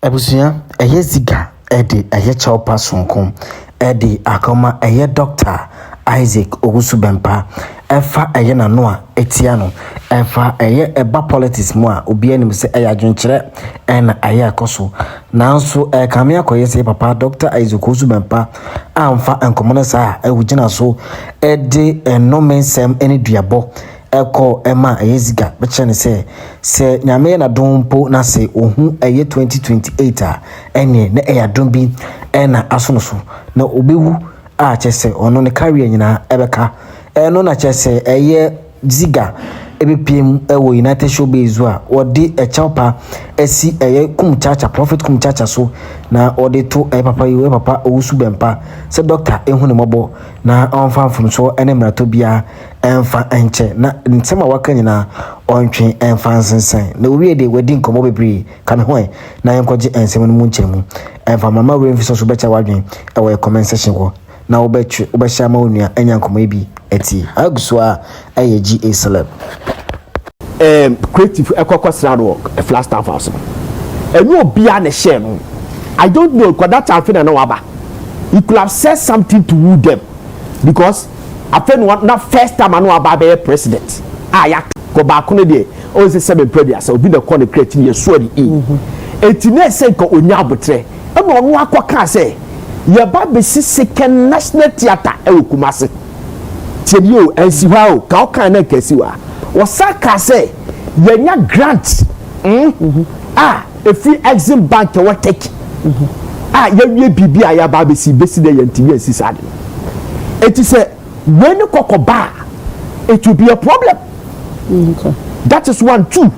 Ebusuya eye Ziegga ede eye chawpa sonkom ede akoma eye Dr. Owusu Bempa efa eye nano a etia no efa eye eba politics mu a obi anim se eye adwenkyere na eye akoso nanso kame akoye se papa Dr. Owusu Bempa amfa enkomo sa ewugina so ede enomensem eni duabo eko ema Ziegga bechene se nyame na dompo na se ohu 2028 a ene na eyadom bi na asonoso na obewu a chese ono ne career nyina ebeka eno na chese Ziegga ebepiem ewo United Showbiz a odi echawpa esi kumchacha prophet kumchacha so na odi to papa Owusu Bempa se doctor ehu ne mobo na onfamfum so ene mrato bia enfa enche na nsema waka nyina ontwe enfa nsensen na owie de wedi nkomo bebre kame ho na yenkoje ensem no mu nchemu enfa mama we mfiso so becha wadwen ewo comment section ho na obesha ma onua enya nkomo ebi eti aguso a aye Ghcelebs creative ekokosra work a flash staff house and you be an shame. I don't know because that time na waba you could have said something to woo them because I feel not first time I know about be president ya go back on the o say 7 previous so be the corner creating your sword etine say ko onya abotre e mo no akoka say ye ba be second national theater e Kumasi tiedio ensi ha o ka o kan na kasiwa wasaka say yenya grant if you exim bank what take ye bibi aya ba be si de yantimi asisade it is a when you kokoba it will be a problem. Okay. That is 1 2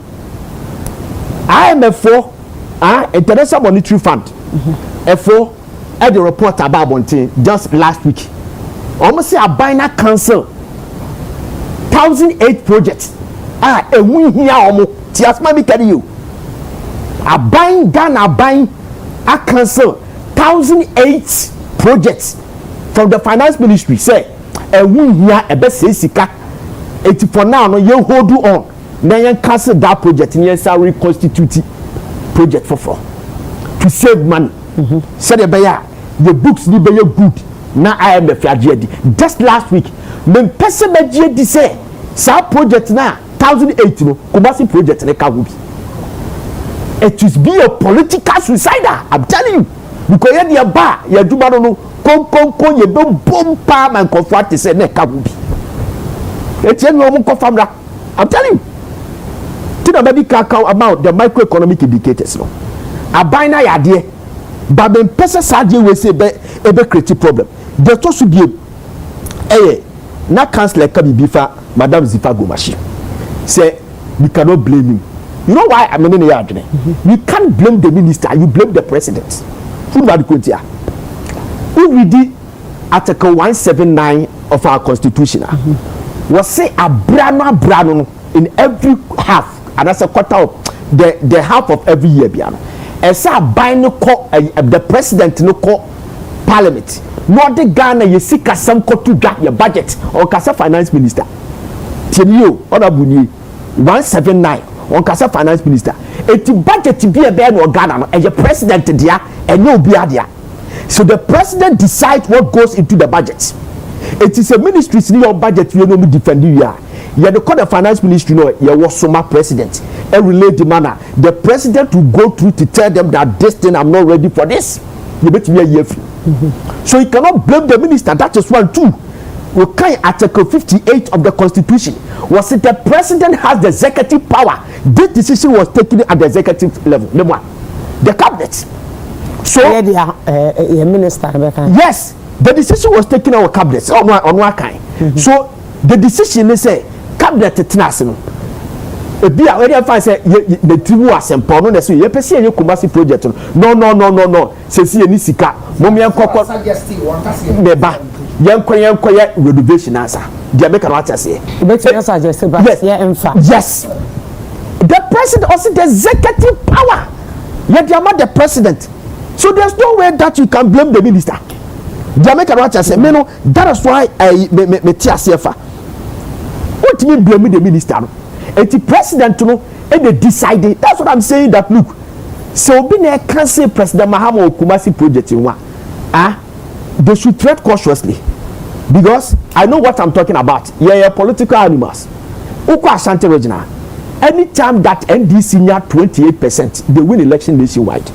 IMF4 International Monetary Fund F4 at the report about Bonte just last week almost say a binary council 1,008 projects a win here almost tiasma be tell you a buying Ghana buying a council 1,008 projects from the finance ministry say a win here a best sika it for now no you hold on na you cancel that project in salary constitute project for to save money said the books ni be good na IMF agedi just last week men person agedi say sa project na 1,008 no Kumasi project na ka bi it is be a political suicide I'm telling you because you dey ba you duma no kon ye be bompa man comfort say na ka bi etienne no mo famra I'm telling you tina baby kakao about the microeconomic indicators no abina yade ba ben pesa sadie we say be create problem there to should be na councillor Kabibifa Madam Zifa Gomashi say we cannot blame him. You know why I'm in the yard? You can't blame the minister, you blame the president. Who we did Article 179 of our constitution was say a brano in every half, and that's a quarter of the half of every year. And so by no call the president no call parliament. Not the Ghana you see some to drop your budget or Kasa finance minister. Tell you, Onabuni 179 on Kasa finance minister. It's budget to be a bad or Ghana and your president there and no be there. So the president decides what goes into the budget. It is a ministry in your budget you know me defend you are. You the call the finance ministry no you was so much president and relate the manner. The president will go through to tell them that this thing I'm not ready for this. You bet me a year. So you cannot blame the minister. That is 1 2. We can Article 58 of the Constitution was it the president has the executive power. This decision was taken at the executive level. Number 1, the cabinet. So minister. Yes, the decision was taken on cabinet on one kind. So the decision is say cabinet tenasino. Be already find say the tribu asempo no say you person you Kumasi project no say see any sika mom yan kokko neba yan renovation answer they make what say bet you suggest but yes the president also the executive power yet they are not the president so there's no way that you can blame the minister they make what say me no that is why me tia sefa what me blame the minister. And the president, you know, and they decided. That's what I'm saying. That look, So be na can say President Mahama Kumasi project in one. They should tread cautiously. Because I know what I'm talking about. Yeah, political animals. Uko Ashanti regional. Anytime that NDC near 28%, they win election nationwide.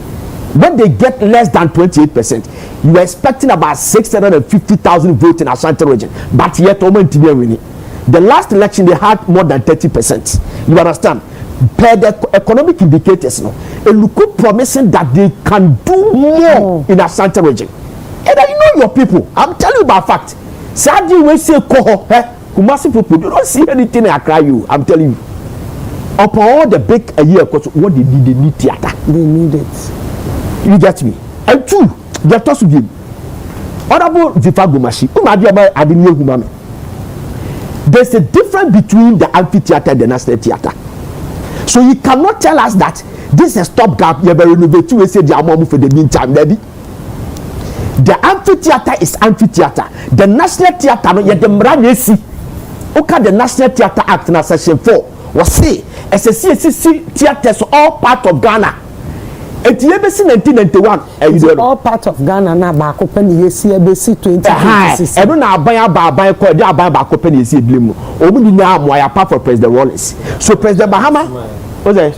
When they get less than 28%, you are expecting about 650,000 votes in Ashanti region. But yet, the last election they had more than 30%. You understand? Per the economic indicators, no, it look promising that they can do more in Ashanti region. And I know your people. I'm telling you by fact. Sadly, we say Kumasi people, you don't see anything in Accra. You, I'm telling you. Upon all the big year, what they need theater. They need it. You get me? And two, they are tossed with him. Honorable Ziegga, there's a difference between the amphitheater and the national theater. So you cannot tell us that this is a stopgap. You better renovate. We say the amount for the meantime, maybe. The amphitheater is amphitheater. The national theater, no, the Mranesi. Okay, the National Theatre Act in Section 4 was say SSC theatres all part of Ghana. It's 1991. All part of Ghana na back open EC 2026. I don't know buy call they buy back open EC blame. Omu ni am apart from President Wallace. So President Mahama was there?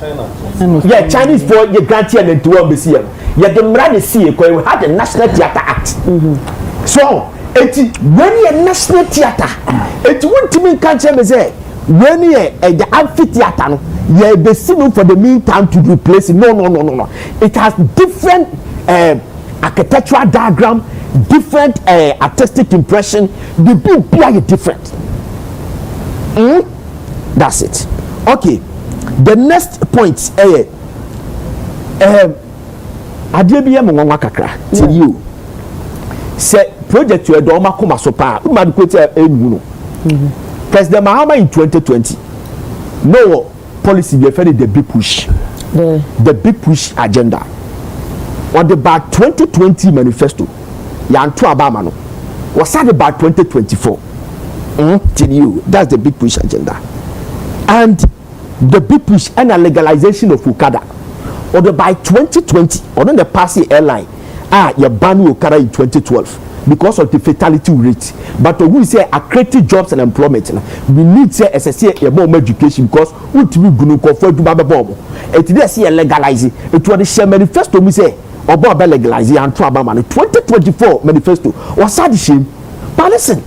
Yeah, Chinese for the grant and 21 BC. Yeah, the Mranesi we had the National Theatre Act. So when you national theater, it won't mean can't say when you the amphitheater, you be seen for the meantime to replace it. No. It has different architectural diagram, different artistic impression. The big are different. That's it. Okay. The next point, Adebia Mwanwa kakra to you. Say project you do makoma so pa man quote enu. President Mahama in 2020 no policy be referred the big push. The big push agenda. On the back 2020 manifesto yanto abama no was said about 2024. Till you that's the big push agenda. And the big push and a legalization of Okada. Or the by 2020 or then the passing airline you ban Okada in 2012 because of the fatality rate. But we say creative jobs and employment. We need say SSC more education because we to be going to for to baba bomb. It is say legalize it. It was the share manifesto we say about legalize and to abama 2024 manifesto was sad shame. But listen,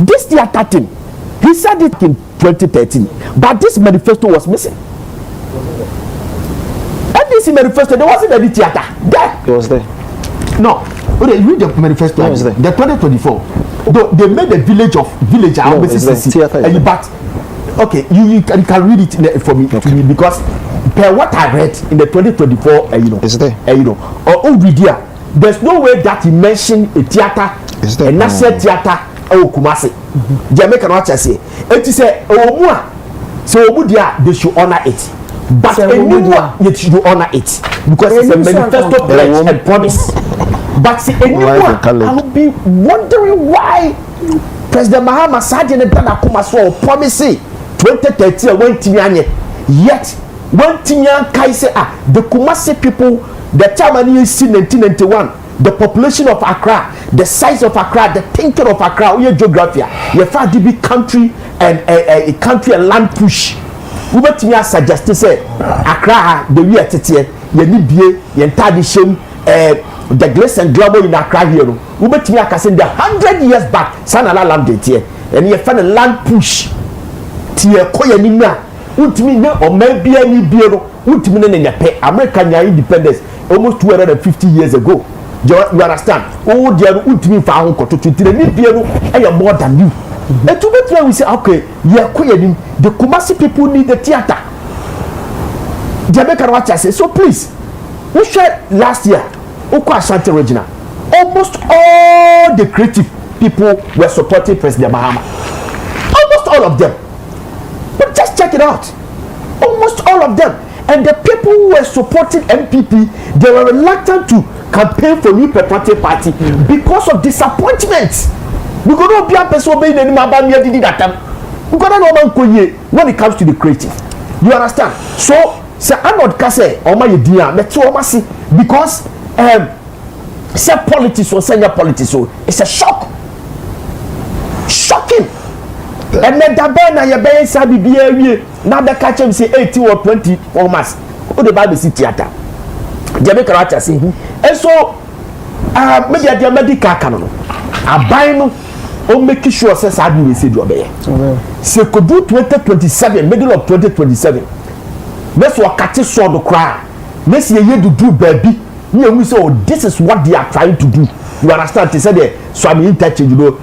this year 13 he said it in 2013, but this manifesto was missing. NDC manifesto there wasn't any theater there. It was there. No. Okay, read the manifesto. The 2024. They made the village out of but okay, you can read it for me, to me because per what I read in the 2024, it's there. There's no way that he mentioned a theater, a national theater, or Kumasi. Jamaica not just say it is a so they should honor it. But you should honor it because it's a manifesto pledge and promise. But see, I'll be wondering why President Mahama Sajane Dana Kumaso promising 2030 when Tinyanye yet when Tinyan Kaise the Kumasi people, the chairman you see 1991, the population of Accra, the size of Accra, the thinking of Accra, your geography, your far big country and a country and land push. We bet me suggest to say Accra the way at it ye need be ye tradition the glace and global in Accra here. We bet me I say the 100 years back Sanala land it here and you find a land push tie koya nimna ultimi ne or maybe any bureau ultimi ne pay American independence almost 250 years ago. You understand? Oh dear ultimi fa hon koto to ni bureau more than you. And to be we say, okay, the Kumasi people need the theater. Jamaica watch say, so please, we shared last year, Oko Ashanti Regional. Almost all the creative people were supporting President Mahama. Almost all of them. But just check it out. Almost all of them. And the people who were supporting NPP, they were reluctant to campaign for New Patriotic Party because of disappointment. We could not be a person obeying any man did that time. We got no man when it comes to the creative. You understand? So say Arnold ka say o ma ye din a me to o ma si because say politics or senior politics so it's a shocking and then da be na ye be say bibia wie na be ka chem say 18 or 20 or mas o de ba be si theater je be karata say and so maybe at the medical canon abai no o make sure say sa do we say do obey say could do 2027 middle of 2027 let's work at it so the cry let's ye do baby we say oh this is what they are trying to do you understand they say the so I'm interchange you know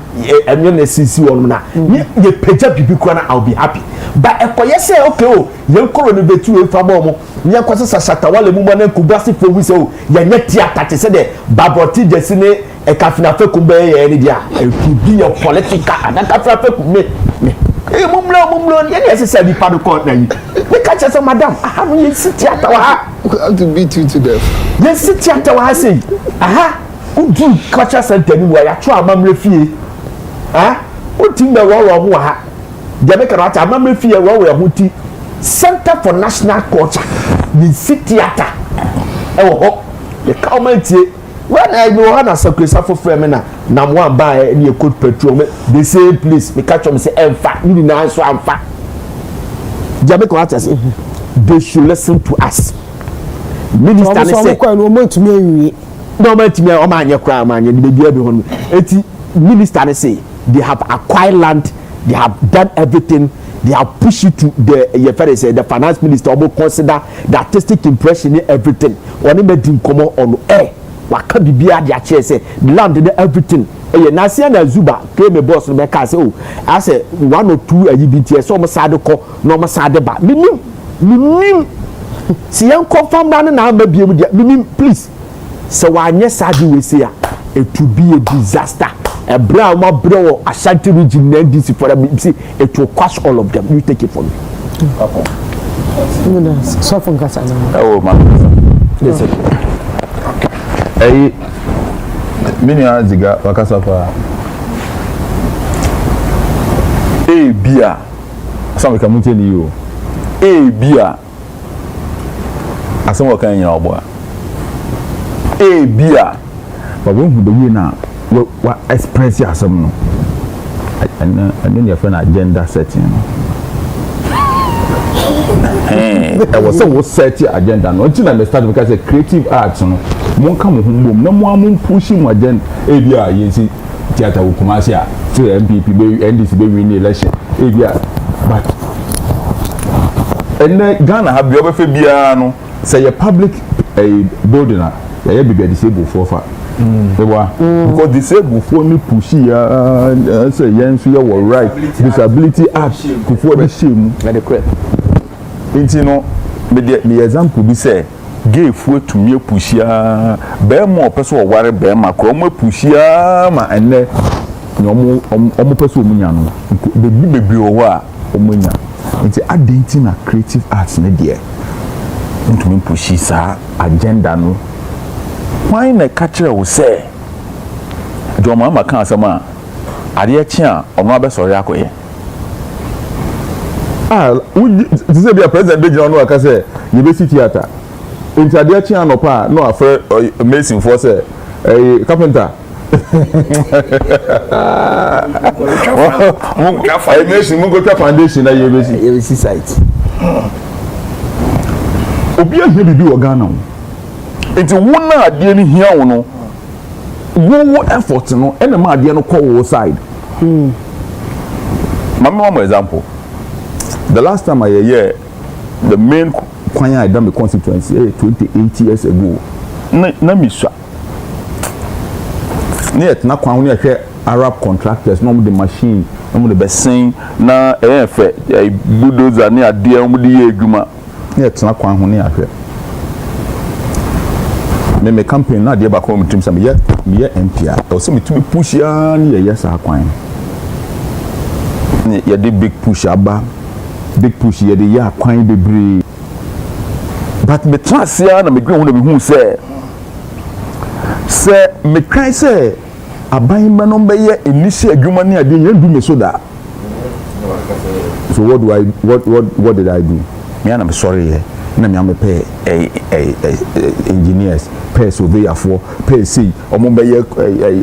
and when see one na ye page people corner I'll be happy but e say okay oh ye koro no betu e fa mo ye kwase sasata wale mu na kubasi fo we say oh ye net theater they say the baboti jesine e kafina fe kumbe ye ni dia it could be a political and kafina fe kumbe mumlo ye say be part of court na yi we catch say madam aha no ye sit theater wa ha have to beat you to death ye sit theater wa ha say aha udu culture center ni wa ya tro amamre fie uti me wo ho ha de be kana ta amamre fie wo ho ti Center for National Culture ni sit theater ho the community when I know how na sakresa for frame na mo aba ni code petrol the same place me catch me say emfa ni na so amfa de be kana ta say they should listen to us minister say no me o ma anye kra ma anye ni bia bi ho eti minister say they have acquired land they have done everything they have pushed it to the finance minister obo consider the artistic impression in everything oni me din komo on air waka bibia dia che say the land and everything na sia na zuba claim me boss me ka say oh I say 1 or 2 ayibiti so mo sade ko no mo sade ba minim si yan confirm na na ma biem dia minim please so wanye sade we say it will be a disaster a brown ma bro Ashanti region NDC for them see it will crush all of them you take it from me so from Ghana oh man yes hey minia Ziegga wakasa fa bia some we can tell you bia asan wakan nya obo bia but when who the winner what express yourself no and then your friend agenda setting I was so set your agenda no until I start because creative arts no mon come home no more push him agenda bia you see theater will come here to NPP NDC be win the election bia but and Ghana have be over bia no say your public building ya be disabled for far because disabled for me push ya say yen so your right disability act before the shame very correct into no me example be say gay for to me push ya be more person worry be ma ko mo push ya ma enne omo person omunya no bebi owo a omunya into identity na creative arts na there into me push sa agenda no why na catch we say do mama kan asema ade echi a ono abesori akoye this is be a president dey no aka say you be theater into ade echi a no pa no afre amazing for say carpenter mungo tra foundation na you be site obi ahia bibi wo Ghana enti wona ade ni hia wo no wo effort no ene ma ade no call wo side mama example the last time I hear the main kwan I done the constituency 28 years ago na miswa net na kwan ni ahwe Arab contractors no the machine no the besen na efe bulldozer ni ade no de ye adwuma net na kwan ho ni ahwe me campaign na de ba ko mutim sam ye NPR o se mitumi push ya ni ye sa kwan ni ye de big push aba big push ye de ya kwan bebre but me trust ya na me gwe ho na me hu se me try say aban ma no be ye initial adwuma ni ade ye du me so da so what did I do me na me sorry here na me am pay engineers pay surveyor for pay see omo be ye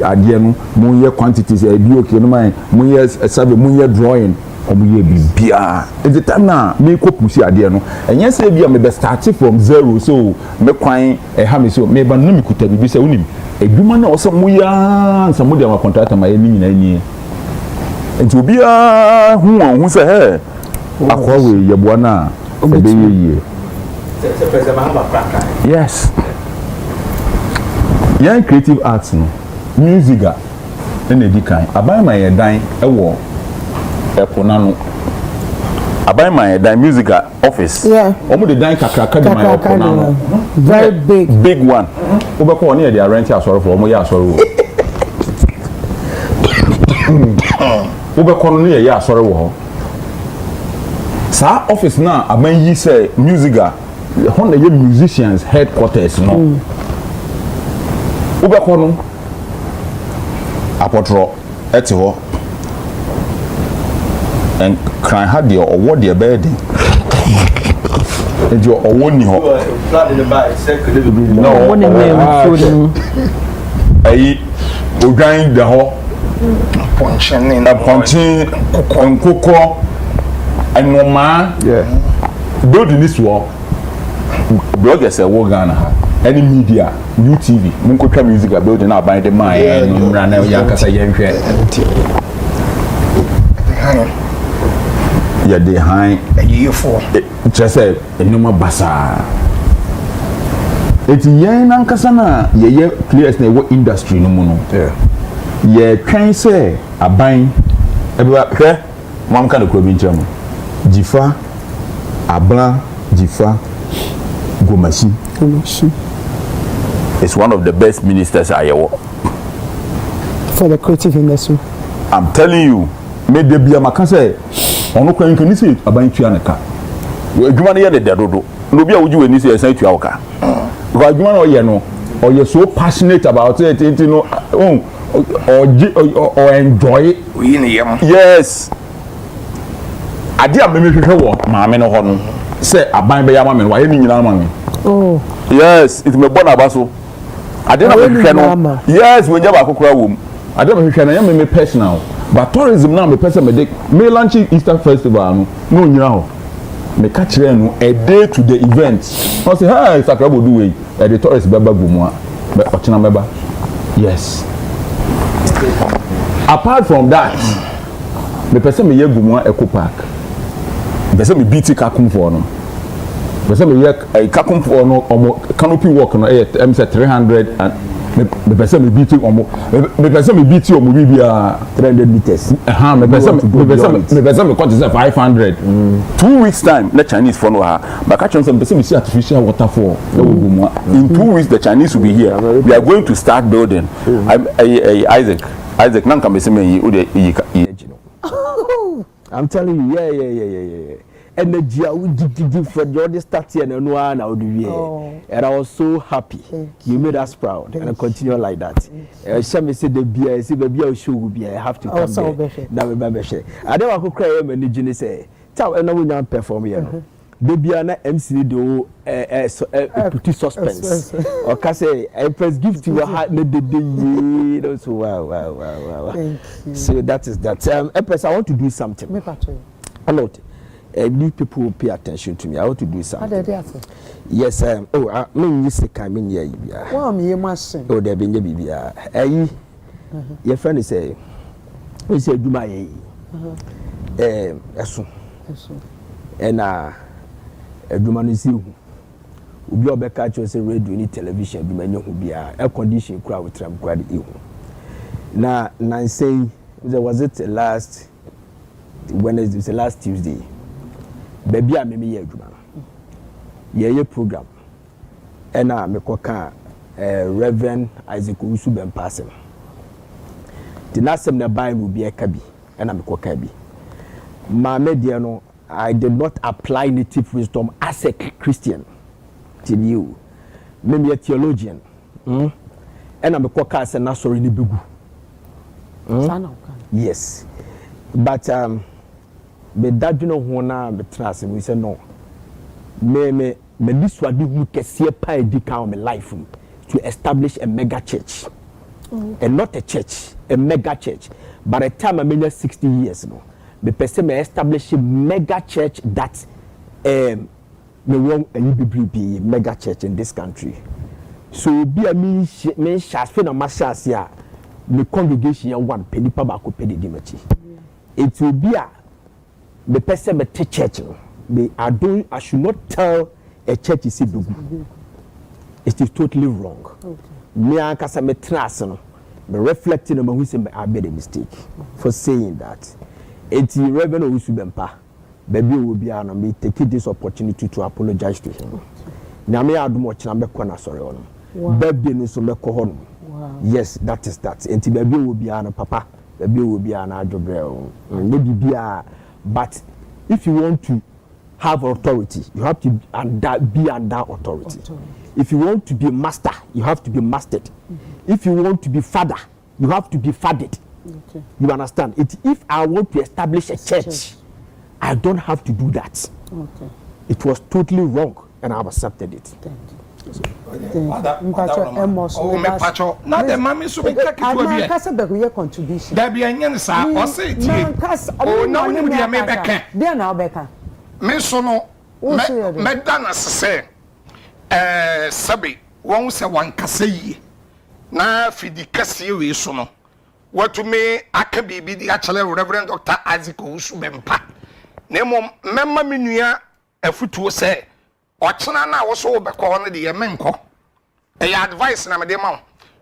ade no mo ye quantities bi okay no man mo ye sabe mo ye drawing omo ye bibia at the time na me ko push ade no enye say bia me be start from zero so me kwan ha me so me ba no me kuta bibi say unim edwuma na oso mo ya nsa mo de ma contractor ma ye ni nyina ni enti obia hu say he akwa we ye boa na ebe ye yes young creative arts no Ziegga na di kan aban ma ye dan ewo epona no aban ma ye dan Ziegga office omo de dan kakraka de ma epona no very big one obekọ na dey rent asoro for omo ye asoro obekọ no ye asoro wo sa office na aban yi say Ziegga hon the musicians headquarters no ubekọ no apotro ete ho en kran ha de owo de bed e de owo ni ho no one name ayi odwan de ho ponchen nkoko enoma building this wall bloggers wo Ghana any media new TV mun ko twa Ziegga building na ban de man no mra na ya kasa ye nhwe ya de han ayefo just say enuma basa eti yen nan kasa na ye players na wo industry no mu no ye twen say aban ebe hwe mam ka na ko bi ncham jifa abla jifa Gomashi. It's one of the best ministers I ever for the creative industry. I'm telling you, made the Bia Macase on Ukraine can see about Tuanaka. You want to hear the Dodo. Nobia would you when you say a site to Alka. But you know, or you're so passionate about it, you know, or enjoy it. Yes. I did make it work, Mamma no say aban be ya mama why ni nyina mama oh yes it me born abaso ade na me hwe no yes we nyaba akokora wom ade me hwe na ya me personal but tourism na me person me launch Easter festival no nyina ho me ka kire no a day to the event I say hey sakrabo do we the tourist beba gumu be ochina meba yes apart from that me person me ye gumu eco park bese me BT kakum for no bese me ye kakum for no omo canopy walk no em say 300 and me bese me BT omo me bese me BT omo bibia 300 meters me bese me quantity 500 2 weeks time the Chinese for no ha but catch on some bese me see artificial waterfall in 2 weeks the Chinese will be here we are going to start building Isaac nan bese me I'm telling you, yeah. Energy, I would give for the start here and one out of the and I was so happy. You made us proud and I continue like that. Some say the beer, see the beer show will be. I have to come there. Now remember, I don't want to cry when the genie say, "Tell and no one perform here." The beer na MC do put suspense. Or can say, "I press gift to your heart." So wow. So that is that. Empress, I want to do something. A lot. Need people will pay attention to me. I want to do something. Yes, I mean, you say, come in here. Well, me, machine. Oh, there be baby. Your friend is say, we say, do my and do man is you. Ubi obeka cho say radio ni television bi manyo hu bia air condition kura with tram kura de hu na say was it last Wednesday, was the last Tuesday baby a me ye aduma ye program and me koka Reverend Isaac Owusu Bempa asem the nasem na Bible bi eka bi and me koka bi ma me de no I did not apply native wisdom as a Christian. Till you, maybe a theologian. And I'm a cocker as a Nasori ni Bigu. Yes. But the dad you know who na me trust we say no. Me me this wadi hu kese pa edi kan my life to establish a mega church. And not a church, a mega church. By the time I'm in 60 years no, me person me establish a mega church that me want a be mega church in this country. So be a me shas fe na mashas ya the congregation ya one penny pa ba ko pedi dimachi. It will be a me person me church no. I should not tell a church is dogu. It is totally wrong. Okay. Me ankasa me trust no. Me reflecting on who say I made a mistake for saying that. It's Reverend Owusu Bempa. Baby will be on me taking this opportunity to apologize to him. Now me adu mo china me kwana sorry on. Birthday no so me ko hono. Yes, that is that. Enti baby will be on papa. Baby will be on ajobre. Maybe be but if you want to have authority, you have to be under authority. If you want to be master, you have to be mastered. If you want to be father, you have to be fathered. Okay. You understand? If I want to establish a church, I don't have to do that. Okay. It was totally wrong, and I've accepted it. Thank you. Sabi won se wan kasa yi na fidi kase we so no watu me aka bibi di achele Reverend Dr. Isaac Owusu Bempa na memma menua afutuo se ochena na wo so wo bekọ no de ye menko e advice na me de ma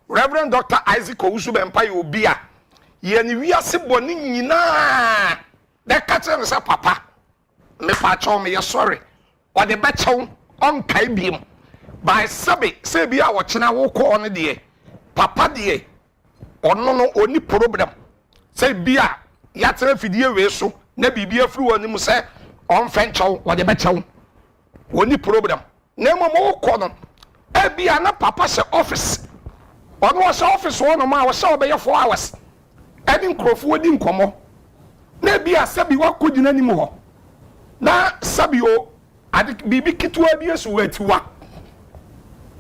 Reverend Dr. Isaac Owusu Bempa ye obi a ye ni wiase boni nyina de ka chere se papa me pa cho me ye sorry o de bechew on kai biem by sabi say bia wo chena wo ko on de papa de ono no oni problem say bia ya tere fidie we so na bibia firi woni mu say on fenchow wo de bechew oni problem na mo wo ko no e bia na papa se office ono wo se office wo no ma wo se obeye 4 hours edi nkrofo odi nkomo na bia sabi wa ko gina ni mu ho na sabi o adi bibi kitwa bi esu watiwa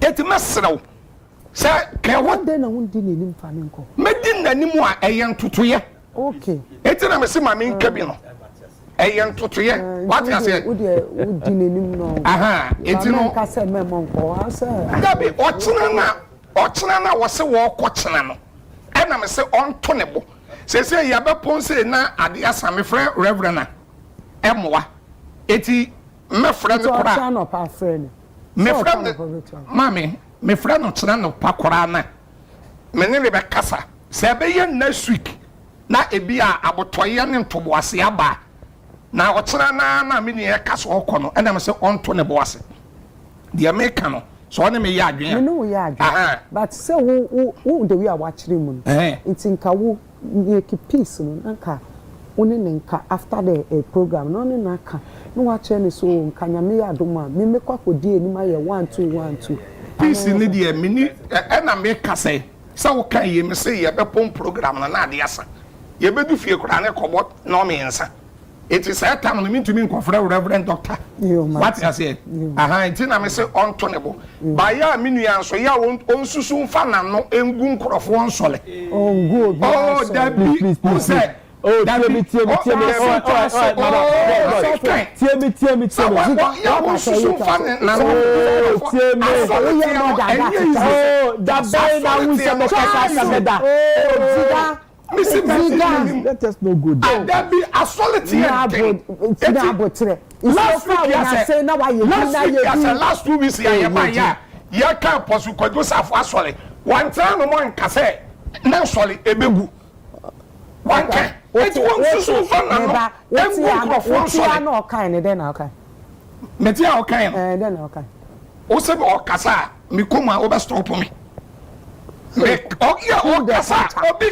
eti mesrew se ke wonde na wundi nenim fa ne nko medi nanim a eyen tutoye okay eti na mesi ma me nka bi no eyen tutoye what you say wudi nenim no aha eti no ka se memo nko ha se dabi ochena na wo se wo kochena no e na me se onto ne bo se ya be ponse na ade asame frɛ reverend na emoa eti me frɛ no kora no pa frɛ no me frɛ mami me frɛ no kyerɛ no pa kora na me ne be kasa se be ye next week na ebi a abotoye ne ntoboase aba na okyerɛ na me ne kasa okɔ no ɛna me se onto ne boase de America no so one me ya adwen no we ya adwen but se wo de we a wakyere mu nti nka wo make peace no nka woni ne nka after the program no ne naka no wakyere ne so nka nyame ya adoma me mekwa kodi enim aye 1 2 1 2 peace ni de mini na me kasa se wo kan ye me se ye be pon program na ade asa ye be du fie kura ne kobo no me nsa it is that time no me to me nkofra Reverend Doctor what you say aha nti na me se onto ne bo ba ya menua nso ya onsusu mfa na no engu nkrofo nsole ongu obi oh that please say oh tell me oh let us no good that be a solitary last 2 weeks ya ka posu ko Joseph asole one time no man ka say na sole ebegu one time it won't so fun na no no kan ne den na okay metia okay den na okay o se be o kasa mi koma o be stop me o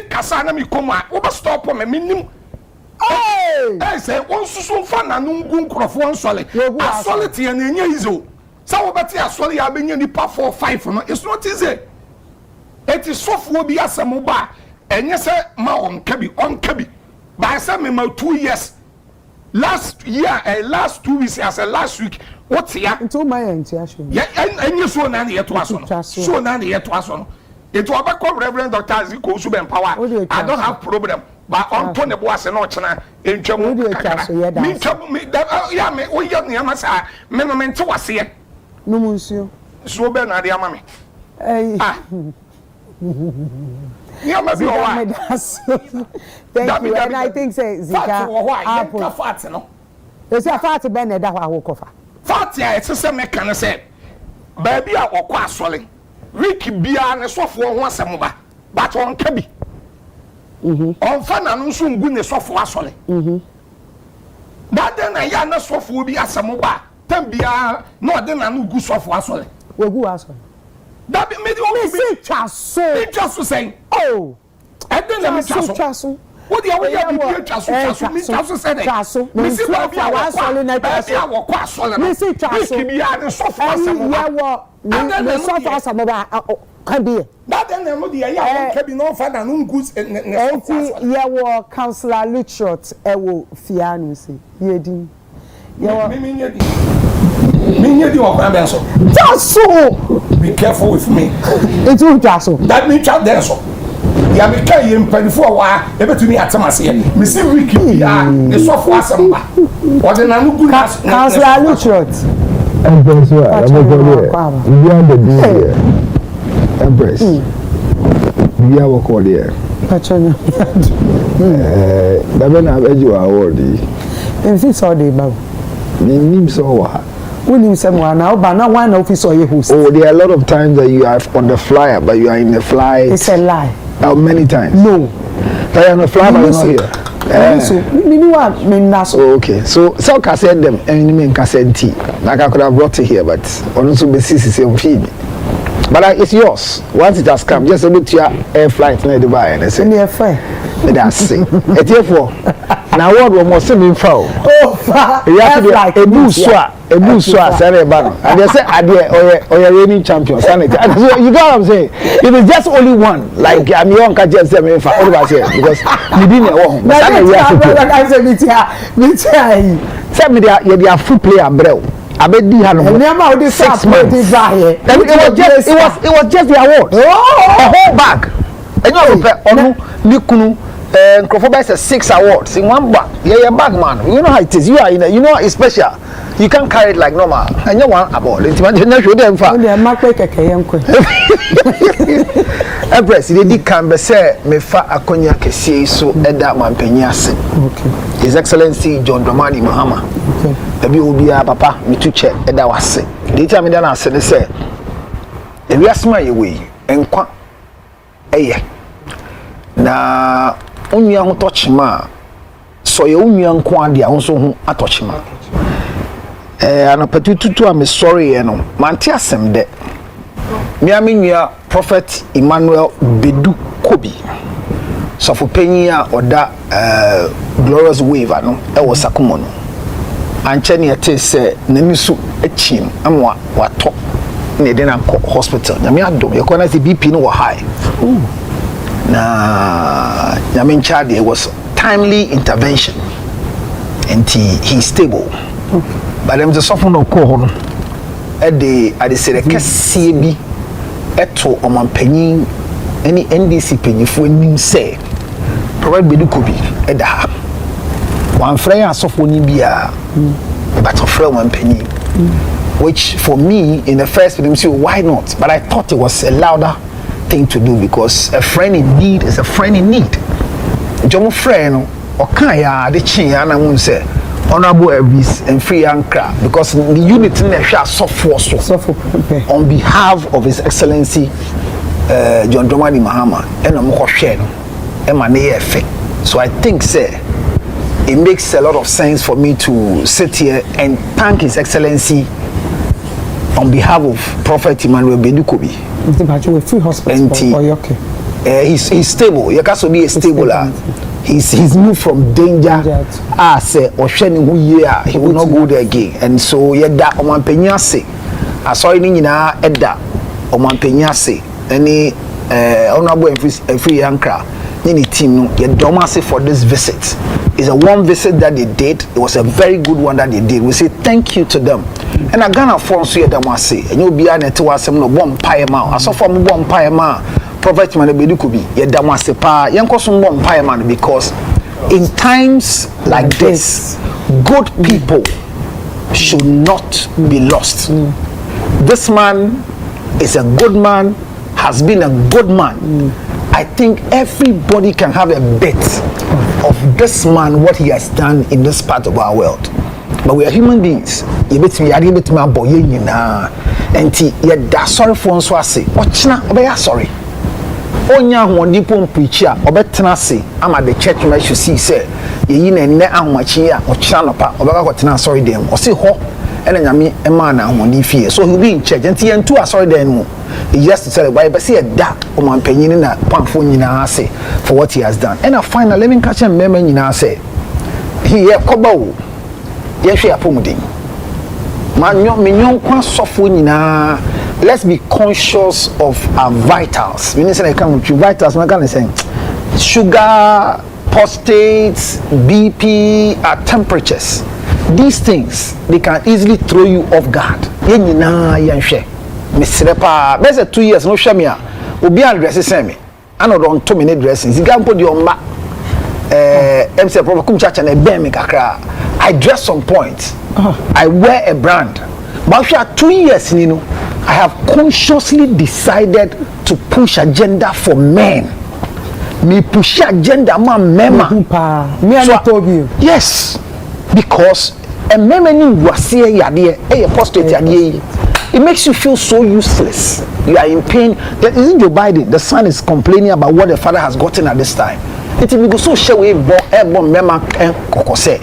kasa na mi koma o be stop me minim eh say won susu fa na ngu nkrofo nsole asole tie na enya izo sa wo beti asole ya benya nipa 4 5 no it's not easy it is sofo bi asemo ba enye se ma on kabi by say me ma 2 years last year last 2 weeks as last week What ya? Into my intention. Yeah, and you saw none yet was on. So none yet was on. It was about Reverend Dr. Ziegga Usuben I don't have problem. But on Tony was an ochana in Jamu. Me, yeah, me, we got near Massa. Memento was here. No, monsieur. So Bernard, dear mammy. Yeah, my thank you. And I think say Ziegga fat, no. There's a fat Bernard that I will cover. Fat, yeah, it's a same can say. Baby, I walk quite swelling. Ricky Bia and a software once a mobile, but on Kabi. On fun and soon goodness software solid. That then I am not software be as a mobile. Tambia, no, then I know good software solid. Well, who asked? That made you say, just to say, oh, and then I'm just what do you want to say? Missy, I was solid. I was solid. Missy, Chasso, be out of software. And then the software can be. That then the movie, can be no fun and goose and yeah, war Councillor Luchot, Ewo Fianusi, Yedin. Chasso! Be careful with me. It's all Chasso. That means out there so. Ya me kai yem pan for wa e betumi atamase me se wiki ya the software samba what na no good Councillor Luchot Empress I'm going to do here Empress we are work all here Pachonya da ben have you award em fi so dey ba nim so wa William Samuel now, but now one officer you host. Oh, there are a lot of times that you are on the flyer, but you are in the flight. It's a lie. How many times? No. But you are on the flyer, but you are not here. So, okay. So I said them, and you mean cassette tea. Like I could have brought it here, but also be CCC feed. But it's yours. Once it has come, just look to your air flight near Dubai and I say, near fine. That's it. It's here for. Now what we must be foul. Oh, you have to be a boussoir, Sarah and they say, or you're reigning champion. So you got what I'm saying? It is just only one, like I'm young, I just say, all of us here, because you didn't know. Tell me, they are full player, bro. I bet they had 6 months. It was just the award. A whole bag. And you know, Crawford says 6 awards in one bag. Yeah, bag man. You know how it is. You are in you know it's special. You can't carry it like normal. And you want award. It's not show them for. Empress, they did can say me fa akonya kesi so eda man penyase. Okay. His Excellency John Dramani Mahama. Okay. Ebi obia papa me to che eda wase. Dey tell me that na say ebi asma ye we enkwa eye. Na onua ho tochima so ye onua nko ade a wonso ho atochima. Anapatututu am sorry no. Mante asem de. Me amenua Prophet Emmanuel Bedu Kobi. So for penya oda glorious wave no e wo sakomo no. Anche ne ete se namisu echim amwa wato ne de na hospital. Nyame adom ye kona se BP no wo high. Na nyame ncha de was timely intervention and he's stable. But them just suffer no ko no. E de ade se kese bi eto omampanyin any NDC panyifo nim say Prophet Bedu Kobi eda ha one friend asofo ni bia but of friend one panyin which for me in the first film say why not, but I thought it was a louder thing to do because a friend in need is a friend in need. Jomo friend o kan ya de chin ya na mun say honorable Elvis and free Ankara because the unit in the share software on behalf of His Excellency John Dramani Mahama and so I think say it makes a lot of sense for me to sit here and thank His Excellency on behalf of Prophet Emmanuel Bedu Kobi. Free hospital. He's stable. You can be stable. He's moved from danger. Say Osheni who year he will not go there again. And so yeda omanpenyase. Asori ni nyina eda omanpenyase. Any honorable and free Ankara. Any team no yedomase for this visit. It's a warm visit that they did. It was a very good one that they did. We say thank you to them. and a Ghana for so yedamase and you be an to us no bomb pie ma aso from bomb pie ma prophet man be could be yedamase pa yanko some bomb pie man because in times like this good people should not be lost. This man is a good man, has been a good man. I think everybody can have a bit of this man, what he has done in this part of our world. But we are human beings. You bet me, and sorry for us. Sorry. Onya won dipon preacher obetena se ama the church man should see say ye na nne ahwachi a ochira no pa obeka kotena sorry dem o se ho ena nyame ema na ahwoni fie so he be in church enti yentu asori dem mu he just to tell the Bible say da o man panyin na pamfo nyina ase for what he has done and finally let me catch him mema nyina say he koba o ye hwe apomudin manyo minyon kwa sofo nyina. Let's be conscious of our vitals. When you say I come with you, vitals, I'm going to say sugar, prostates, BP, our temperatures. These things, they can easily throw you off guard. There's 2 years, no shame here. We'll be on dressing semi. I know don't 2 minute dressing. You can't put your back. I dress on point. I wear a brand. But after 2 years, you know, I have consciously decided to push agenda for men. Me push agenda man mema. Me I told you. Yes, because a mema ni wasiye yadiye, prostate yadiye. It makes you feel so useless. You are in pain. Isn't Joe Biden? The son is complaining about what the father has gotten at this time. It will go so show we bon mema kokose.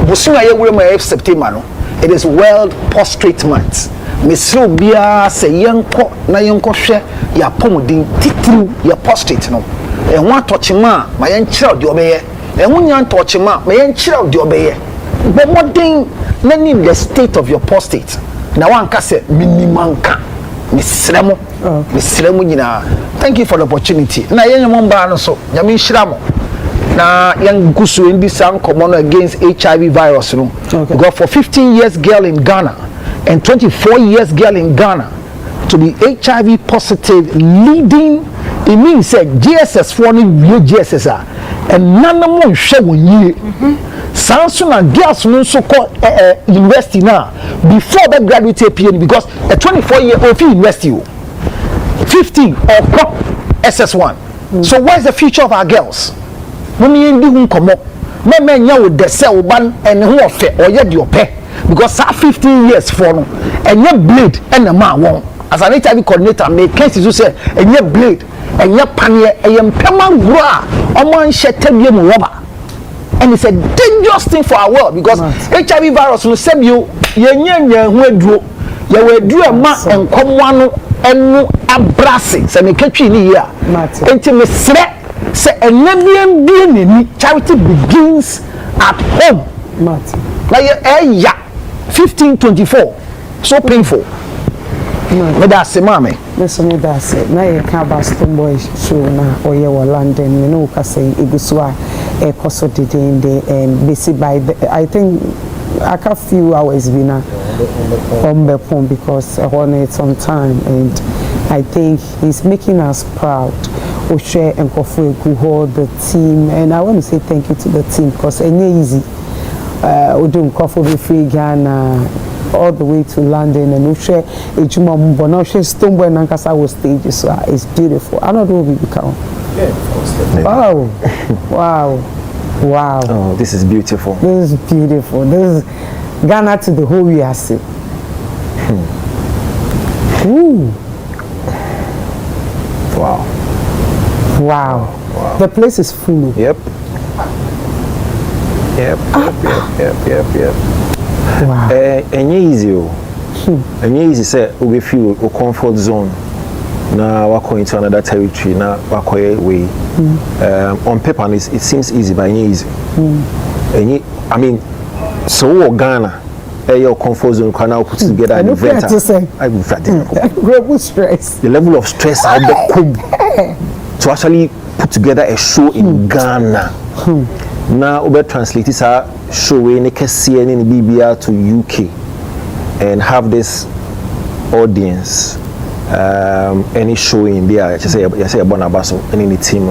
Bosunga ye we ma September no. It is World Prostrate Month. Mesro bia se yenko na yenko hwe ya pomodin titru ya prostrate no. E ho atochema ma yen kire de obeye. E ho nya atochema ma yen kire de obeye. But modern na need the state of your prostate. Na wan ka se minimanka. Mesremo. Mesremo nyina. Thank you for the opportunity. Na yen mba no so. Nyame nhiramo. Na young gusu in this common against HIV virus, you know. Okay. Because for 15 years girl in Ghana and 24 years girl in Ghana to be HIV positive, leading it means that GSS for new GSS and none of them show ye. Samson and girls no so called university now before that graduate PhD because a 24-year-old university 15 or SS1. So where's the future of our girls? When you do come up, men with the cell ban and who are fair or yet your pay because 15 years for no and your blade and the man won't as an HIV coordinator make cases to say and your blade and your panier and your pema gura or man shed 10 year rubber and it's a dangerous thing for our world because HIV virus will send you you will do a man and come one and abrasi so make catch in here intimate say a Libyan being charity begins at home. Like 1524. So painful. Me da se mame. Me da se. Na ye ka ba Stone Boy show na oye wa London. You know ka say igusua e koso didinde and busy by I think I got few hours bina on the phone because I want it on time and I think he's making us proud. Oshe and Kofu Kuho, the team, and I want to say thank you to the team because it's easy. Udum Kofu be free Ghana all the way to London and Oshe Ejuma Mbono Oshe Stone Boy Nankasa was stage so it's beautiful. I don't know if we become. Yeah, of course. Wow, wow, wow. Oh, this is beautiful. This is beautiful. This is Ghana to the whole US. Ooh. Wow. Wow. Wow. The place is full. Yep. Wow. And easy. And easy say we feel a comfort zone. Now we're going to another territory. Now we're going away. On paper, it seems easy, but it's easy. And I mean, so Ghana. Your comfort zone can now put together an event. I will stress. The level of stress out there to actually put together a show in Ghana. Now, we translate this show in KCN in BBR to UK. and have this audience any showing there just say Bonabaso any team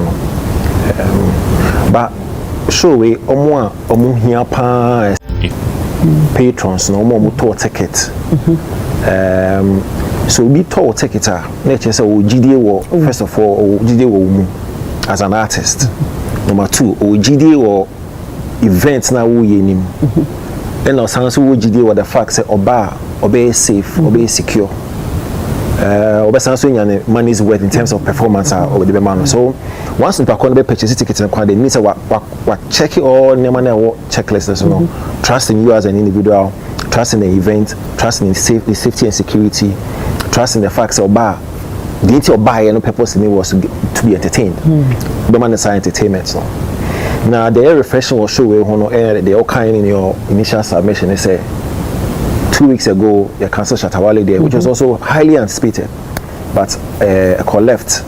but show we omo hia pa patrons no omo to ticket so be to ticket na che say o gidie wo first of all o gidie wo mu as an artist number 2 o gidie wo event na wo yenim and no san so wo gidie wo the fact say oba safe oba secure obesanso money is worth in terms of performance or the man. So once you purchase tickets and they need to check it all checklist, you know, trusting you as an individual, trusting the event, trusting the safety and security, trusting the facts of bar. The intent of buy and purpose in it was to be entertained. The man is entertainment. So now the air refreshing will show where they all kind in your initial submission. They say 2 weeks ago, you cancelled Shatawale there, which was also highly anticipated. But I call left.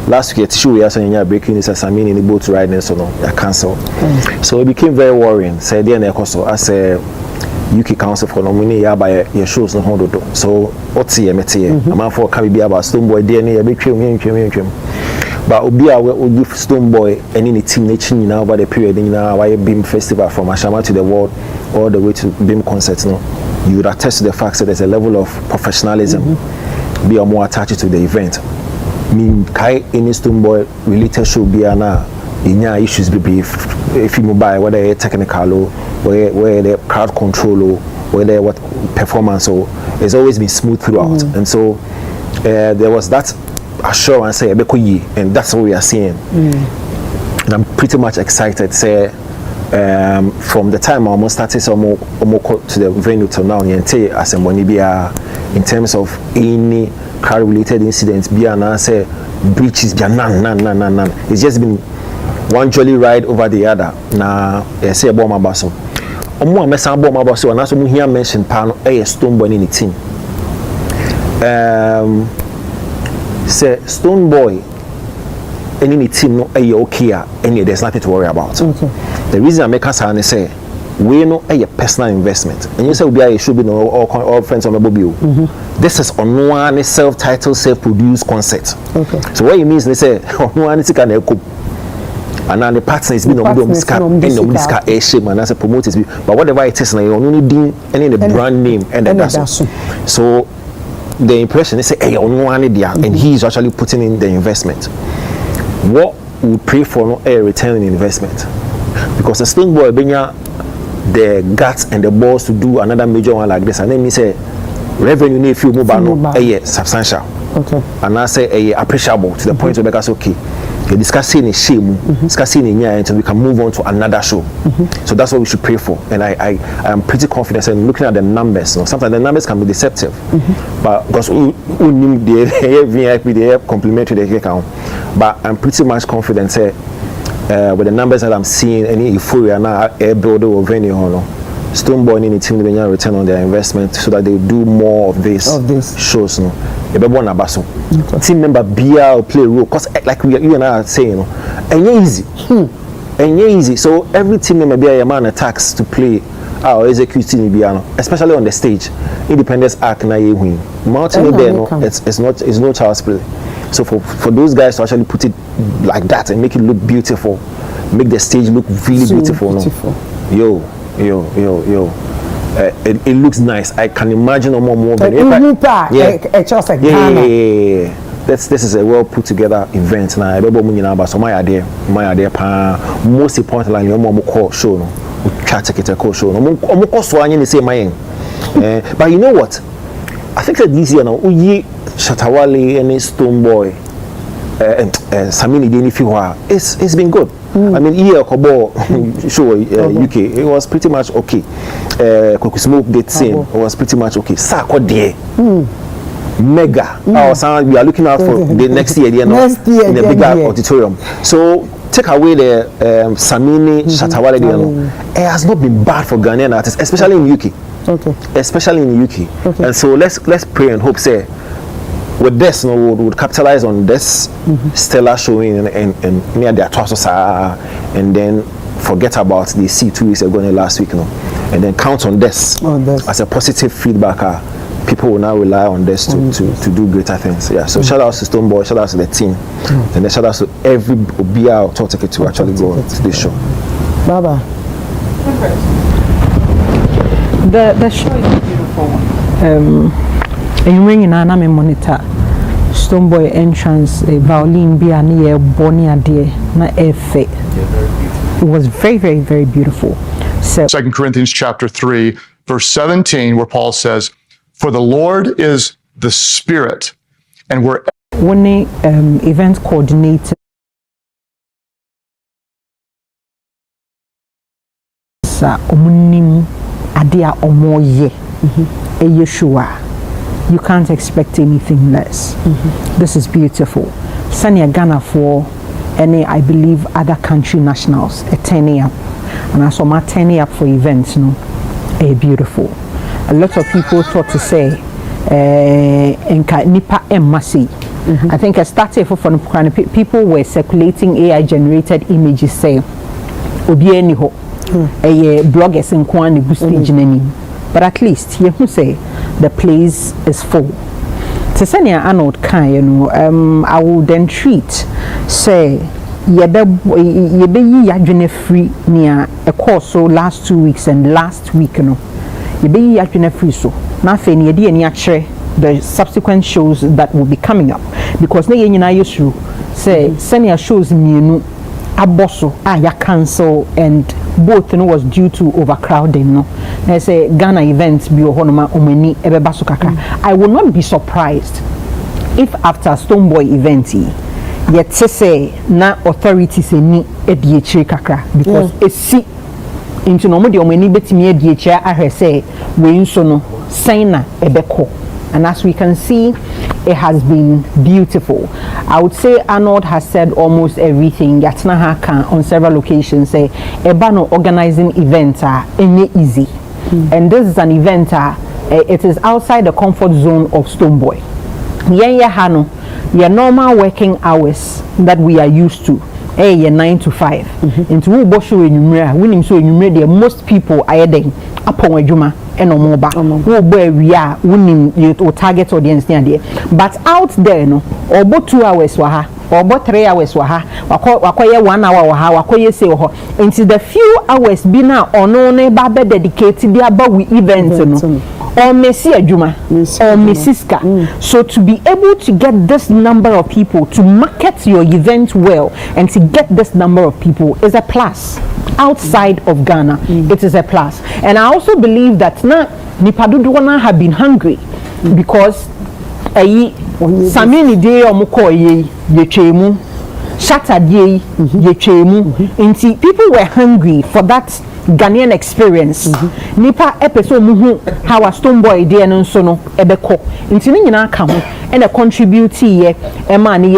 Last week, we also in breaking news as I mean in the boat riding, so no, you cancelled. So it became very worrying. Said then also as a UK Council for nominee by your shows no hold. So what's here, I'm for can be about Stoneboy DNA, a big trim. But Obia will give Stoneboy any team nature now over the period in our Beam Festival from Ashama to the world all the way to Beam concerts. No, you would attest to the fact that there's a level of professionalism be more attached to the event. Mean Kai any Stoneboy related show be now in your issues be if you mobile whether technical or where the crowd control or whether what performance or it's always been smooth throughout. And so there was that assurance say and that's what we are seeing. And I'm pretty much excited say from the time I almost started to the venue till now as in terms of any car related incidents be an say breaches be none. It's just been one jolly ride over the other. Na say bomb baso omo amesa bomb baso na so mu here mention pan Stoneboy in the team. Say Stoneboy any the team no okay any there's nothing to worry about. The reason I make us say we know a personal investment and you say we should be no all friends on the this is on one self-titled self-produced concert. So what it means they say on one is can help and then the partner is being on the air shape and as a promoter but whatever it is now you only doing any the brand name and then that's so the impression is say hey on one there and he is actually putting in the investment. What we pray for no a return on investment because the Stoneboy benya the guts and the balls to do another major one like this and then me say revenue need few mobile no substantial and I say appreciable to the point where because okay you're discussing a shame discussing in here until we can move on to another show. So that's what we should pray for and I am pretty confident and looking at the numbers sometimes the numbers can be deceptive but because we need the VIP they complement to the account but I'm pretty much confident say with the numbers that I'm seeing any euphoria now air builder or venue Stoneboy in the team will return on their investment so that they do more of this shows team member BL play a role because like you and I are saying and easy so every team member be a man attacks to play our executing especially on the stage independence act na you win mountain there it's no child's play. So for those guys to actually put it like that and make it look beautiful, make the stage look really so beautiful. No? It looks nice. I can imagine a more This is a well put together event now. So my idea most importantly show show but you know what? I think that this year now Shatawale and Stoneboy Samini Dini Fiwa it's been good. I mean here Kobo show UK it was pretty much okay. Smoke did same it was pretty much okay. Sako there mega our sound we are looking out for the next year in the bigger auditorium. So take away the Samini Shatawale it has not been bad for Ghanaian artists especially in UK. Especially in the UK. And so let's pray and hope say with this we would capitalize on this stellar showing and near their torsos and then forget about the 2 weeks ago last week and then count on this as a positive feedback. People will now rely on this to do greater things. Yeah. So shout out to Stoneboy, shout out to the team, and then shout out to every BR talk ticket to actually go to this show. Baba. The show is a beautiful one. In ringing an army monitor, Stoneboy entrance, a violin be a near Bonnie Ade, na efe. It was very, very, very beautiful. So 2 Corinthians chapter 3, verse 17, where Paul says, "For the Lord is the Spirit, and we're..." When the event coordinator Yeshua, you can't expect anything less. This is beautiful. Sanya Ghana for any, I believe, other country nationals turning up, and I saw my turning up for events. Beautiful. A lot of people thought to say, "Enka nipa emasi." I think I started for people were circulating AI generated images say, "Obi eniho." Bloggers in Kwani boosting but at least you can say the place is full. To send your Arnold kind, I will then treat say yebe free near a course so last 2 weeks and last week yebe free so nothing the subsequent shows that will be coming up because na used say send your shows aboso ya cancel and both was due to overcrowding they say Ghana events bi ohonoma omani ebeba so kakra. I will not be surprised if after Stoneboy event yet say na authorities ni ediechire kakra because esi into no mo de omani betimi ediechire ahwe say we nso no sign na ebeko. And as we can see, it has been beautiful. I would say Arnold has said almost everything. Yatna Haka on several occasions say, "Ebano organizing events are easy," and this is an event. It is outside the comfort zone of Stoneboy. Hano, your normal working hours that we are used to. 9 to 5. Into who bosho enumera, winning so enumera most people are heading upon Wajuma and Omoba. Who boy we are winning you target audience there. But out there or about 2 hours waha, or about 3 hours waha, wakoye 1 hour waha, wakoye say ho. Into the few hours be now or no babe dedicated there about we events or Messi Ajuma or Messiska. So to be able to get this number of people to market your event well and to get this number of people is a plus. Outside of Ghana, it is a plus. And I also believe that now Nipaduduana have been hungry because Samini day or Mukoye Yechemu Saturday Yechemu. People were hungry for that Ghanaian experience. Nipa episode muhu how a Stoneboy dey no so no ebeko. Nti ni nyina ka ho and a contribute here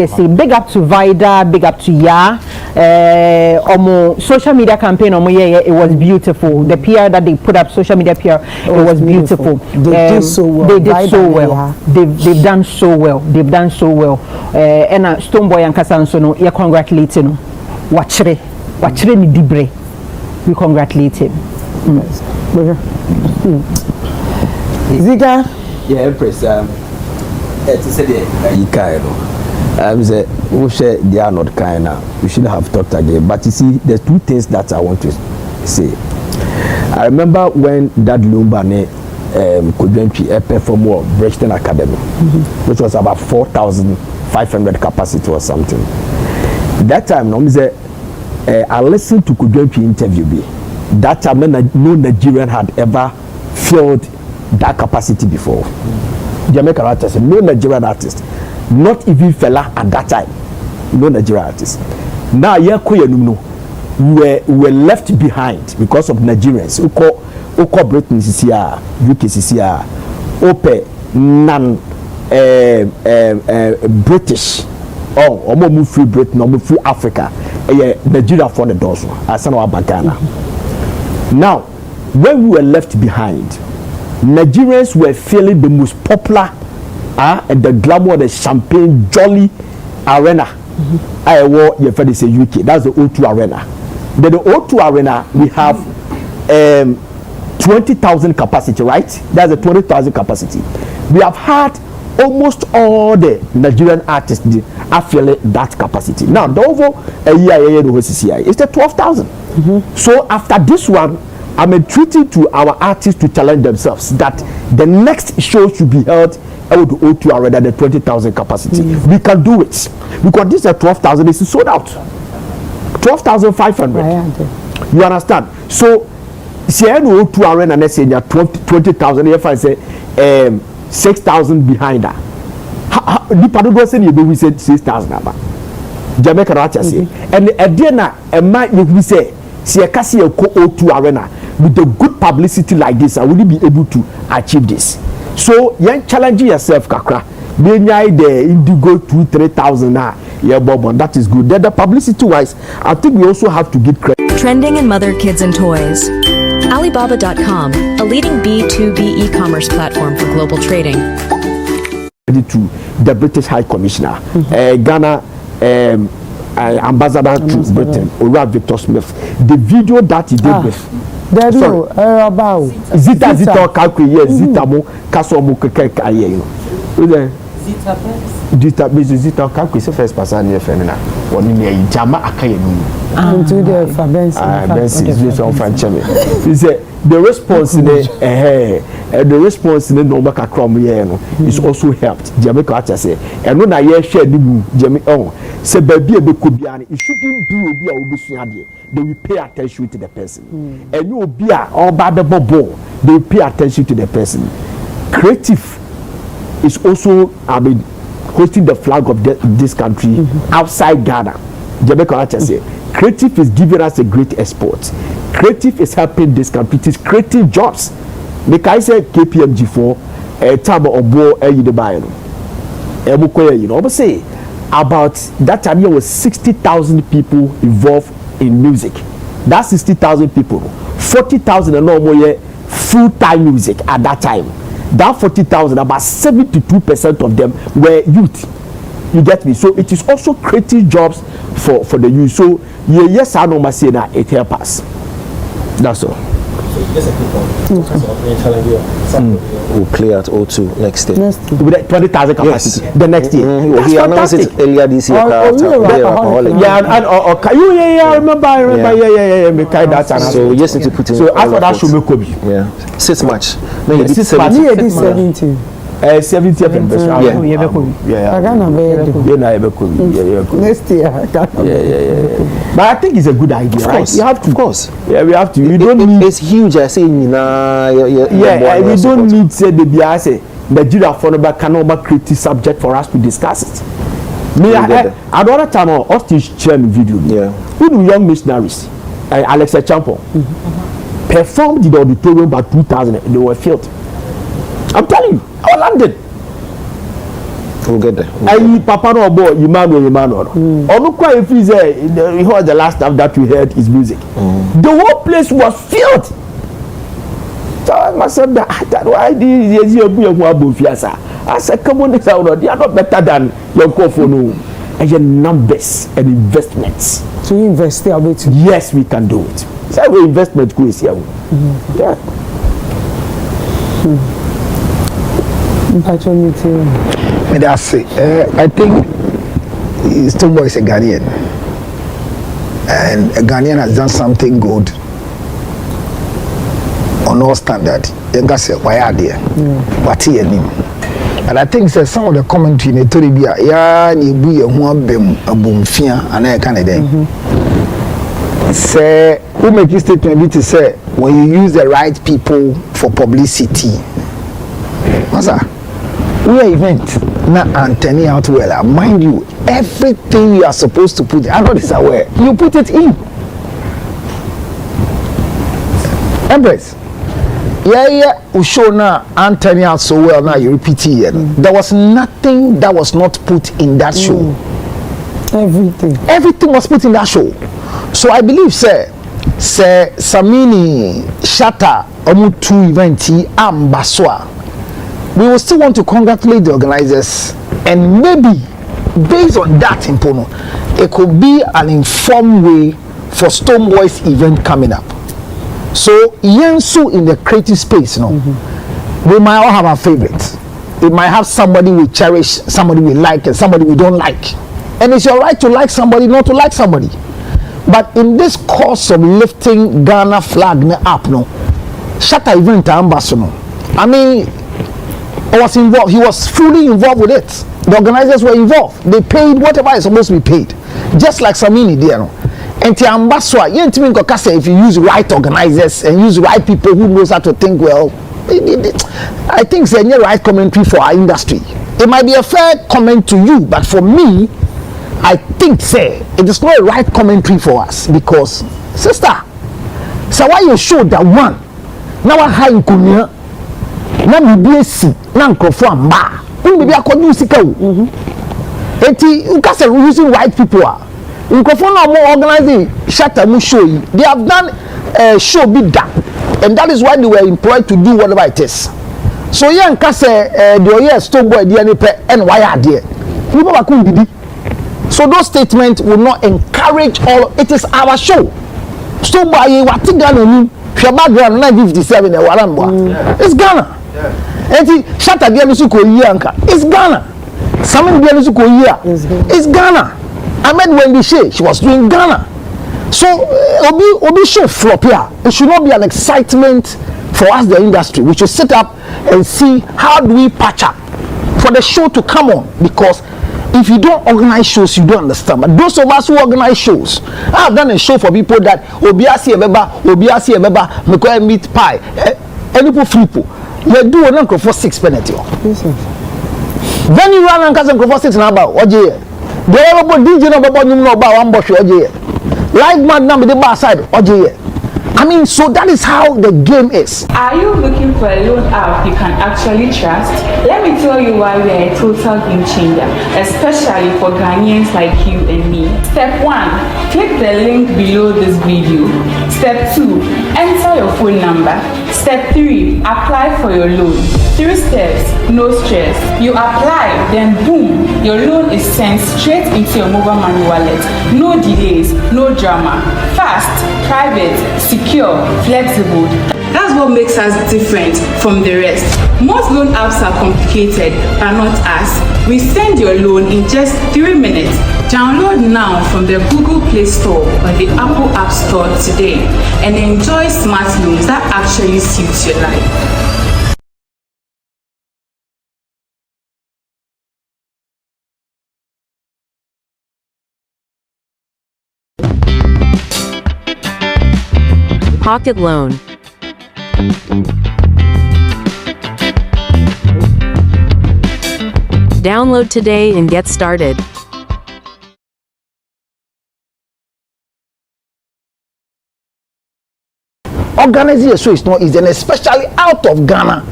say big up to Vida, big up to Ya. Omo social media campaign it was beautiful. The PR that they put up, social media PR, it was beautiful. They did so well. They did so well. They've done so well. They've done so well. And Stoneboy and Kasanso no ye congratulate no. Wachre ni dibre. We congratulate him. Ziegga. Yeah, Empress. To say you can. Say we share they are not kind now. We should have talked again. But you see, there's 2 things that I want to say. I remember when Dad Lumba could perform more Brixton Academy, which was about 4,500 capacity or something. That time, I listened to Kudwempi interview. That time, no Nigerian had ever filled that capacity before. Jamaican artist, no Nigerian artist, not even fella at that time, no Nigerian artist. Now, we were left behind because of Nigerians. Uko Britain CCR, UK CCR, Ope non British. Oh, move free Britain, move free Africa. Nigeria for the doors. Now, when we were left behind, Nigerians were feeling the most popular and the glamour of the champagne jolly arena. I wore your friend say UK. That's the O2 arena. Then the O2 arena we have 20,000 capacity, right? That's a 20,000 capacity. We have had almost all the Nigerian artists affiliate that capacity. Now, the over a year it's the 12,000. So after this one, I'm entreating to our artists to challenge themselves that the next show should be held with the O2 rather than the 20,000 capacity. We can do it because this is 12,000. This is sold out. 12,500. You understand? So, see, O2 arena and say 20,000. If I say 6,000 behind her, the Padua said you said 6,000. Jamaica Racha say, and Adena and my you say, see a Cassia O2 arena with the good publicity like this, I will be able to achieve this. So, you challenge yourself, Kakra. Being the Indigo 2,000-3,000 now, yeah, Bob, that is good. Then the publicity wise, I think we also have to give credit. Trending in mother, kids, and toys. Alibaba.com, a leading B2B e-commerce platform for global trading. To the British High Commissioner, Ghana ambassador to Britain, Ora Victor Smith. The video that he did with about Zita Kakwe, yes, Zita mo Kasomo Keke, you know. Zita Kakwe is the first person here, Fenina. One in Jama Akayenu. Into the Benson is from French. He said the response in the response in the number Kakrom is also helped. Jamaica Archer say, and when I hear share the Jamaica, say baby a Bekobiani, it shouldn't be a Obusiadi. They will pay attention to the person. And you will be all bad the bobo, they will pay attention to the person. Creative is also, hosting the flag of this country outside Ghana. Jamaica Archer say, creative is giving us a great export. Creative is helping this country. It is creating jobs. Like I said, KPMG4, Tabo Obo, the Bayern. You know, but say about that time there was 60,000 people involved in music. That's 60,000 people. 40,000 and more full-time music at that time. That 40,000, about 72% of them were youth. You get me? So it is also creating jobs for the youth. So yes, I know say that it helps us. That's all. Just a quick one. We'll play at O2 next year. With 20,000 capacity. Yes. The next year. He announced it earlier this year. I remember. Yeah. So we just need to put in. So after that, should make Kobe. Yeah. 6 March. No, you did 17. 70th anniversary. Next year. But I think it's a good idea. Of course. You have to. Of course. Yeah, we have to. You don't need. It's huge. I say, we don't need say the BIA Nigeria for the cannot create subject for us to discuss it. Me, another time on Austin sharing video. Yeah. Who do young missionaries? Alexa Champo performed in the auditorium by 2000. They were filled. I'm telling you, I landed. We'll get there. Papa no boy, Emmanuel. Onukwa if he heard the last time that we heard his music. The whole place was filled. So I must say that why these I said, come on, they are not better than your Kofono. And your numbers and investments. To invest there, yes, we can do it. So we investment go here. Yeah. I think Stonebwoy is a Ghanaian, and a Ghanaian has done something good on all standard. Why are there? What he and I think some of the commentary in Toribia, you be a boom fear and I can't say, who make this statement to say when you use the right people for publicity. What's that? We are event not antenna out well. Mind you, everything you are supposed to put, I know this aware. You put it in. Embrace. Yeah, we show now antenna out so well. Now you repeat it. There was nothing that was not put in that show. Everything was put in that show. So I believe, say Samini Shatta Omutu eventi Ambaswa. We will still want to congratulate the organizers, and maybe based on that, it could be an informed way for Stonebwoy's event coming up. So Yensu in the creative space, no, we might all have our favorites. It might have somebody we cherish, somebody we like, and somebody we don't like. And it's your right to like somebody, not to like somebody. But in this course of lifting Ghana flag up, no, Shatta event ambassador. I mean, I was involved. He was fully involved with it. The organizers were involved. They paid whatever is supposed to be paid, just like Samini there. No? And the ambassador, if you use right organizers and use right people who knows how to think well, I think it's a right commentary for our industry. It might be a fair comment to you, but for me, I think it is not a right commentary for us because, sister, so why you show that one? Now I high in Kunya, now we BSc, now from Ba, we be a conducive. You can say using white people. You can find more organizing Shatta show. They have done a show big done, and that is why they were employed to do whatever it is. So yeah, can say the year stone boy the and why are there? People are going to so those statements will not encourage all. It is our show. Stone boy, you what Ghana? Your background 1957 It's Ghana. And Shatta the Yanka. It's Ghana. Samuel the It's Ghana. I met Wendy Shea. She was doing Ghana. So Obi show flop here. It should not be an excitement for us, the industry. We should sit up and see how do we patch up for the show to come on. Because if you don't organize shows, you don't understand. But those of us who organize shows, I have done a show for people that Obiasi Ebeba, Mekwe meat pie, any people. You do an uncle for 6 penalty. Then you run and for 6 number. What you the other DJ no about one bush. Like man number the bar side. I mean, so that is how the game is. Are you looking for a loan app you can actually trust? Let me tell you why we are a total game changer, especially for Ghanaians like you and me. Step 1, click the link below this video. Step 2, enter your phone number. Step 3, apply for your loan. 3 steps, no stress. You apply, then boom, your loan is sent straight into your mobile money wallet. No delays, no drama. Fast, private, secure, flexible. That's what makes us different from the rest. Most loan apps are complicated, but not us. We send your loan in just 3 minutes. Download now from the Google Play Store or the Apple App Store today and enjoy smart loans that actually suits your life. Pocket Loan. Download today and get started. Organizing a show is not easy, and especially out of Ghana.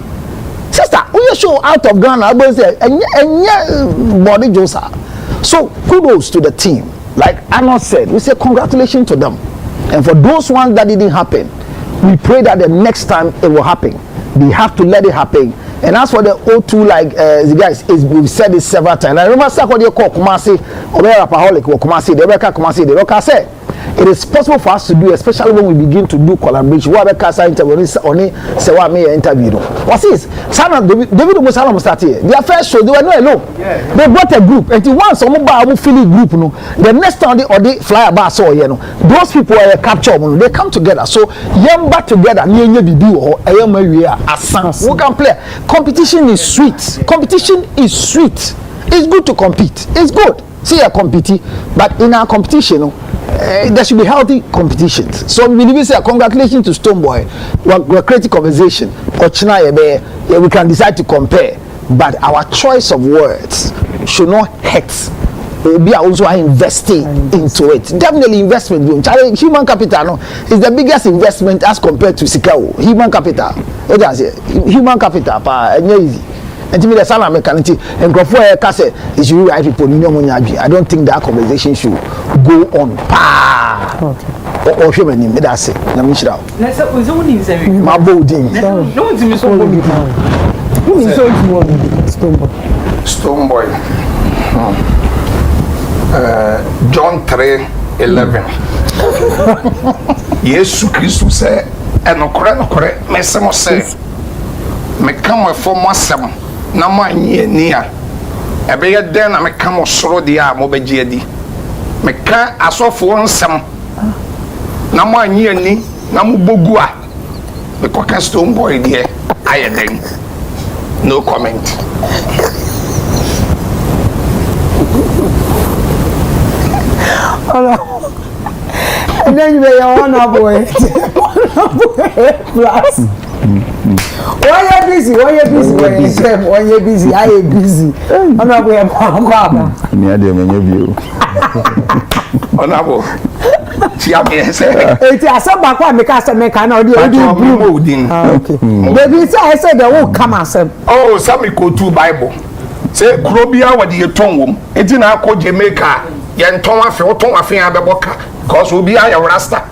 Sister, when you show out of Ghana, I will say, body Josa. So kudos to the team. Like Arnold said, we say congratulations to them. And for those ones that didn't happen, we pray that the next time it will happen. They have to let it happen. And as for the O2, like the guys, we've said this several times. I remember what you call Kumasi, or Rapaholic, or Kumasi, the Reka Kumasi, the Roka said. It is possible for us to do, especially when we begin to do collaboration. What about Kasa interview? Only Sewa me interview. What's this? David Musalam started. Their first show, they were not alone. Yeah. They brought a group. And once some Philly group, no, the next time they fly about so those people are captured. They come together. So yamba together, we can play. Competition is sweet. Competition is sweet. It's good to compete. It's good. See, a competing, but in our competition, there should be healthy competitions. So we believe say congratulations to Stoneboy. We're creating conversation. We can decide to compare, but our choice of words should not hurt. We are also investing into it. Definitely investment. Human capital is the biggest investment as compared to Sikao. Human capital. Human capital. Easy. And to me, the son of mechanic and Crawford is you right people. I don't think that conversation should go on. Or human name. That's it. Let's was only my boarding. No one's in Stoneboy. John 3:11. Yesu Christus said, enokore mesemo se me kam efo mo asem na mo anyi ani a ebe ye den na me kam soro de a mo begie di me ka asofo nsem na mo anyi ani na mo bogu a me kwa stone boy de ayeden no comment. And then you may want to boy. Plus. Why you busy? Why you busy? Why you busy? I am busy. I'm not going to me ade me view. Honorable. Tia me say. It is some back one make us make an audio. Okay. Baby, I said they will come as oh, some go to Bible. Say Krobia what the tongue wom. Enti na akọ Jamaica. Yen ton afi o ton afi abeboka. Cause obi aye rasta.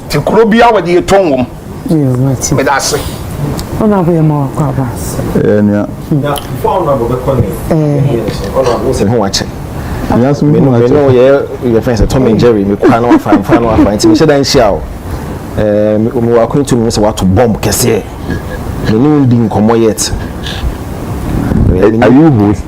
Ti Krobia what the tongue wom. Yes, me da say. Ona be mo kwa bas. Nya. Na before ona go be konne. Ona go se ho wache. Yes, me no your friends Tom and Jerry me kwa na wa fan nti me shedan hia o. Me wa kwentu me se wa to bomb kese. Me ni ndi nkomo yet. Are you both?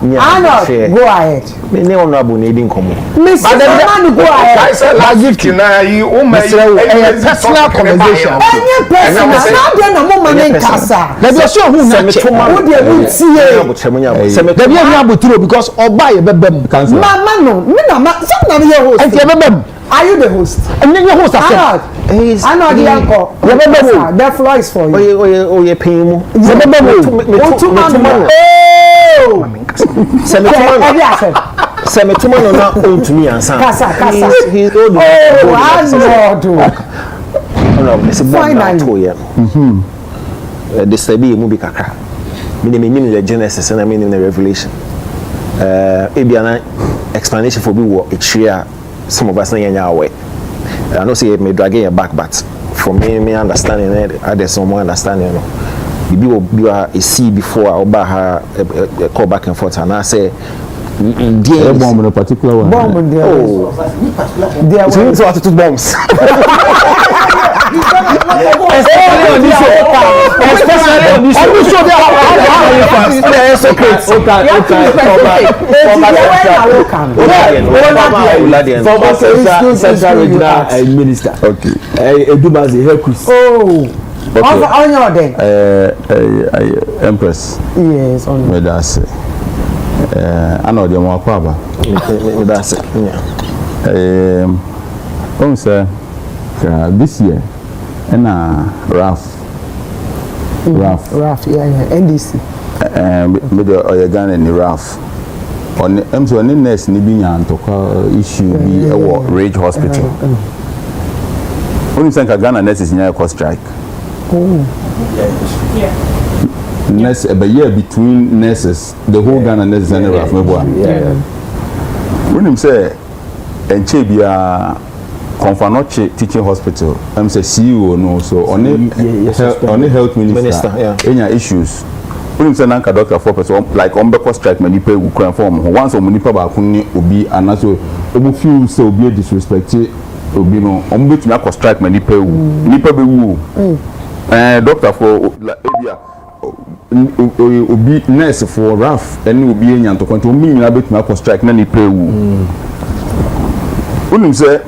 Arnold, go ahead. Me honorable needing come. Mr. Man, go ahead. Personal conversation. Any person, not then a woman in Casa. Let me show who because or buy a bebem cancer. Mamma, no, some of your host. Are you the host? And then your host, I know the uncle. The floor is for you. Oh, you pay him. Send to man not own to me and son. He's old. Oh, I know. It's a fine this be a movie kaka. Meaning the Genesis and I mean in the Revelation. An explanation for me what it's here. Some of us in our way. I don't say it may drag it back, but for me understanding it, there's some more understanding. You are a sea before I buy her call back and forth, and I say, dear bomb in a particular one. Bomb, oh, there were two bombs. Minister. Okay. Edubazi Hercules. Oh. Okay. On your day. Empress. Yes, on your day. That's it. I know the more power. That's it. Yeah. Sir, this year, and Ralph, yeah, NDC. With the Ghana and Ralph. On the next Nibian to issue be a Rage Hospital. Only think Ghana nurse is near a strike. Nurse a year between nurses, the whole Ghana nurses and Ralph. When him say, and Chebia. Confanoche Teaching Hospital, I'm say CEO no so only health minister any issues. When say nanka doctor for person like ombeko strike many pay will cry form once on nipa ba kunni obi anaso obu feel say obi disrespect obi no ombetu na ko strike many pay nipa be wu doctor for area obi nurse for Raf any obi enya to konto omi nyina betu na ko strike na nipa wu. When say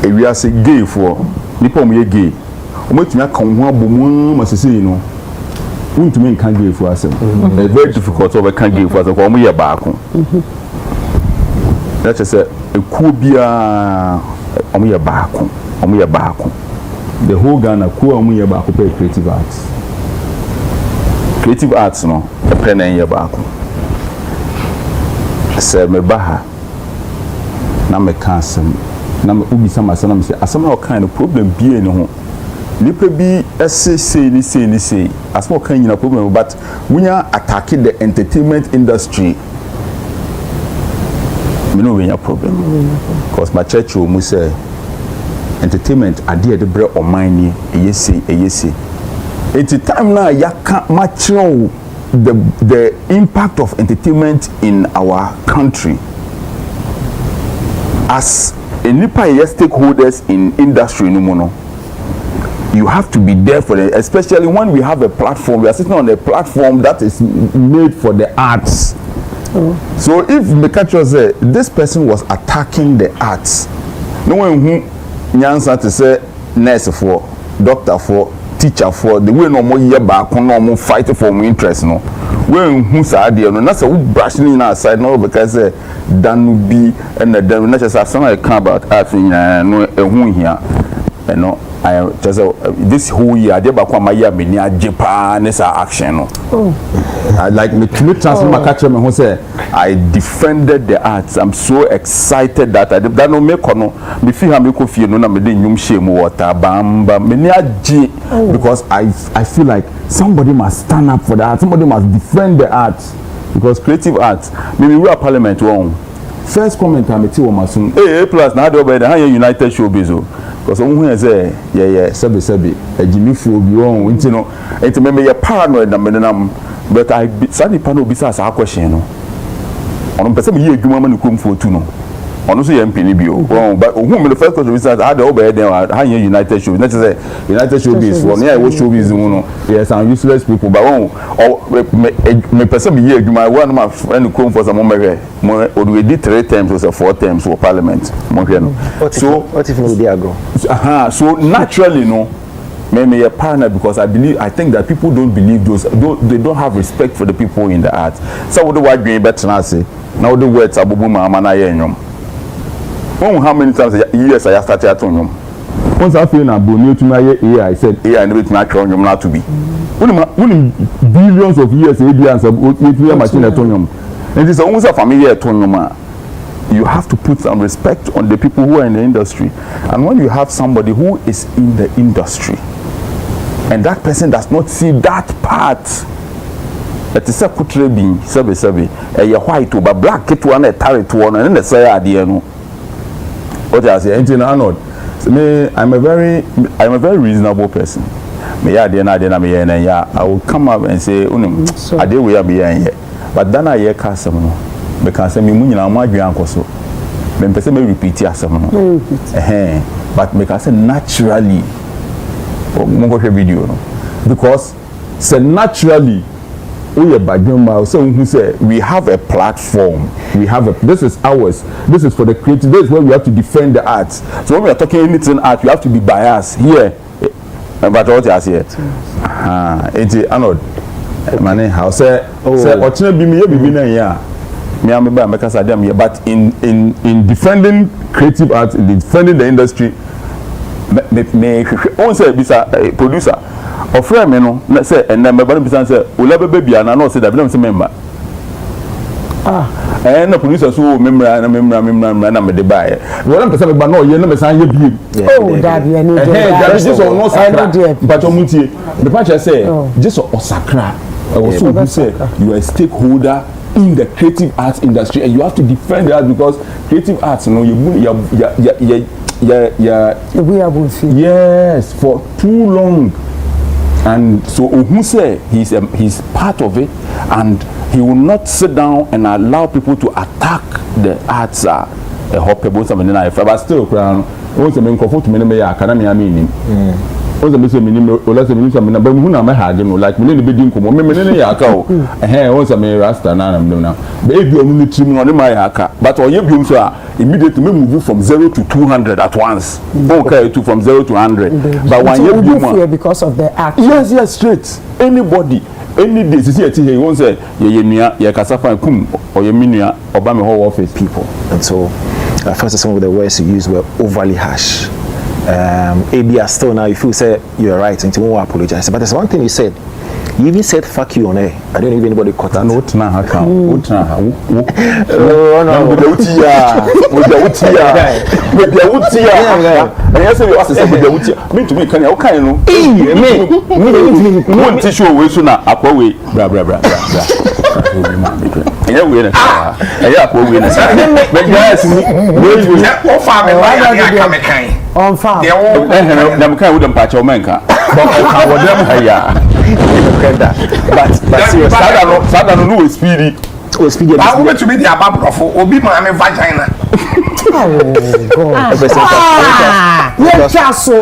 we are say gay for nipa omo ye gay omo tumi aka ho abomu masese no untumi kan gay for asem it's very difficult to can gay for asem ko omo ye baako that is ekuo bia omo ye baako the whole Ghana ko omo ye baako pe creative arts no e pe na ye baako se me baha na me kan asem na ubi sama sana me say asama o kind of problem bi eni ho nipa bi say asama o kind of problem but wunya attack the entertainment industry me no we problem because my church will say entertainment ade de bre oman ni eyesi it's a time now ya can match the impact of entertainment in our country as a nipa stakeholders in industry no more. You have to be there for it, especially when we have a platform. We are sitting on a platform that is made for the arts. So if Mekacho say this person was attacking the arts, no one who nyansa to say nurse for, doctor for, teacher for, the way no more year back, no more fight for my interest, no. When who's idea, no, that's a brushing in our side, no, because Dan be and the not just have something about arts in no who here, you know. I just this whole year, I did back my year, me Japan is action. I like me to transfer my catcher who say I defended the arts. I'm so excited that I did that no make no me feel how me could feel no me didn't use shame water bamba me because I feel like somebody must stand up for the art. Somebody must defend the arts because creative arts. Maybe we are parliament wrong. First comment I made was hey plus now the over the United Showbiz because someone say yeah sebi a Jimmy Fu be wrong you know it may be a paranoid but I sadly pano bisa a question no on person me you man no come for two no on so NPP wrong but who me the first question is how the over there how United Showbiz not say United Showbiz for me I was showbiz no yes and useless people but one me person me you my one my friend come for some more we did 3 terms or 4 terms for parliament so what if we go so naturally no maybe a partner because I think that people don't believe they don't have respect for the people in the arts. So what do I do better now say now the words abubu mama na yenyom how many times years I started at on once I feel na boni otuma ye AI said AI never to match on not to be billions of years ABS machine at on and it's almost a familiar at you have to put some respect on the people who are in the industry. And when you have somebody who is in the industry and that person does not see that part, that is a kutre being sabe a white to black kit one a target one and then say idea no. What I say, I'm a very reasonable person. Me I will come up and say I did we are behind here. But then I hear custom because me munyina ma dwan koso me pese me repeat asem no but because naturally mo go video no because say naturally we badwama so who say we have a platform this is ours, this is for the creative, this is where we have to defend the arts. So when we are talking anything art you have to be biased here but what you say it's anod mane how say ochina bi me bi na ya but in defending creative arts, in defending the industry, me say bisa producer of friend me no say and then me bisa say ula baby and I know say that we don't say member and the producer so member na me dey buy we don't person me no ye no me san ye bi that we need just on no sakra but omutie the patch say just osakra also who say you are a stakeholder in the creative arts industry and you have to defend that because creative arts yes for too long and so who say he's part of it and he will not sit down and allow people to attack the arts a hopable something na but still crown once me comfort me me academy meaning once me say me ola say me say me na ba mu na me hage no like me ne be din komo me ne ya aka o once me rasta na na baby onu ni trim no ne ma ya aka but oye biom so a immediately me move from 0 to 200 at once okay to from 0 to 100 but when you fear because of the act yes straight anybody any day see here he won't say ye nua ye kasa fan kum or ye minua oba me whole office people and so first some of the words you used were overly harsh ABS still now you feel say you're right and you won't apologize but there's one thing you said. You even said fuck you on air. I don't know if anybody caught that. No, tna haka. Utna ha. No. With the utia. And you say you ask with the utia. Me to me can you okay no? Me. Won't teach you way so na akwa way. Bra. Yeah, we na. Yeah, we na. But guys, we o fa me ba ya ka me kan. On farm. na me kan we dem pa cho menka. But I would them ya. But serious. Sada no we speedy. O speedy. Ba we to be the ababrofo obi ma me vagina. Oh God. Yes, so.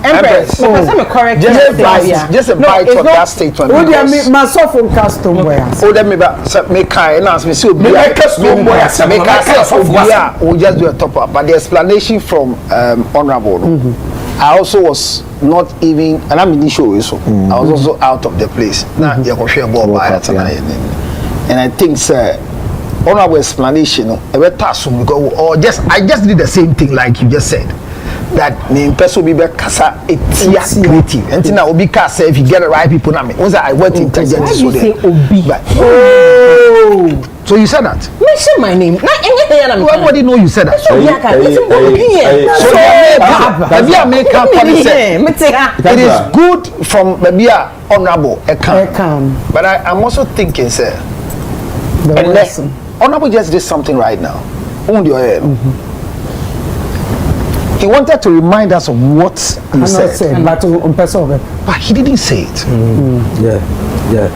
Empress, I'm correct. Just a bite of that statement. Oh, dear, myself from custom wear. Oh, let me make and ask me so. Make custom wear. Yeah, we'll just do a top up. But the explanation from Honorable. I also was not even, and I'm in the show, so I was also out of the place. Now you're share ball by and I think, sir, Honorable explanation, or just I just did the same thing like you just said. That me person be kasa etia creative. And now obi kasa if you get the right people na me. Once I worked in intelligence so there. So you said that? Mention my name. Everybody know you said that. So it is good from maybe honorable account. But I'm also thinking, sir. Honorable just did something right now. On your head. He wanted to remind us of what he said. But he didn't say it. Yeah.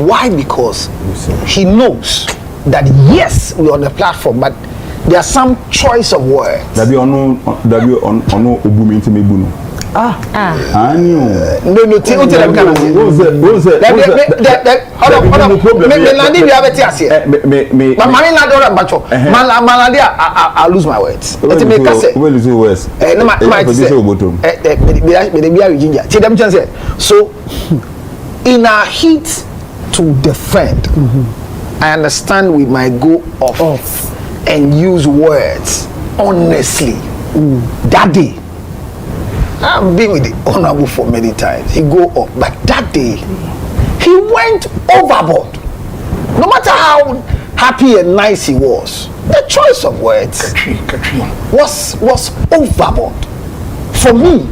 Why? Because he knows that yes, we're on the platform, but there are some choice of words. I'll lose my words. So in our heat to defend, I understand we might go off and use words honestly. That day I've been with the honorable for many times. He go up, but that day he went overboard. No matter how happy and nice he was, the choice of words was overboard for me.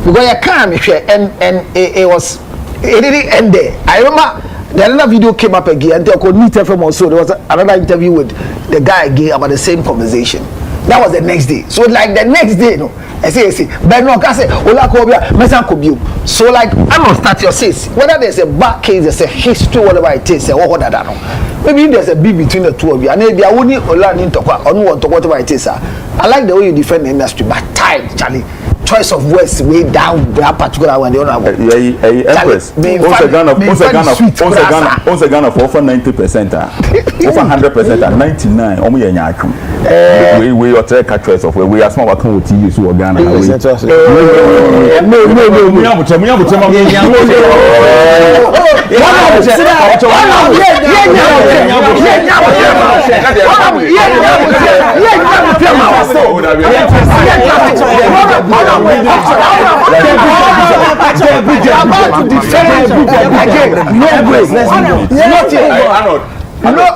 Because I can't and it didn't end there. I remember the another video came up again. There was another interview with the guy again about the same conversation. That was the next day. So like the next day, I say, but no, I say, so like I'm gonna start your says whether there's a back case, there's a history, whatever it is, or what I don't know. Maybe there's a beef between the two of you, and maybe I wouldn't learn into whatever it is. I like the way you defend the industry, but time, Charlie. Choice of words way down that particular one. The honorable. Empress. Once a Ghana for over 90%, over 100%, 99. Omu yenyakum. We are take a choice of we are small account with TV so Ghana.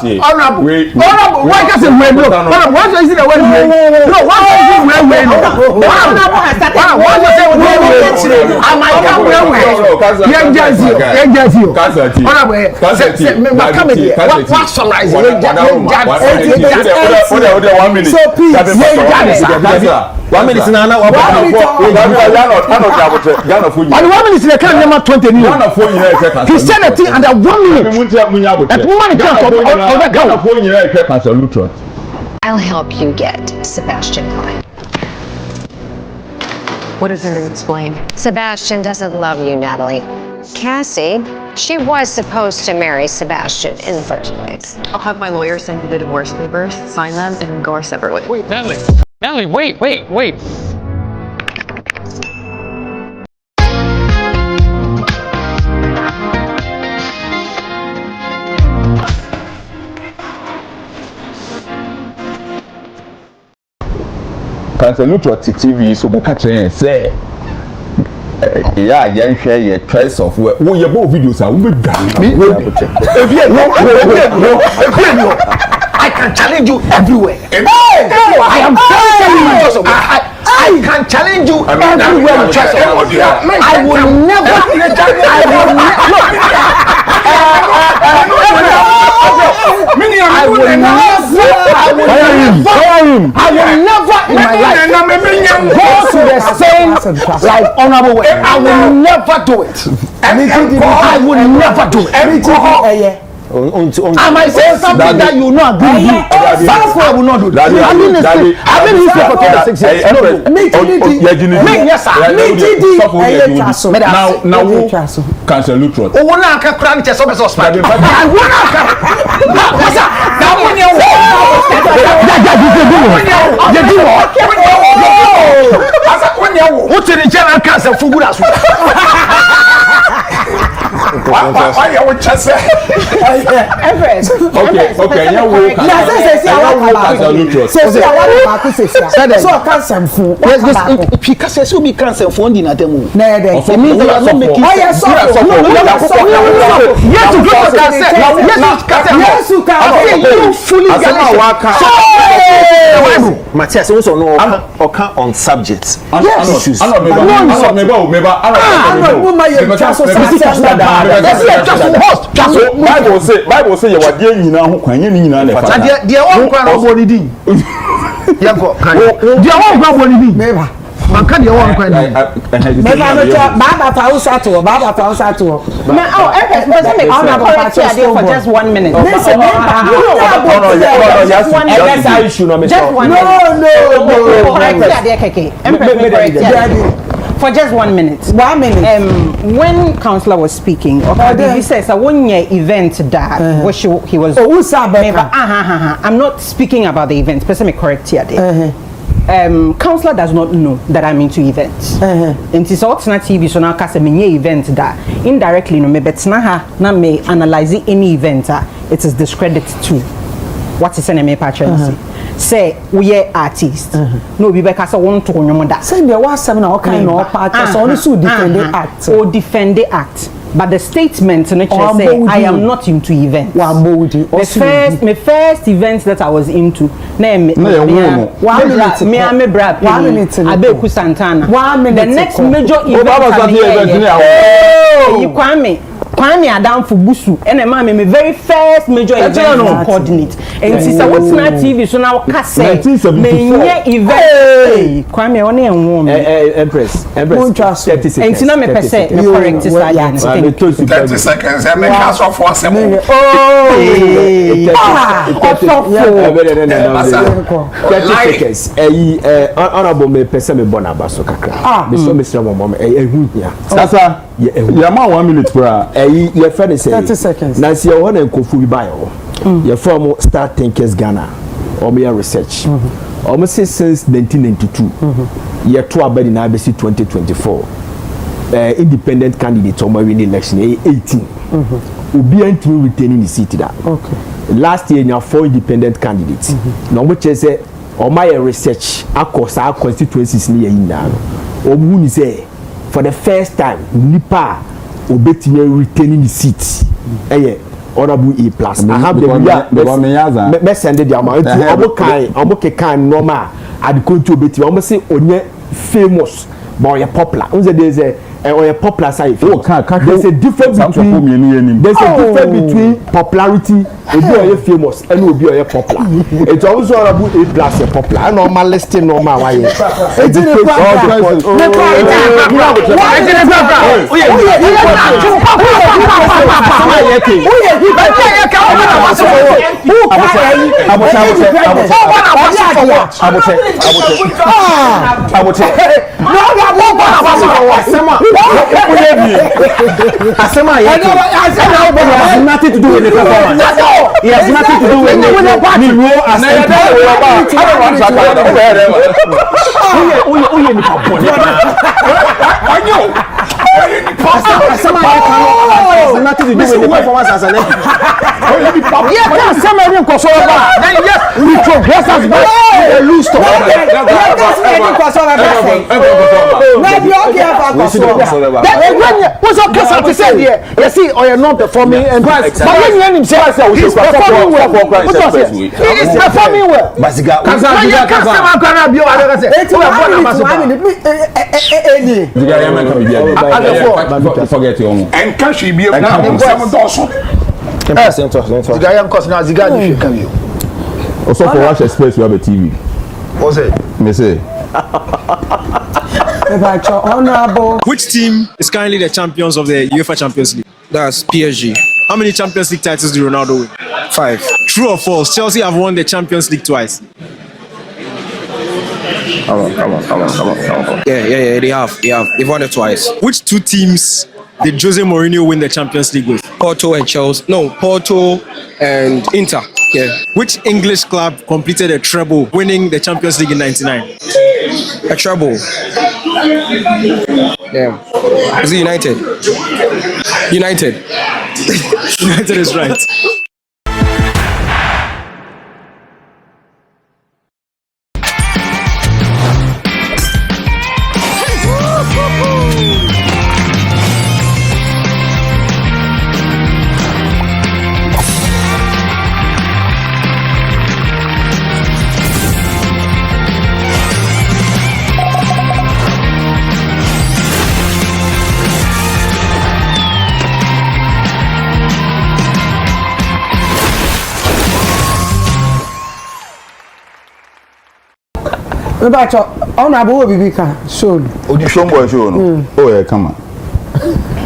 Honorable. Why can't you wear no? Why can't you say the word wear? No, why can't you wear no? Honorable has started. Why can't you say wear? I might come wear. Yeah, Honorable, come here. What summarize? So please, 1 minute now. 1 minute. And 1 minute they can't number 20 million. He said a thing under 1 minute. I'll help you get Sebastian Klein. What is there to explain? Sebastian doesn't love you, Natalie. Cassie, she was supposed to marry Sebastian in the first place. I'll have my lawyer send you the divorce papers, sign them, and go our separate ways. Wait, Natalie. Natalie, wait. Cancer Neutral TV so beka train say yeah yen share your choice of where we your videos are we I can challenge you everywhere. I am telling you. I can challenge you everywhere you trust. I will never. I will never in my life go to the same like honorable way. I will never do it. I will never do it. Am I saying something that you not agree with? I will not do that. I've been in for 26 years. Now, cancel Lutrot. Oh, one I can cry to some suspect. What's in the general council for good as well? Why are we just saying? Okay. Yeah, we so I can't send food. Yes, because you be cancel phone in at the moon. It means they are not making. Oh, yes, you Matthias also no on subjects. Issues. Bible say you are dear nyina ho kwanye ni nyina na fa. Dia won kwa no boni din. Yako kan. Dia won kwa boni din. Meba. Man kan dia won kwa ni. Meba no baba fa usato. Na for just 1 minute. Listen, for just 1 minute. 1 minute. When Councillor was speaking, he says a 1 year event that which he was. I'm not speaking about the event. Please let me correct here. Councillor does not know that I'm into events. And it's also not TV, so now cast a mini event that indirectly no me betna na me analyze any event it is discredit to what is an patron. Say we are artists. No, we be kasa won to nyom da. Say there was some na kind of part so only so defend the act. Or defend the act. But the statement say I am not into events. My first events that I was into. The next major event. Kwame Adam for Busu and a man my very first major event coordinate. And sister what's not TV so now cassette event Kwame only and woman Empress 30 seconds and now me percent me correct 30 seconds and make us off for some 30 seconds honorable me person me born abaso kakra me so me sra mom ehu hia sasa ya ma 1 minute bra your friend say 30 seconds. Now see you want to go full buy your form Start Thinkers Ghana or me research. Almost since 1992. Year 2 about in ABC 2024. Independent candidate or win election 18. Ubi and retaining the seat that. Okay. Last year you have 4 independent candidates. Now which is or my research across our constituencies near in now. Or who say for the first time Nipa obetime retaining the seat honorable A+. I have the me send the amount to kan normal at the country obetime almost say onye famous but you're popular there's a popular side there's a difference between popularity and be famous and will be popular. It's also honorable A+ popular normal listing normal why nothing to do with the performance. He has nothing to do with the role as nothing to do with the performance as an MP. We progress as well. We lose to so what's up case I said here you see or you're not performing and but when you himself he's performing well he is performing well Ziegga customer gonna be over say forget your own and can she be now 7,000 Ziegga young cause now Ziegga you can you also for watch express you have a TV what's it me say Honorable. Which team is currently the champions of the UEFA Champions League? That's PSG. How many Champions League titles do Ronaldo win? 5. True or false? Chelsea have won the Champions League twice. Come on. Yeah, they have. They've won it twice. Which two teams did Jose Mourinho win the Champions League with? Porto and Chelsea. No, Porto and Inter. Yeah. Which English club completed a treble, winning the Champions League in '99? A treble. Yeah. Is it United? United. United is right. But honorable Bibika shown. Odi somewhere show no. Oh yeah, come on.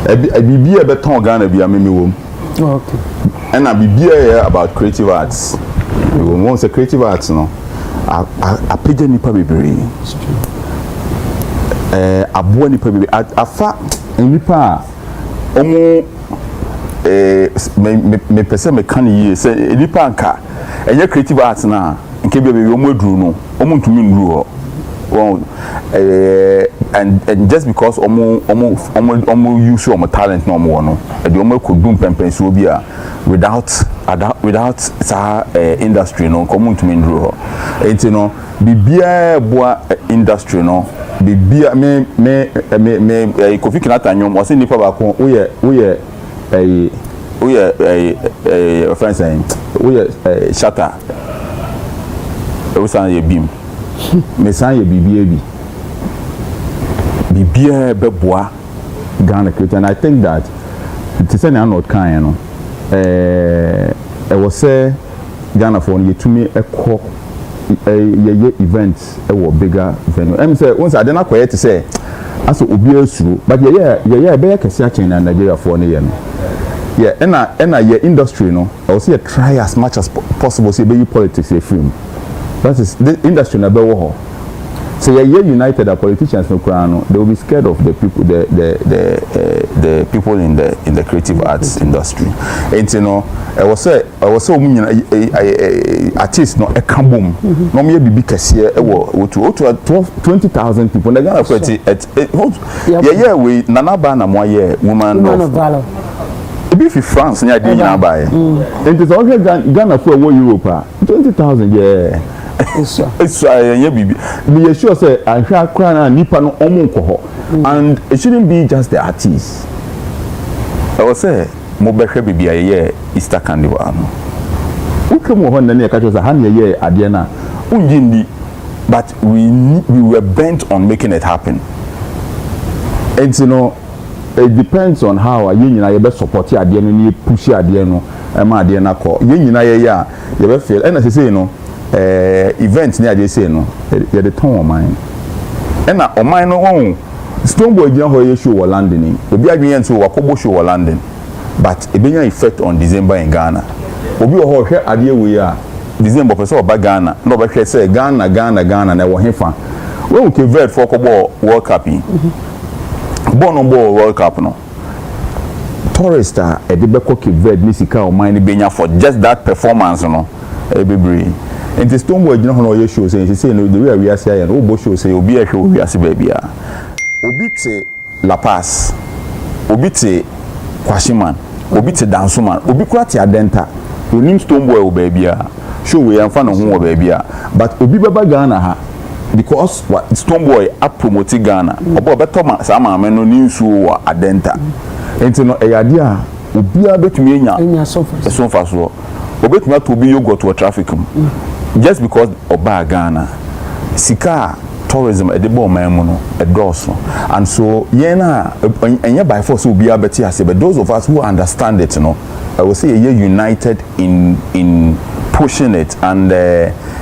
Bibi e beton Ghana bia me wom. Okay. And bibi e about creative arts. We want say creative arts no. A page nipa bebre. Aboa nipa bebre. Afa nipa omo me pese me kan yi say nipa nka enye creative arts na nke bia bebre omo aduru no. Omo ntumi nduru ho. Well, and just because omo use omo talent no omo no e de omo could boom pempen so bia without industry no komo ntumi nduru ho enti no bibia boa industry no bibia me Kofi Kinata nyom o se nipa ba ko we friends saying we shatter we san ye bim me san ye bibia beboa Ghana creator, and I think that it is an not kind no I was say Ghana for you to me a co events bigger venue em say once I dey na quiet to say as Owusu but yeah be kese chain na Nigeria for ne yeah and your industry no I will say try as much as possible say be politics a film. That is the industry na be wo. So you're united, the politicians no crown, they will be scared of the people, the people in the creative arts industry. And you know, I was so artists no a boom. No me be big here. To 20,000 people. They're gonna put it. Yeah, we Nanaba na moye woman of valor. If France near the Naba, it is okay. Ghana for Europe. 20,000, yeah. It's baby. Me sure say I hear crying nipa no omo and it shouldn't be just the artists. I will say mo behwe bibia ye Easter Carnival no. Ukemo ho na ne ka chosa han ye ade na unjindi, but we were bent on making it happen. And you know it depends on how you nyina ye be support ade no ni push ade no e ma ade na ko ye nyina ye ya ye be feel and say no event near they say no they the ton of mine and na o mine no won Stoneboy gina ho ye show wa London obi adwen so wakobo show wa London but e benya effect on December in Ghana obi ho hwe ade we a December person oba Ghana no be hwe say Ghana na wo hefa when we vet for kobo World Cup born on World Cup no tourist e de be ko vet ni sika o mine benya for just that performance no e be and the Stoneboy you know how you show say no the way we are saying no show say obi ehwe we are baby a obi te La Paz obi te Kwashiman obi te Dansoman obi kura te Adenta onim Stoneboy o baby a show we am fa no ho baby a but obi baba Ghana ha because what Stoneboy a promote Ghana obo beto sa maame no ni nsu wa adenta enti no eyade obia betumi enya so fa so obetumi to bi yogurt to traffic just because oba Ghana sika tourism e de bo man mu no e doso and so yena enye by force obia beti ase but those of us who understand it I will say you're united in pushing it and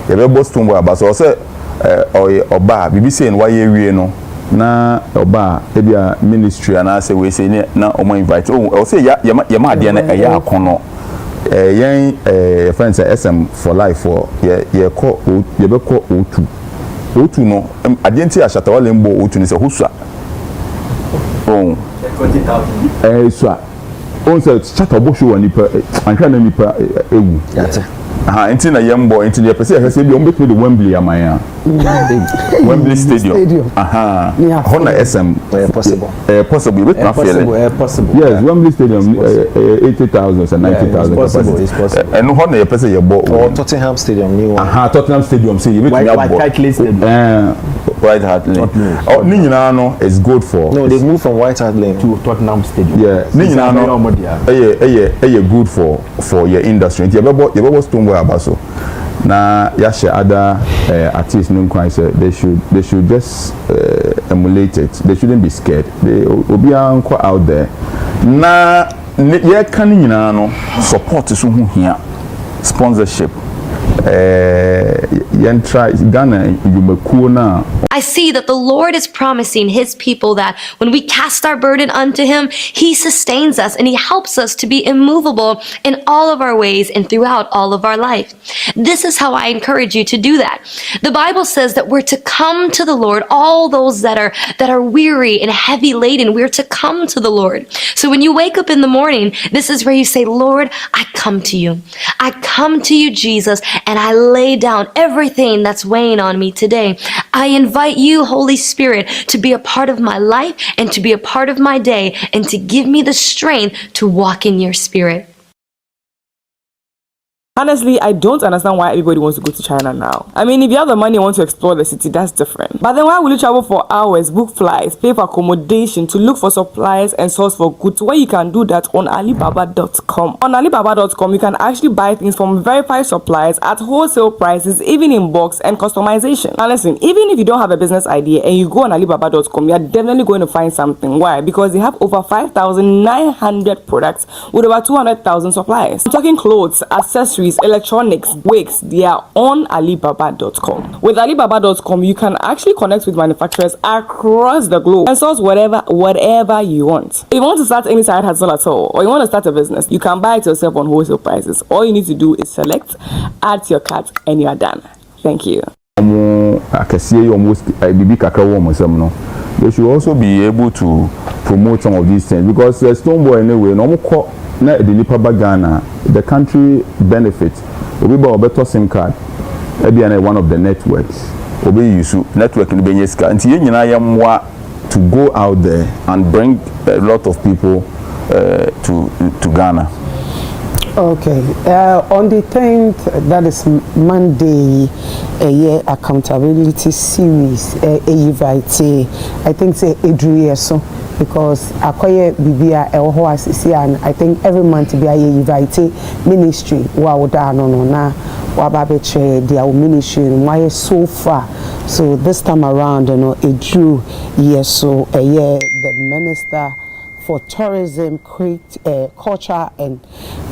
you be Stoneboy about so say oba BBC and why we no na oba ebia ministry and I say we say na omo invite I say ya ma de na eya akono friends SM for life for ye call ye be call otu no adenti a shata wale mbo otu ni se husua oh 20,000 so on say shata bo show nipa anhwa na nipa ewu enti na yembo enti ye pese ehse bi o mbetwe the Wembley amaya Wembley Stadium hona SM possible possible yes Wembley Stadium 80,000 and 90,000 possible and hona ye pese ye bo Tottenham Stadium new one Tottenham Stadium say you bet me White Hart Lane oh ni nyina no is good for no they moved from White Hart Lane to Tottenham Stadium ni nyina no good for your industry you be Stoneboy abaso na ya share other artists no quite say they should just emulate it. They shouldn't be scared. They obi anko out there na ye kan nyina no support so hu hia sponsorship I see that the Lord is promising his people that when we cast our burden unto him, he sustains us and he helps us to be immovable in all of our ways and throughout all of our life. This is how I encourage you to do that. The Bible says that we're to come to the Lord, all those that are weary and heavy laden, we're to come to the Lord. So when you wake up in the morning, this is where you say, Lord, I come to you. I come to you, Jesus, and I lay down everything that's weighing on me today. I invite you, Holy Spirit, to be a part of my life and to be a part of my day and to give me the strength to walk in your spirit. Honestly, I don't understand why everybody wants to go to China now. I mean, if you have the money and want to explore the city, that's different. But then why will you travel for hours, book flights, pay for accommodation to look for supplies and source for goods when you can do that on Alibaba.com? On Alibaba.com, you can actually buy things from verified suppliers at wholesale prices, even in bulk and customization. Now listen, even if you don't have a business idea and you go on Alibaba.com, you are definitely going to find something. Why? Because they have over 5,900 products with over 200,000 suppliers. I'm talking clothes, accessories, electronics, wigs. They are on Alibaba.com. With Alibaba.com, you can actually connect with manufacturers across the globe and source whatever you want. If you want to start any side hustle at all, or you want to start a business, you can buy it yourself on wholesale prices. All you need to do is select, add to your cart, and you are done. Thank you. They should also be able to promote some of these things because Stoneboy anyway, na the nipa Ghana, the country benefits. Obi ba obeto SIM card, ebi na one of the networks. Obi Owusu network in Benyeska. Nti ye nyina yamwa to go out there and bring a lot of people to Ghana. Okay, on the 10th, that is Monday, a year accountability series, I think say Adria so because akoye bibia eho asisi and I think every month be a invite ministry wa oda no na wa ba be che their ministry why so far. So this time around Adru yes so a year the minister for tourism, culture and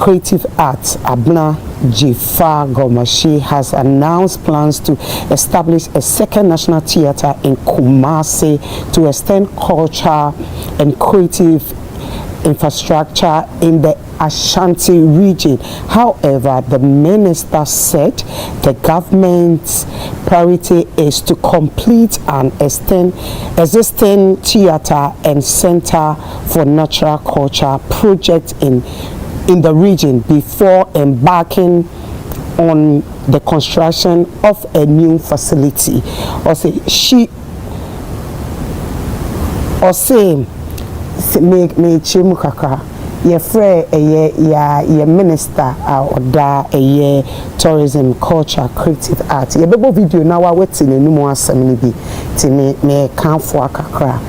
creative arts, Abna Jifa Gomashi, has announced plans to establish a second national theatre in Kumasi to extend culture and creative infrastructure in the Ashanti region. However, the minister said the government's priority is to complete an existing theatre and center for natural culture project in the region before embarking on the construction of a new facility. Me chimukaka ye frɛ ye minister oda tourism culture creative art ye bebo video na wa weti n'enum asɛm ni bi ti me kanfo akakra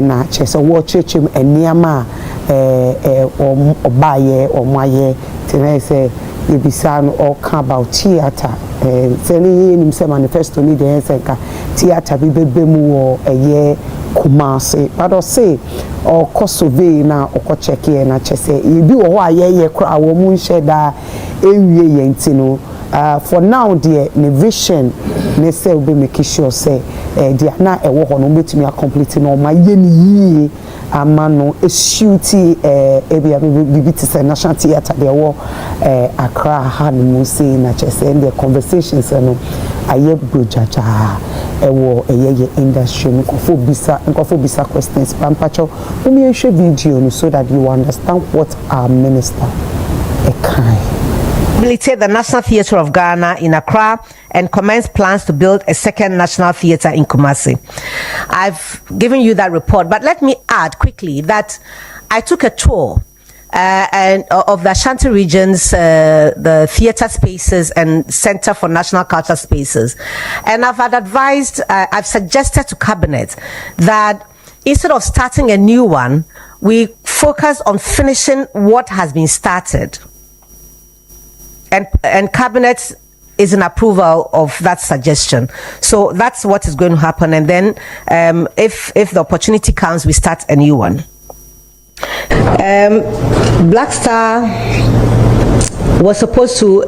na chese wo chechim eniama obaye omaye ti na say ye bisa no all about theater seni nim say manifesto ni de senka theater bi bebemu wo Kumasi but I say or Kosovo na or check here na chese you do what ye cry woman shed for now dear the vision ne say will be make sure say dear na e wo hono betimi complete no ma ye ni amano shooty bibi national theater there wo Accra han mu say na chese the conversations no aye brojaja ewo eye industry nkofo bisa questions pampacho umi ehwe video so that you understand what our minister Rehabilitate the National Theatre of Ghana in Accra and commence plans to build a second national theatre in Kumasi. I've given you that report, but let me add quickly that I took a tour and of the Ashanti regions, the theatre spaces and Center for National Culture Spaces, and I've suggested to Cabinet that instead of starting a new one, we focus on finishing what has been started. And Cabinet is in approval of that suggestion. So that's what is going to happen. And then if the opportunity comes, we start a new one. Black Star was supposed to...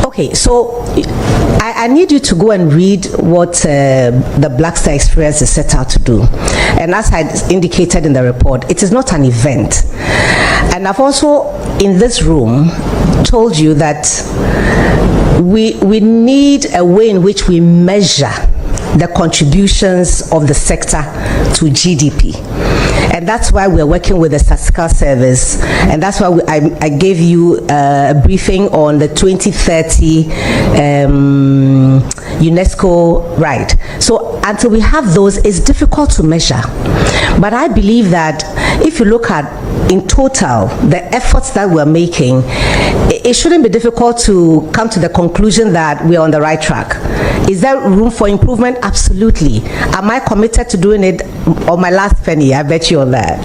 Okay, so I need you to go and read what the Black Star Experience is set out to do. And as I indicated in the report, it is not an event. And I've also, in this room, told you that we need a way in which we measure the contributions of the sector to GDP. And that's why we're working with the statistical service, and that's why I gave you a briefing on the 2030 UNESCO right. So until we have those, it's difficult to measure. But I believe that if you look at in total the efforts that we're making, it shouldn't be difficult to come to the conclusion that we're on the right track. Is there room for improvement? Absolutely. Am I committed to doing it on my last penny? I bet you on that.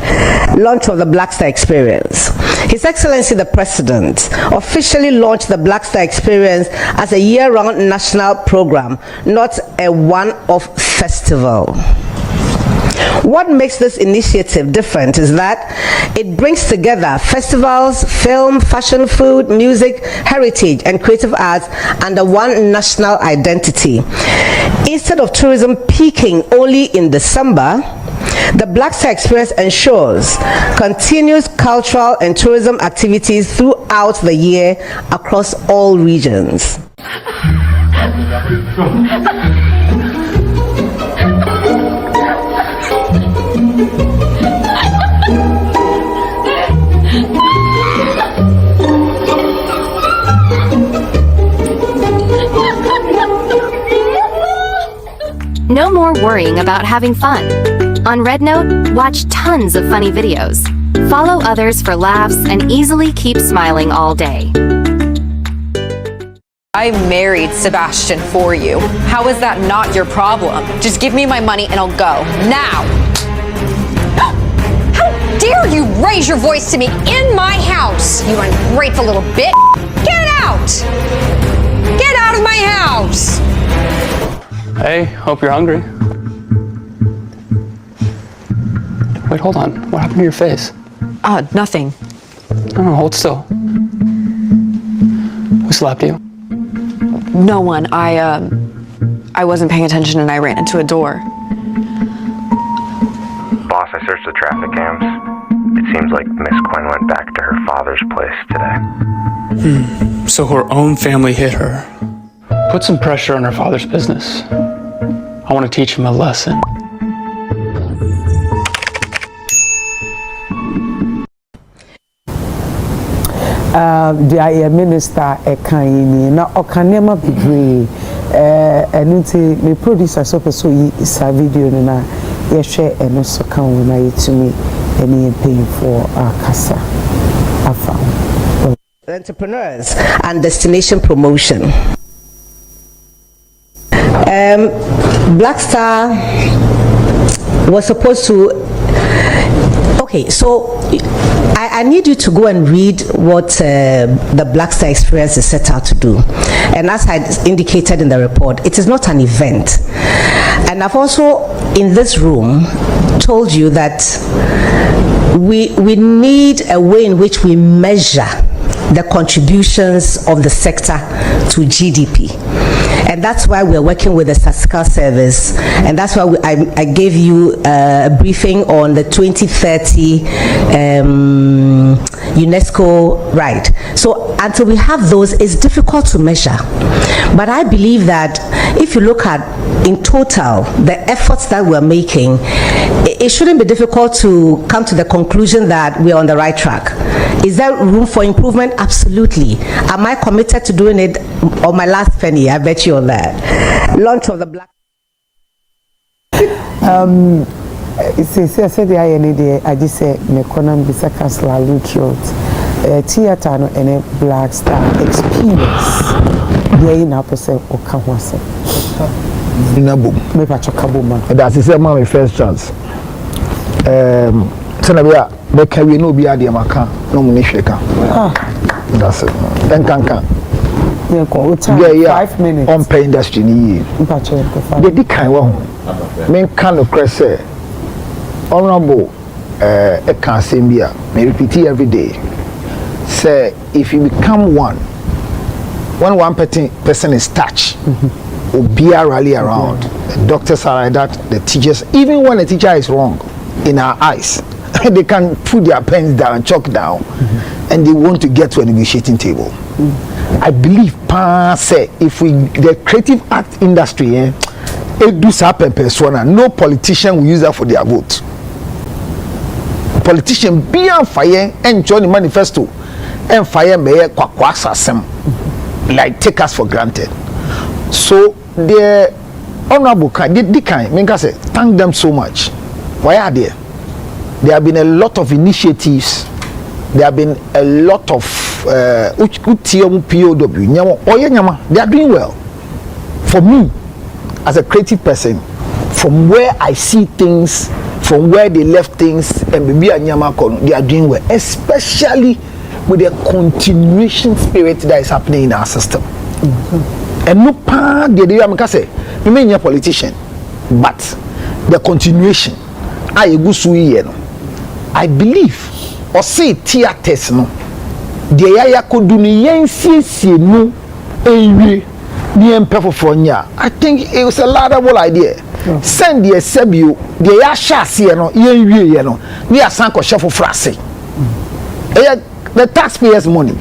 Launch of the Black Star Experience. His Excellency the President officially launched the Black Star Experience as a year-round national program, not a one-off festival. What makes this initiative different is that it brings together festivals, film, fashion, food, music, heritage, and creative arts under one national identity. Instead of tourism peaking only in December, the Black Star Experience ensures continuous cultural and tourism activities throughout the year across all regions. No more worrying about having fun. On RedNote, watch tons of funny videos. Follow others for laughs and easily keep smiling all day. I married Sebastian for you. How is that not your problem? Just give me my money and I'll go. Now! How dare you raise your voice to me in my house, you ungrateful little bitch! Get out! Get out of my house! Hey, hope you're hungry. Wait, hold on. What happened to your face? Nothing. No, hold still. Who slapped you? No one. I wasn't paying attention and I ran into a door. Boss, I searched the traffic cams. It seems like Miss Quinn went back to her father's place today. So her own family hit her. Put some pressure on her father's business. I want to teach him a lesson. The minister Ekani na okanema bigre enunti me producer so yi isa video na yehwe eno so kan na yetumi any paying for our casa entrepreneurs and destination promotion. Black Star was supposed to. Okay, so I need you to go and read what the Black Star Experience is set out to do. And as I indicated in the report, it is not an event. And I've also, in this room, told you that we need a way in which we measure the contributions of the sector to GDP. And that's why we're working with the statistical service, and that's why I gave you a briefing on the 2030 UNESCO, right? So until we have those, it's difficult to measure. But I believe that if you look at, in total, the efforts that we're making, it shouldn't be difficult to come to the conclusion that we're on the right track. Is there room for improvement? Absolutely. Am I committed to doing it on my last penny? I bet you on that. Launch of the Black. Said the INA, I just said, Mekonam Bisakas La Lutrot, theater and a Black Star experience. There in our percent or Kawasa. Maybe that's the my first chance. Senabia, but can we no be at the Amaka? No munisheka. That's it. Then can. Yeah, 5 minutes. On pay industry ni. They di kind one. Men can of crest say. Honorable, a can sembia. Me repeat it every day. Say if you become one, when one person is touched, or be a rally around. The doctors are like that. The teachers, even when the teacher is wrong, in our eyes, they can put their pens down, chalk down, and they want to get to a negotiating table. I believe, say, if we the creative art industry, it do happen persona. No politician will use that for their vote. Politician be on fire and join the manifesto and fire mayor kwakwasasem, like take us for granted. So the honorable kind, say thank them so much. Why are they? There have been a lot of initiatives. There have been a lot of they are doing well. For me, as a creative person, from where I see things, from where they left things, and maybe they are doing well, especially with the continuation spirit that is happening in our system. And no part the say, you may be a politician, but the continuation, I believe, or say theaters no, the yaya could do no, I think it was a laudable idea. Send the Sebu, the Yasha Sieno, Yeno, near Sanko Shuffle Frasi. The taxpayers' money.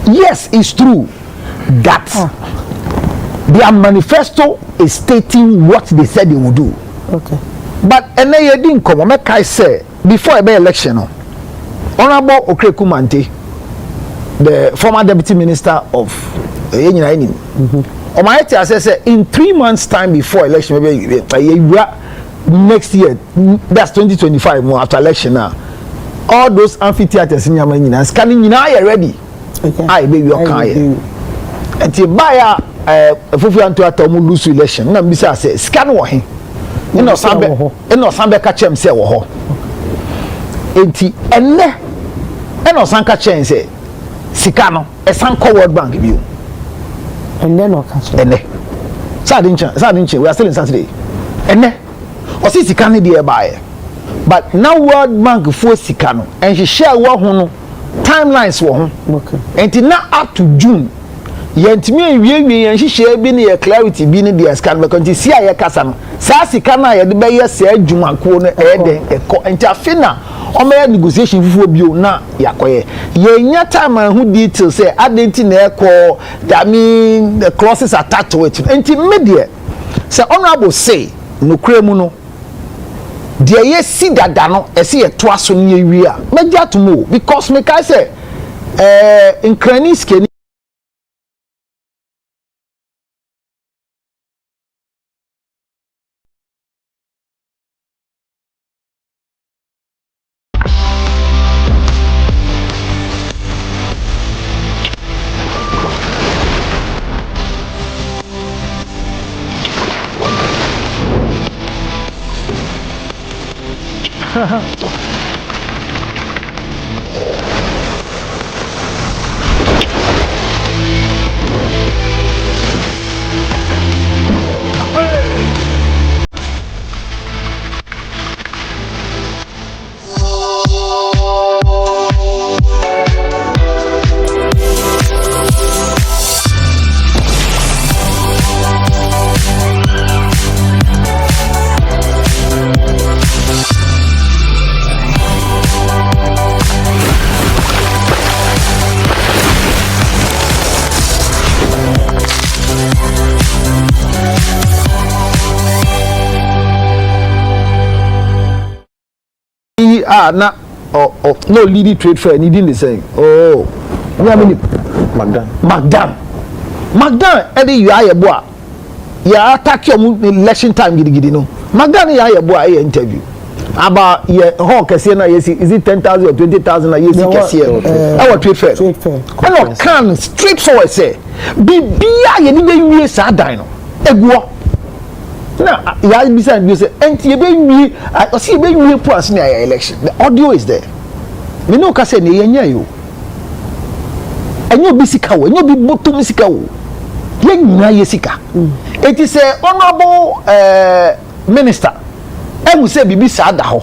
Yes, it's true that their manifesto is stating what they said they would do. Okay. But and they didn't come. Make I say before a election, Honorable Okrekumante, the former deputy minister of Omaete says in 3 months' time before election, maybe next year, that's 2025 more after election now. All those amphitheaters in Yamina scanning are ready. I baby your car. Until buy a Fufian to a Owusu election. No, Mr. says scan one. You know, Sambe catch him say, oh, enti enne eno sanka chen say sika no e sanko World Bank bi o enne no catch enne sadin we are still in Saturday enne o si sika ne dey buy but now World Bank for sika no and she share wo ho no timelines wo ho okay enti na up to June yentimi wie yen hihye bi ne clarity bi ne dey scan be konti si aye kasa no sa sika na ye de be ye se adwumanko no e den e ko enti afina o me negotiation fufu bio na yakoye ye nya time hu details say identity na e ko that mean the clauses attached to it enti media say honorable say no kremu no de ye si dada no e se ye to aso ne wi a meja to mo because me kai say in cranis ke Na no leading trade fair needing the same. Oh, we have many Magdan edi you are boy ya attack your election time gidi no Magdan ya ye boy e interview about ye hawk kese na yes is it 10,000 or 20,000 na yes kese our trade fair no can straightforward say bibia ye ni be wie sa dan no eguo na ya be say enti ye be wie o see be wie plus na election the audio is there me no ka say ne ye nya yo enyo bisika wo enyo bi botom sika wo ye nyina ye sika it is a honorable minister emu say bibi sa da ho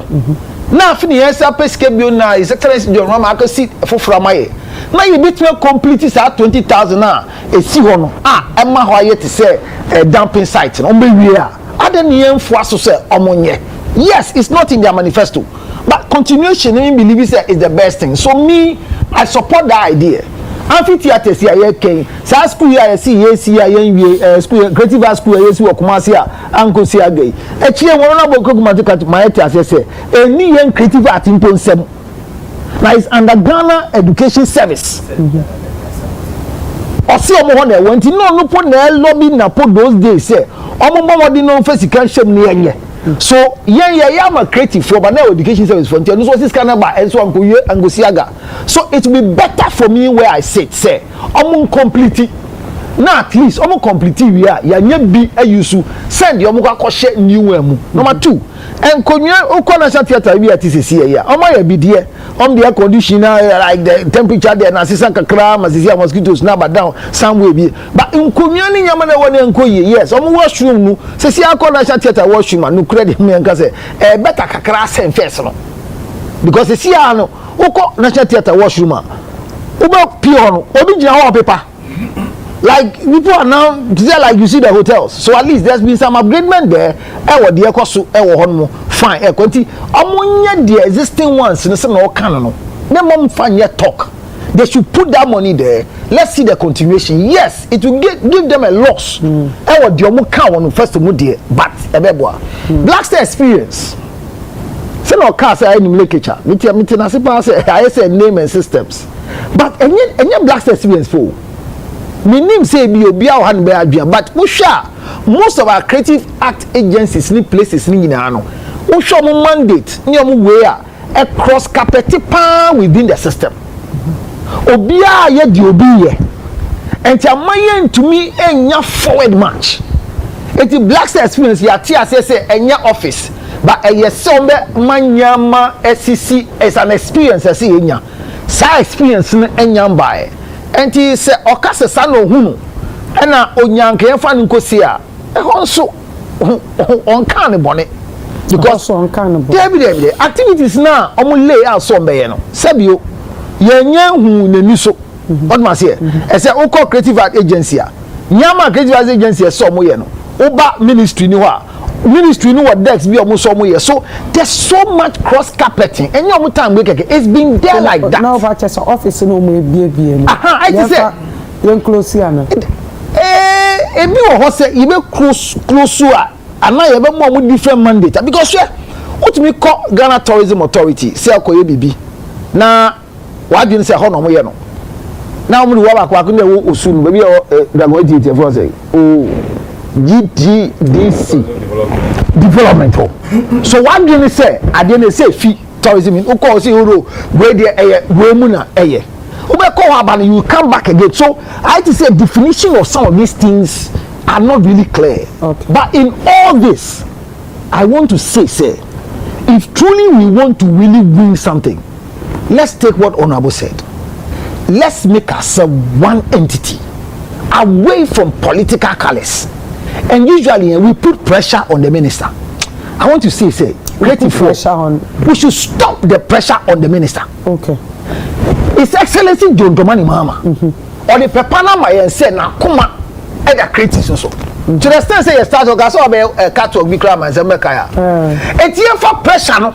na afini yesa pesike bio na his excellency John Rama akasi foforo amaye na ye bitme complete sa 20,000 na esi ho no ema ho aye te say dumping site no be wie ade ne yemfo aso say omonye. Yes, it's not in their manifesto, but continuation in believe say is the best thing. So me, I support that idea. Amphitheater see aye ken sa school here see school creative school here see Kumasi anko see agay echie won na boko kumati my ate say eni yen creative art impon sem na is under Ghana Education Service osi omo ho na wenti no po na lobby na po those days say omo mo no face kan shem ne enye. So yeah, I'm a creative for but now education service frontier. No so this kind of and so and go siaga. So it will be better for me where I sit say complete na at least complete we are ya nya bi ayusu send your go share new one. Number 2 and konye national theater we at this here ya bi there the air conditioner like the temperature there na sisan kakra mazizia mosquitoes na down somewhere bi but in konye ni nyama na woni enkoye yes washroom no se si akọ national theater washroom no credit me nka say better kakra sen first no because se si ano ukọ national theater washroom uba pure no obi gina ho paper. Like people are now there, like you see the hotels. So at least there's been some upgradement there. The ekosu fine. The existing ones in the same canon. Them mom fine yet talk. They should put that money there. Let's see the continuation. Yes, it will give them a loss. First but Blackster experience. Say no car say I nomenclature. I say name and systems. But any Blackster experience for. Minim say be obia o han be adua but most of our creative act agencies need places ni nyina no wo hwa mo mandate ni o mo way a cross carpet pa within the system obia ye di obi ye enti amaye ntumi enya forward march enti Blackster experience ya tia say enya office but sombe manyama SCC is an experience as enya sa experience no enya mbae enti se okase sa no hunu ena onyanke yemfa nkosi a ehonso on kan bone because on kan bone David activities na omo lay out so mbeye no sabio yenye hu nani so what must here ese ukọ creative art agency a nyama creative art agency so omo ye no oba ministry ni ho a ministry no what dex be omo so omo ye so there's so much cross carpeting and your time we keke it's been there so, like that now for just office no mo ebie I just say you close here na ebi wo say you be close ana you be more different mandate because what me call Ghana Tourism Authority say akoye bibi na wadwin say ho no mo ye no na mo wa ba kwa na Owusu no be Dragon TT for say GTDC development. So what do you say? I didn't say fee tourism in Uko see where the Wemuna eye. You come back again. So I to say definition of some of these things are not really clear. Okay. But in all this, I want to say if truly we want to really win something, let's take what Honorable said. Let's make ourselves one entity, away from political colors. And usually we put pressure on the minister. I want to say, we should stop the pressure on the minister. Okay. His Excellency John Domani Mama, or the Pepana Maya said, now come on, and the critics also. To the extent say, you start to gas over a cat or Bikram and Zemekaya. And here for pressure, no,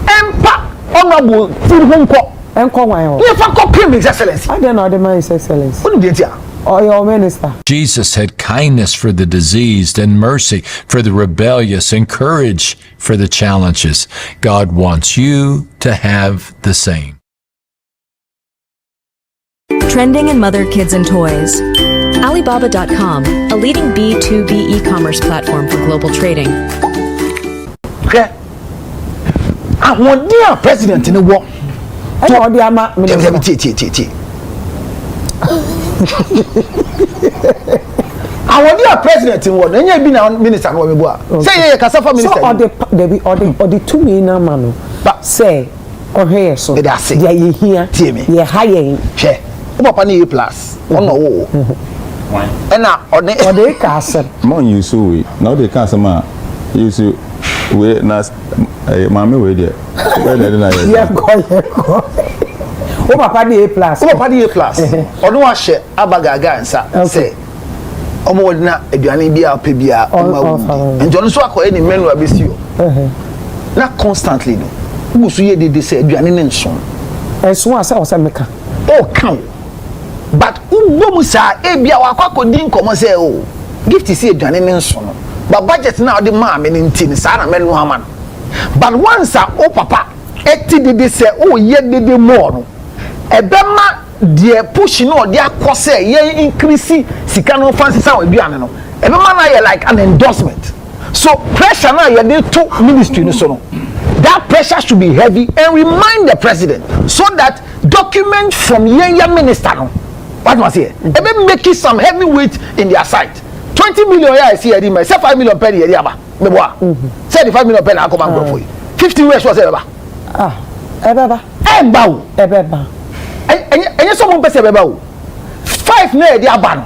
Empa, honorable, full home call. And call my own. You have copy His Excellency. I don't know the man, His Excellency. What do you get? Or your minister. Jesus had kindness for the diseased and mercy for the rebellious and courage for the challenges. God wants you to have the same. Trending in mother, kids, and toys. Alibaba.com, a leading B2B e-commerce platform for global trading. Okay. I want dear president in the war. I want dear I want dear president in war. Then you be now minister for me. Say you Kasafa minister. So or the two main man. But say or here so. That's it. Yeah, you hear. See me. Yeah, high. Share. Papa ni plus. Ono. And now or the castle. Mon you so we. Now the castle man. You so we nas mommy we there. Yeah, go. O papa ni A plus. O papa ni A plus. Ono wa share abagaga nsa. Say. Omo wodina aduane bia ope bia omo. Enjo no so akoye ni menu abesi o. Na constantly no. Ubusu ye de say aduane ne nso. Enso asa o se meka. O kan. But ubomu sa ebia wakwa din komo say o. Gift see aduane ne nso no. But budget na odi ma me ntin sa na menu ama. But once o papa eti de say o ye de more no. Ebema de push no de akose ye increase sika no fancy sa aduane no. Ebema na ye like an endorsement. So pressure na ye dey to ministry no so no. That pressure should be heavy and remind the president so that document from Yenya minister no. What was here? Ebe making some heavy weight in their side. 20 million I see here, my 5 million penny here aba. Me boa. 75 million penny I come and go for you. 50 years was eba. Ah, ebeba. Eba. Ebeba. Enye someone pese eba o. 5 na here aba no.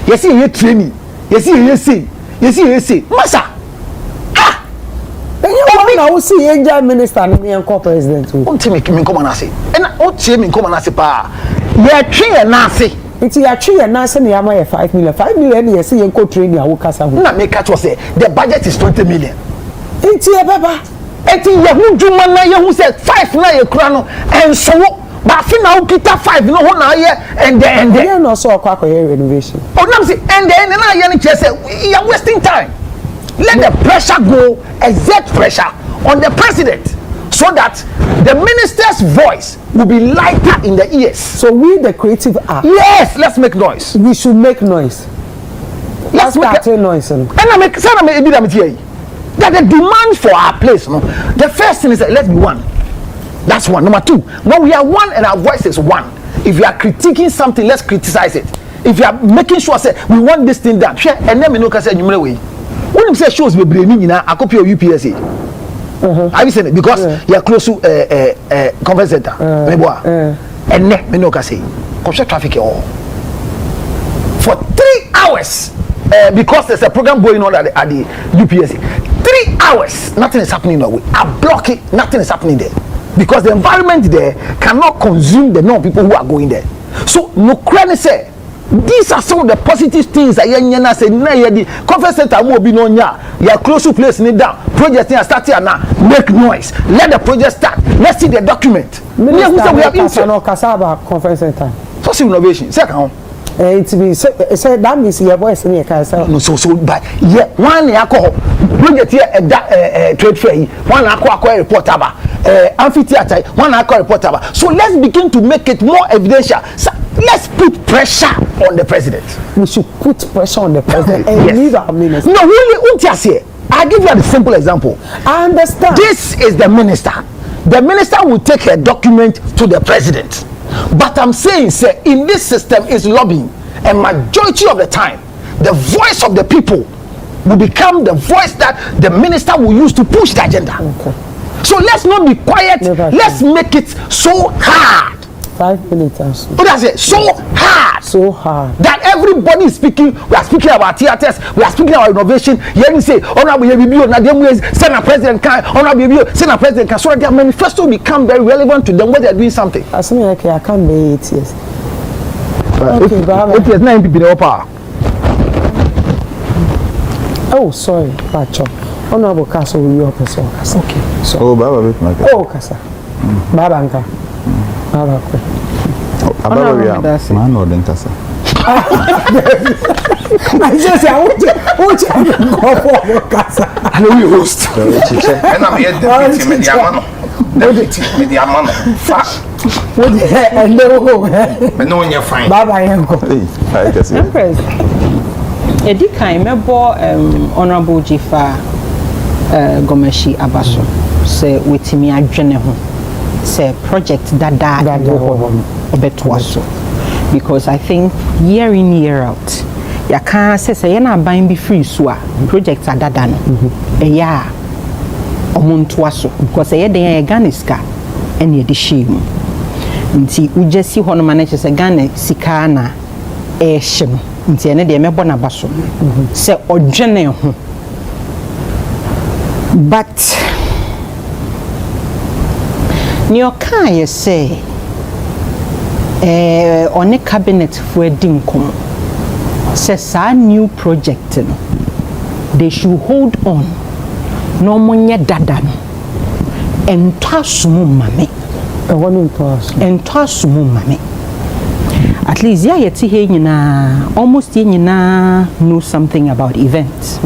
You see here training. You see here say. You see here say. Masa. Ah. Enye na wo see Yenya minister ni enko president o. Unti me come na say. Na o tie me come na say pa. Ye twe na say. Iti ya twe na say na ya 5 million. 5 million ye say enko training awo kasa ho. Na make catch say the budget is 20 million. Iti ebeba. Eti ye hu dwuma na ye hu say 5 na ye kura no enso ba fi na ukita 5 no ho na ye and ye no so akwa renovation. Oh na say and na ye ni say you are wasting time. Let the pressure go, exert pressure on the president so that the minister's voice will be lighter in the ears. So we the creative are. Yes, let's make noise. We should make noise. Let's start noise. And I make that the demand for our place, no. The first thing is that let's be one. That's one. Number two, when we are one and our voice is one. If you are critiquing something, let's criticize it. If you are making sure say we want this thing done, share and then we know say you way. When you say shows we bring in a copy of UPSA. Have you seen it? Because you are close to conference center. And then we know say construct traffic all for 3 hours because there's a program going on at the UPSA. 3 hours, nothing is happening that way. I block it, nothing is happening there. Because the environment there cannot consume the non people who are going there. So no credit say these are some of the positive things that you say na the conference center will be no nya. You are close to place need down. Project here start here now. Make noise. Let the project start. Let's see the document. We have Kasaba conference center. So innovation. Second. It be say that means your voice in your car. No, so but yeah, one alcohol project here trade fair. One alcohol report about amphitheater. One alcohol report about. So let's begin to make it more evidential. So let's put pressure on the president. We should put pressure on the president and yes. leave our minister. No, really, I'll give you a simple example. I understand. This is the minister. The minister will take a document to the president. But I'm saying, sir, in this system is lobbying, and majority of the time, the voice of the people will become the voice that the minister will use to push the agenda. Okay. So let's not be quiet. Let's make it so hard. 5 minutes or so. What does it? So hard. So hard. That everybody is speaking. We are speaking about theaters. We are speaking about innovation. Here we say, Honorable Yebibio, Senate President can, Honorable Yebibio, Senate President can. So their manifesto become very relevant to them when they are doing something. As me, okay, I can't be 8 years. Okay, but 8 years, 9 people in power. Oh, sorry, Pacho. Honorable Castle, will you open so? Okay. So. Oh, Baba, wait, my God. Oh, Casa. Baba, Anka. Baba, man or den Casa. I just say, I want to go for Casa. I know you host. And I'm here deputy Mediamano. Deputy Mediamano. What the heck? I know. But no one you're fine. Baba, I am going. Empress. Edi kan mebo Honorable Jifa Gomeshi Abaso se wetimi adwene ho se project dada obetwaso because I think year in year out ya kan se ye na ban bi free so a project dada no eya omontwaso because ye den Ganiska ene de shemu nti ujesi ho no manage se Ghana sika na shemu nti ene de mebo na baso se odwene ho but Nyoka ye say on a cabinet for dinkum says a new project no they should hold on no money dada no entasumu mame entasumu mame at least ya yeti he nyina almost ye nyina know something about events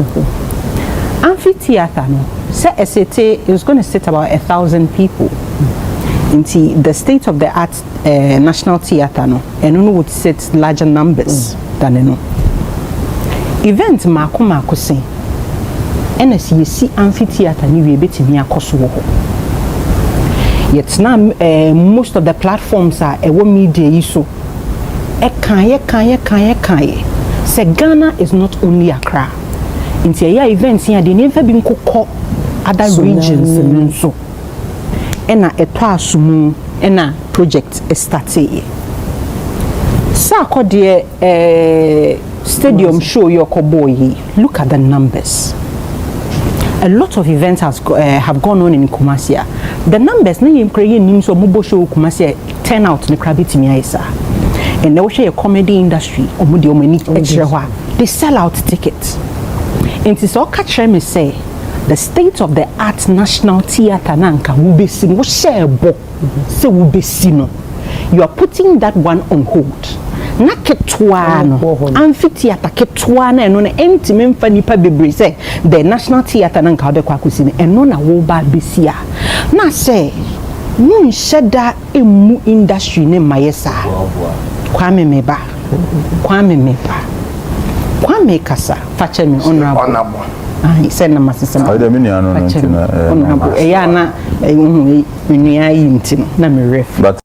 amphitheater no say SAT is going to sit about 1,000 people. Into the state of the art National Theatre no and no would sit larger numbers than no event mako say NS you see amphitheater ni we betimi akoso wo yet now most of the platforms are ewo media yi so e kan say Ghana is not only Accra into ya events here they never been kokọ other regions so ena eto asumu ena project started sa ko de stadium show your boy look at the numbers a lot of events have gone on in Kumasi the numbers na yem kire nim so mo show Kumasi turn out ne krabiti mi ayesa and now share comedy industry omudi omani extra ho they sell out tickets and it's all catch me say the state of the art National Theatre nanka will be seen what share bo say will be seen you are putting that one on hold na ketwa no amphitheater ketwa na eno na entime mfa nipa bebre say the National Theatre nanka be kwa kwesi eno na wo ba besia na say mun sheda emu industry ne mayesa kwame meba kwame kasa fache me honorable I said na masisema I don't know honorable eya na ehunu nua yi ntino na me ref but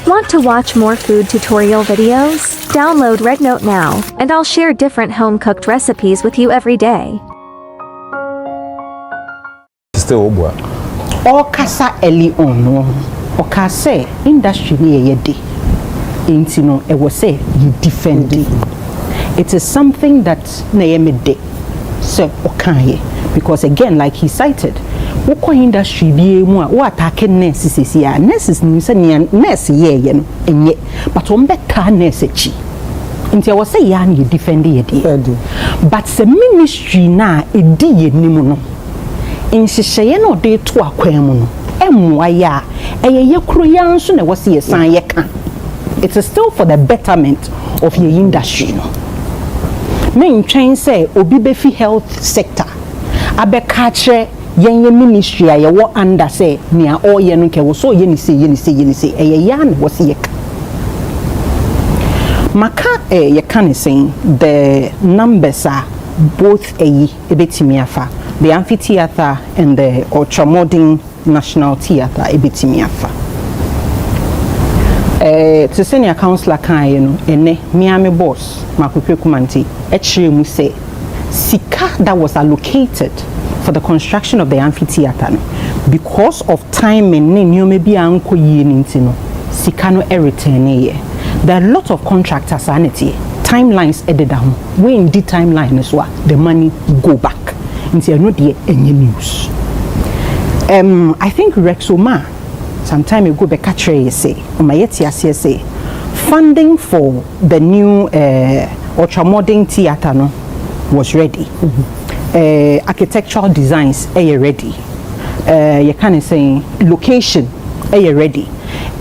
Want to watch more food tutorial videos? Download RedNote now, and I'll share different home-cooked recipes with you every day. Still, Okasa early on, Okase industry ni yedi. Intino, it was say you defend it. It is something that Nayemede said okaye because again, like he cited, woko industry be more what attacking nurses here. Nurses ni say nurse ye no enye, but ombeka nurse chi. Inti I was say yan you defend it. But the ministry na edi ye nimu no. Inhyehyɛ no de to akwan mu no emwa ya ye kuro ya nso na wose ye san ye ka. It is still for the betterment of your industry no. Me ntwen say obi be fi health sector abeka kire yen ministry a ye wo under say nea all ye no ke wo so ye ni say ya na wose ye ka. Maka ye kan saying the numbers are both ebetimi afa. The amphitheater and the ultramodern national theater ebetimi afa. To senior councillor kan you know ene Miami boss Makukwe Kumanti echire mu say sika that was allocated for the construction of the amphitheater no, because of time and nneɛma bi anko yie nti no sika no return here. There are a lot of contractors anity timelines edit down. When the timeline is what the money go back. Into any news. I think Rexoma some time ago be catch say say funding for the new ultramodern theater no was ready. Architectural designs ready. You can say location ready.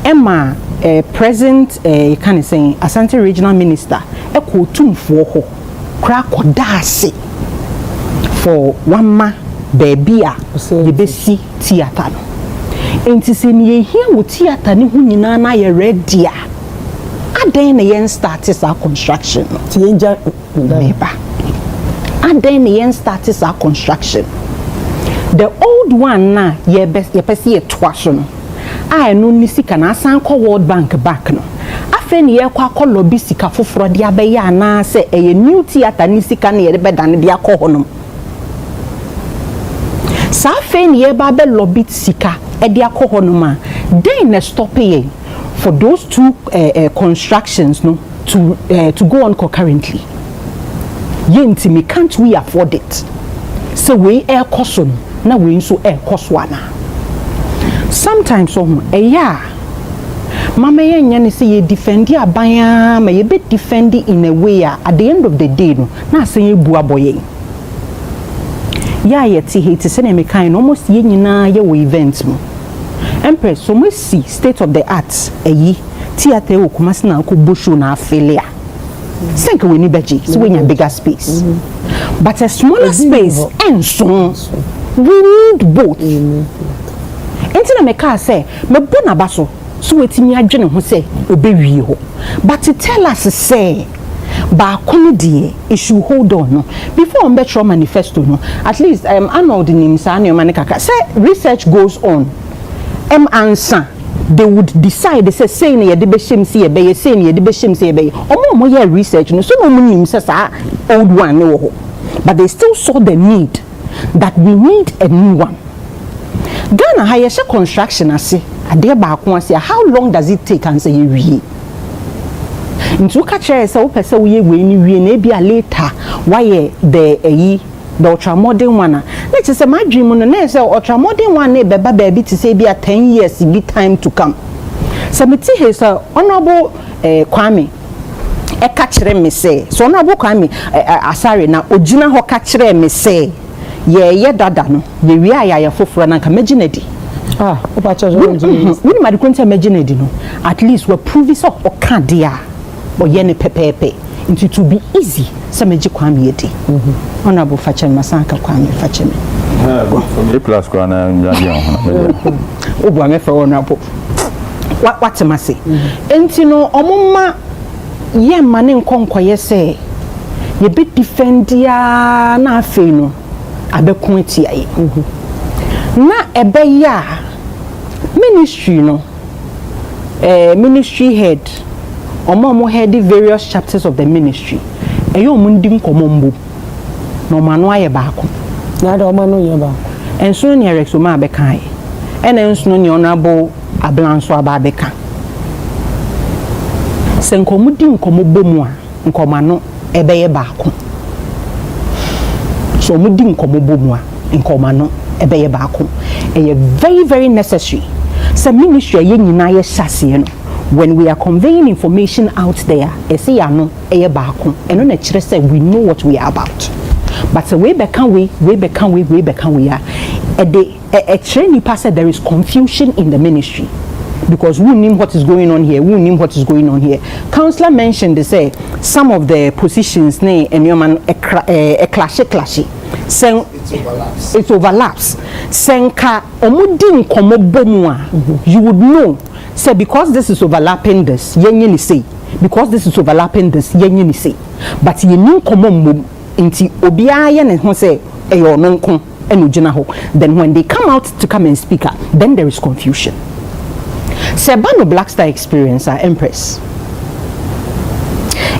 Emma present you can say Asante regional minister tum for ho crack dasi for one ma baby a yebesi theater no enti se me here wo theater ni hu nyina na ye ready a adan na yen start sa construction no tienja neba adan na yen start sa construction the old one na ye pese ye twaso no I no ni sika na asan call World Bank back no afen ye kwa lobby sika foforo de abeya na se e new theater ni sika na ye be dan de akọ honom sa afen ye ba be lobby sika e de akọ honom a then na stop ye for those two constructions no to go on concurrently yenti me can't we afford it so we air cost na we so air cost one. Sometimes mama yen say you defend ya baya ma you be defend in a way at the end of the day no na say you bua boy ya yet he to say me kind almost ye nyina ye we events mo empress so we see state of the arts theater o kuma se na ko bosho na failure think we need beji so we need bigger space but a smaller space and so we need both. Enti na meka say me bona baso so wetimi adwene ho say obewie ho but to tell us say ba kono die it should hold on no before on betro manifesto no at least Arnold nim sa na man kaka say research goes on answer they would decide they say na ye de be hyem se ye be ye say na ye de be hyem se ye be omo ye research no so no nim say sa old one no ho but they still saw the need that we need a new one. Ghana higher construction ase ade ba ko ase how long does it take and say you wie ntu ka chere say wo pese wo ye we ni wie na bia later why the ultramodern one na che say my dream no na say ultramodern one na beba ba bi to say bia 10 years be time to come so me ti he say honorable Kwame e ka chere me say so honorable Kwame asare na ogina ho ka chere me say ye dada no ye wi aya foforo na nka maginedi opa charge we ma de kwenta maginedi no at least we prove so oka dia bo ye ne pepepe into to be easy so meji Kwame yedi honorable Fachem Masanka Kwame Fachem from A plus kwa na ndia obu ame fa honorable what ma say enti no omuma ye ma ne nkonkoye say ye be defendia na afei no abekun tiaye na ebeya ministry no ministry head omo head the various chapters of the ministry eyo omo ndi nkomo mbo no mano aye baako na da omo no ye baako enso ne Rex ma abekan ena enso no ne honorable Ablanso ababeka se nkomo di nkomo bomu a nkoma no ebeye baako so omo di nkomo bomu a nkoma no ebeye baako eye very very necessary se ministry ye nyina ye hyase no when we are conveying information out there ese ya no eye baako eno na kire say we know what we are about but we become we are a training pastor there is confusion in the ministry because who knew what is going on here counselor mentioned they say some of the positions ne and your man a clashy it overlaps senka omudi nkomo bomu you would know say because this is overlapping this yenye ni say because this is overlapping this yenye ni say but ye ni nkomo mbom inti obiya ye ne ho say eyo no nko eno gina ho then when they come out to come and speak then there is confusion. Sebano Black Star experience Empress.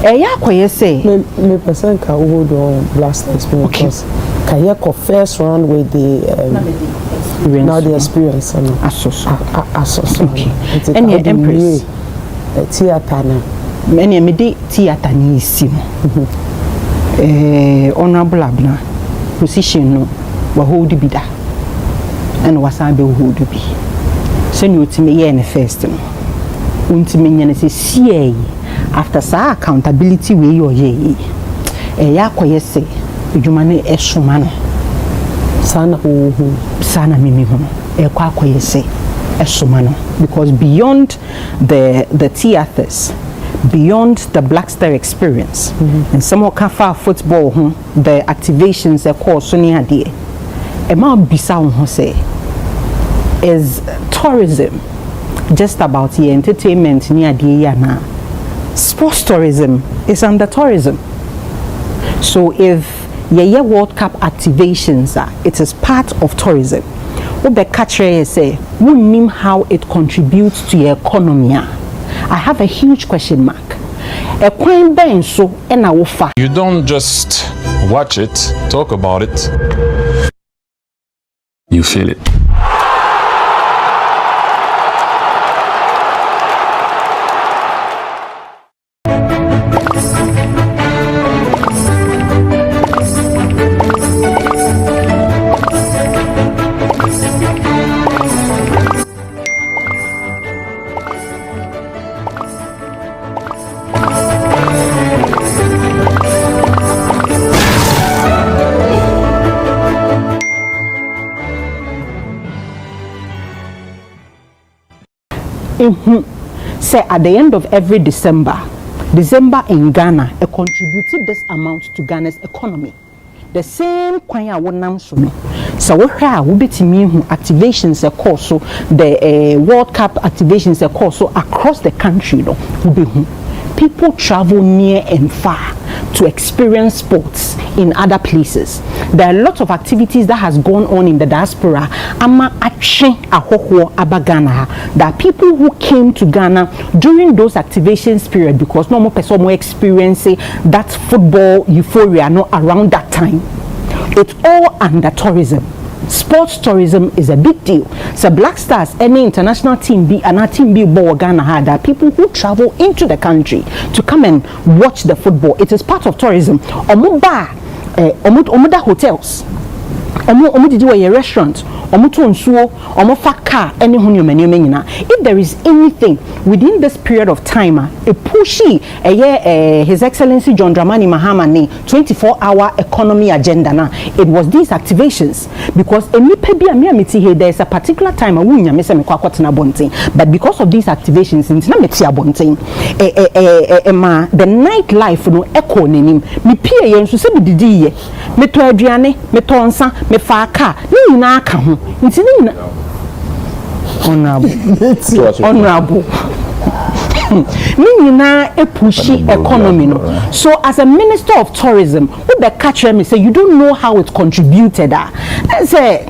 Eya koye say me person ka hold on Black Star experience. Okay. Ka here first round with the experience. Now the experience asos. Okay. And the Empress theater na. Many me de theater ni sim. Honorable Abna position no wa hold bi da. And wasan be hold bi. Send you to me in the first no. Untimi nyane se sie after sa accountability we your ye. Ya koye se edwuma ne esoma no. Sana mimi ho. E kwa koye se esoma no because beyond the theaters, beyond the Black Star experience, and some of kafa football the activations e course so ni ade. E ma bisa ho say is tourism just about the entertainment near the na sports tourism is under tourism. So if ye World Cup activations it is part of tourism. What the catcher say we name how it contributes to your economy. I have a huge question mark. A coin ben so and a you don't just watch it, talk about it, you feel it. Say at the end of every December in Ghana contributed this amount to Ghana's economy. The same kwanya wonam so no. So we hwa we betimi hu activations course so the World Cup activations course so across the country no we hu. People travel near and far to experience sports in other places. There are a lot of activities that has gone on in the diaspora. Ama ache ahoho abagana. There are people who came to Ghana during those activations period because no more person more experiencing that football euphoria no around that time. It's all under tourism. Sports tourism is a big deal. So Black Stars, any international team be and a team be Bo Ghana had are people who travel into the country to come and watch the football. It is part of tourism. Omuda hotels. Omu did a restaurant. If there is anything within this period of time, a pushy His Excellency John Dramani Mahama 24-hour economy agenda na it was these activations because there is a particular time but because of these activations the nightlife no echo nenim me pie yen so se bididi ye me to aduane me to nsa me fa aka ni nyina aka ho honorable Minina a pushy economy. No. So as a minister of tourism, what the catcher me say you don't know how it contributed. I say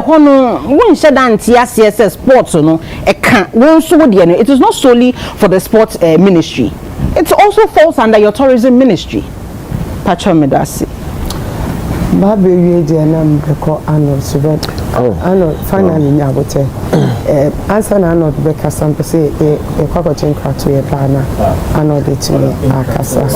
one said anti sports no it is not solely for the sports ministry. It also falls under your tourism ministry. Pacha Medasi. Baby, we are call Arnold Subed. Arnold finally nyabote. Answer Arnold Becker sample say a cockatoo crack to a planner. Arnold it to me, Akasa.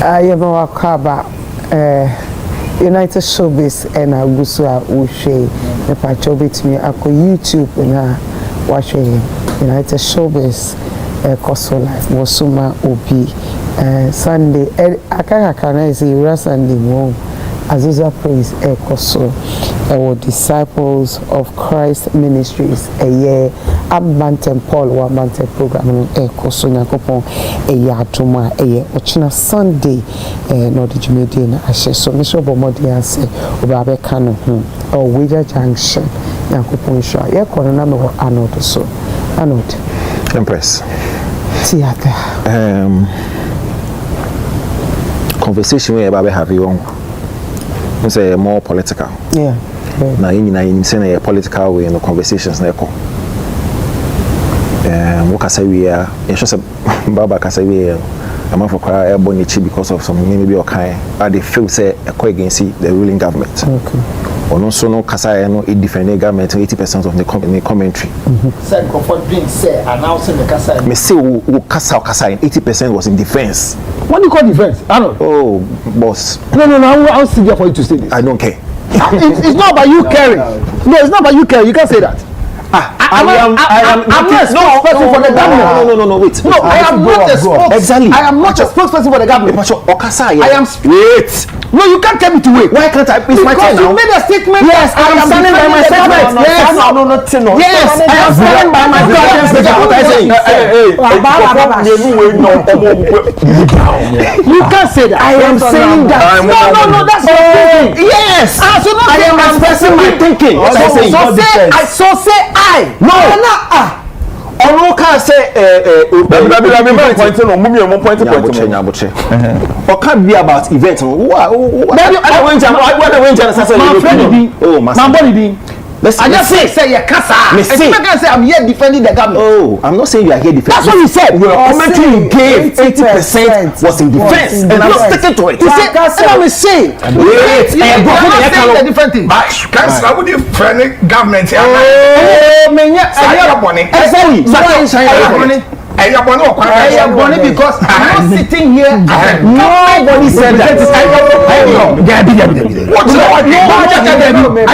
know about United Showbiz and Owusu Ushe. If I show it to me, I go YouTube and watch United Showbiz Koso Life. Wasuma Obi Sunday. I can't say Sunday morning. Azusa Praise Koso. Our Disciples of Christ Ministries. Abbanten Paul wa Abbanten program Koso Nyakopon Atoma Ochina Sunday no the Jumede na ahye so me so bomodi ase obabe ka no ho o Weja Junction Nyakopon sha ye kono na me Arnold so Arnold Empress theater conversation we about have you on say more political na you say na political way in the conversations na eko Wakasa we are just Baba Kasa we I'm for quite bonichi because of some maybe okay they feel say against the ruling government. Okay. Or no so no Kasa no it defend government 80% of the commentary. Said comfort being say announcing the Kasa. Me say who Kasa 80% was in defense. What do you call defense? I don't know. Oh boss. No, I'll sit there for you to say this. I don't care. It's not about you caring. No, it's not about you caring. You can't say that. I'm not a spokesperson for the government. No, wait. No, I am not a spokesperson. Exactly. I am not a spokesperson for the government. I am. Wait. No, you can't tell me to wait. Why can't I? It's my turn Because you now. made a statement. Yes, I am standing by my statement. Yes. No. Yes, I am standing by my statement. What I say. You can't say that. I am saying that. No, that's your thinking. Yes. I am expressing my thinking. So say I. No. Ono ka say Oka be about event. I just say you say I'm here defending the government. Oh, I'm not saying you are here defending. That's what you said. Your commentary you gave 80% was in defense, and I'm not sticking to it. You said let me say. Wait, I'm not saying the different thing. But can't would you friend government here? Oh, exactly. I am born because I'm not sitting here. Nobody said that. I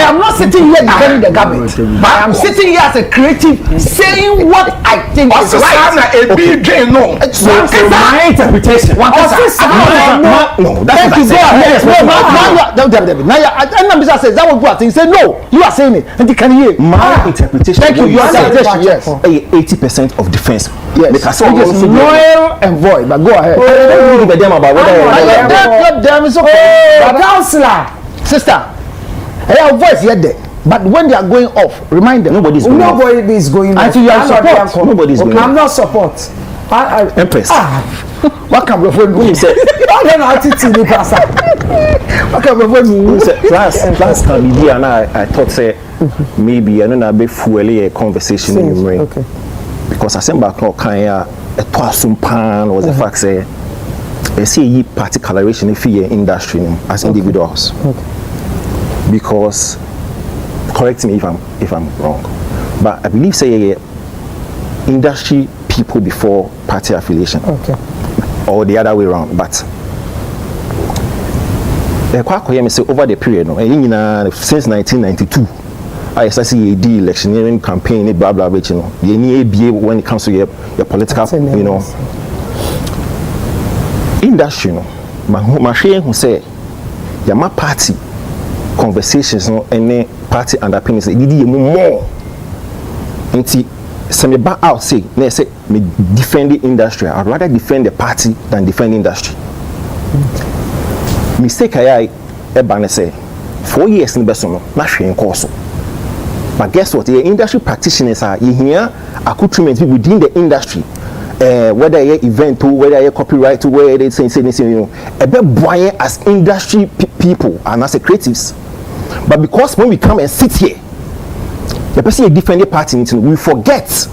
am not sitting here defending the government. But I am sitting here as a creative saying what I think is right. No. So my interpretation. No, that's what I said. Now says that was what he said. No, you are saying it, and you can hear my interpretation. Thank you. Your interpretation. Yes. 80% of defense. Yes. Which is loyal and void. But go ahead. Don't give a damn about whether damn is okay. Counselor, sister, I have voice yet there. But when they are going off, remind them. Nobody is going off. Until you are support. Nobody is going off. I'm not support. Empress. What can we do? You said. I don't know how to tell you, Pastor. What can we do? Plans can be here, and I thought say maybe I don't know be full conversation in your brain. Okay. Because I sent back no kind a tossum pan was the fact say I see party coloration if you industry as individuals. Okay. Because correct me if I'm wrong, but I believe say industry people before party affiliation. Okay. Or the other way around, but say over the period since 1992 I see the electioneering campaign blah blah blah you know the when it comes to your political industry my share who say your party conversations any party underpinnings did more until some back out say let's say me defend the industry. I'd rather defend the party than defend the industry. Mistake I say 4 years in Besono, not sharing course. But guess what? The industry practitioners are here accoutrements within the industry. Whether you event or whether you copyright or whether they say you know a bit buoyant as industry people and as a creatives. But because when we come and sit here, the person you defend the party, we forget.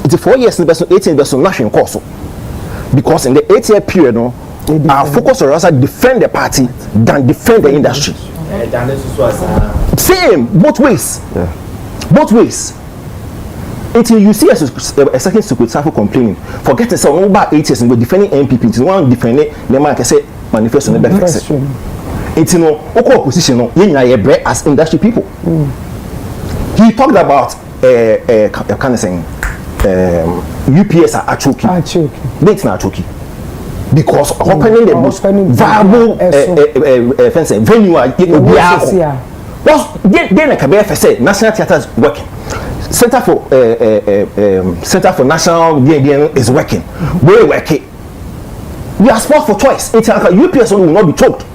It's 4 years in the 18 person national course. Because in the 8-year period, our focus was rather defend the party than defend the industry. Same, both ways. Yeah. Both ways. Until you see a second secretary complaining, forget to say no about 8 years and go defending NPP. It's one defending the man can say manifesto the benefits. It's no opposition no yen as industry people. He talked about kind of saying UPS are choking. That's not choking. Because opening the most viable venue well, then I can say National Theatre is working. Center for National is working. We're working. We are sport for choice. It's like UPS will not be choked.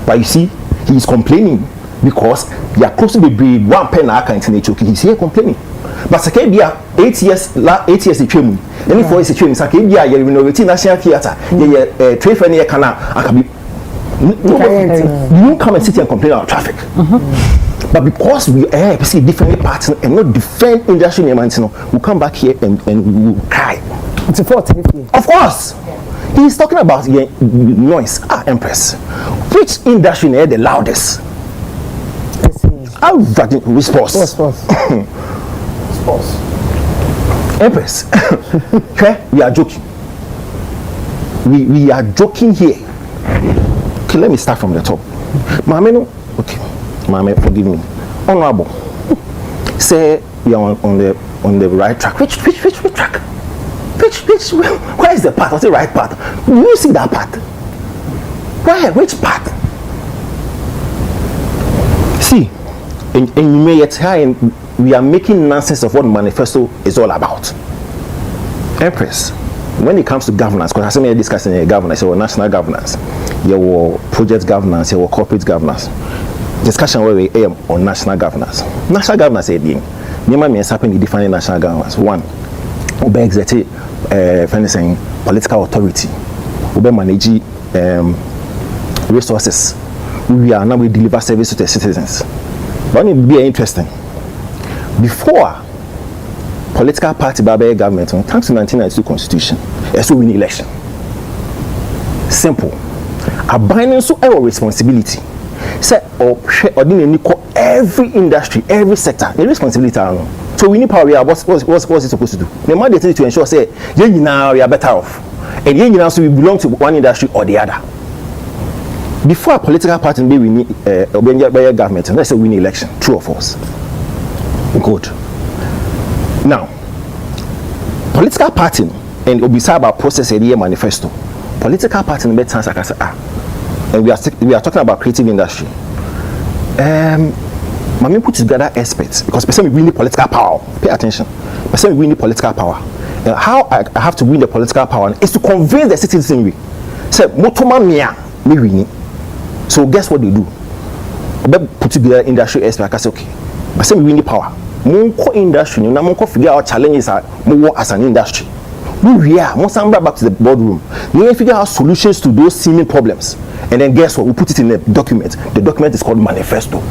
But you see, he is complaining because they are close to be 1 pen account in the choking. He's here complaining. But second year, 8 years the training. Then 4 years the training. Second year, you know, National Theatre, trade for near canal. I can be. You won't come and sit here and complain about traffic. But because we are see different parts and not defend industry we come back here and we will cry. It's a fault. Of course. He's talking about noise. Empress. Which industry is the loudest? Response. Empress. Okay, we are joking. We are joking here. Okay, let me start from the top. Okay. Mama, forgive me. Honorable. Say we are on the right track. Which track? Where is the path? What's the right path? Do you see that path? Where? Which path? See, and you may yet and we are making nonsense of what manifesto is all about. Empress, when it comes to governance, because I said we are discussing governance, your national governance, your project governance, your corporate governance. Discussion where we aim on national governance. National governance is being. Nema means happening defining national governance. One, we exert political authority. We manage resources. We are now we deliver service to the citizens. But it will be interesting. Before political party by government, thanks to 1992 constitution, so we need election. Simple. Abiding so our responsibility. Say or every industry, every sector, the responsibility. So we need power. What's it supposed to do? The mandate to ensure say now we are better off, and now so we belong to one industry or the other. Before a political party, we need by government. Let's say we need election. True or false? Good. Now, political party and obisa about process a manifesto. Political party make sense like and we are talking about creative industry. Mami put together experts because person we win the political power. Pay attention. Person we win the political power. And how I have to win the political power is to convince the citizenry. Say motoma mia me win it. So guess what they do? They put together industry experts. I say okay. Person we win the power. Monko industry. You know monko figure out challenges as an industry. We are back to the boardroom. We figure out solutions to those seeming problems. And then guess what? We put it in a document. The document is called manifesto.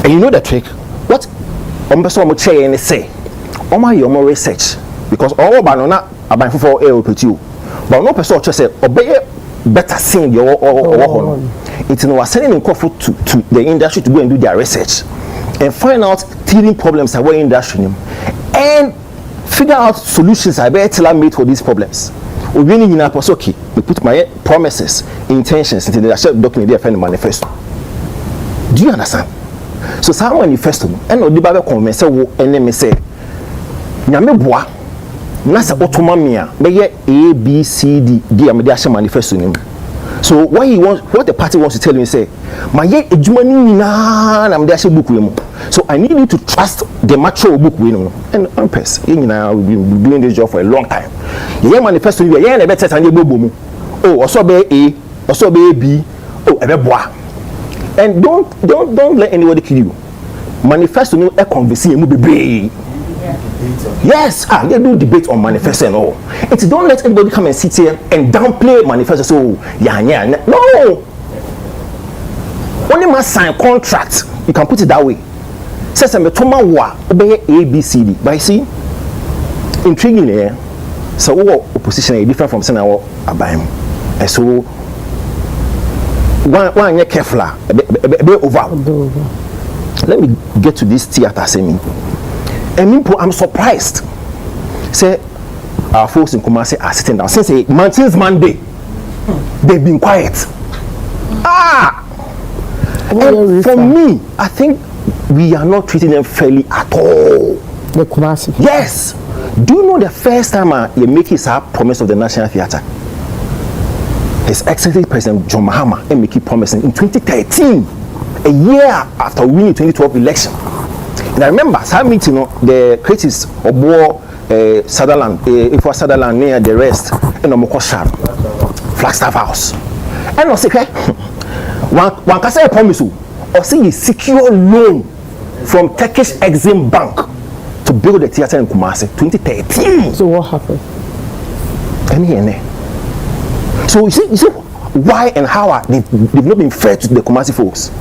And you know the trick? What? Say, your research. Because all banana about for AOPTU. But no person just say, obey better seeing your it's no sending in to the industry to go and do their research and find out teething problems that were in industry and figure out solutions I better made for these problems. We really in okay. We put my promises, intentions into the document there find the manifesto. Do you understand? So some manifesto and no debate convince wo enemy say nyame boa na se otomamia be A B C D D am dey manifesto nim. So what the party wants to tell you say my ejuma ni na am dey book we mu. So I need you to trust the mature book we know. And Empress, we've been doing this job for a long time. The manifesto you na better than bobo mu. Oh, also be A, also be B, oh, ebe boa. And don't let anybody kill you. Manifesto no e convince you be. Yes, they do debate on manifesto and all. It's don't let anybody come and sit here and downplay manifesto. So no. Only must sign contract. You can put it that way. Says I'm a toma wa obey A B C D. But see, intriguing here. So opposition is different from saying our abime. And so one year careful, a bit over. Let me get to this theater saying. And I'm surprised. Say, our folks in Kumasi are sitting down. Since Monday, they've been quiet. And for me, I think we are not treating them fairly at all. The Kumasi. Yes. Do you know the first time you make his promise of the National Theatre? His Excellency President John Mahama and make promising in 2013, a year after winning 2012 election. And I remember some meeting, the critics of war, Sutherland, if was Sutherland near the rest, in Omokosha, Flagstaff House. And I say, one can say a promise or see a secure loan from Turkish Exim Bank to build the theatre in Kumasi 2013. So what happened? So you see why and how they've not been fair to the Kumasi folks.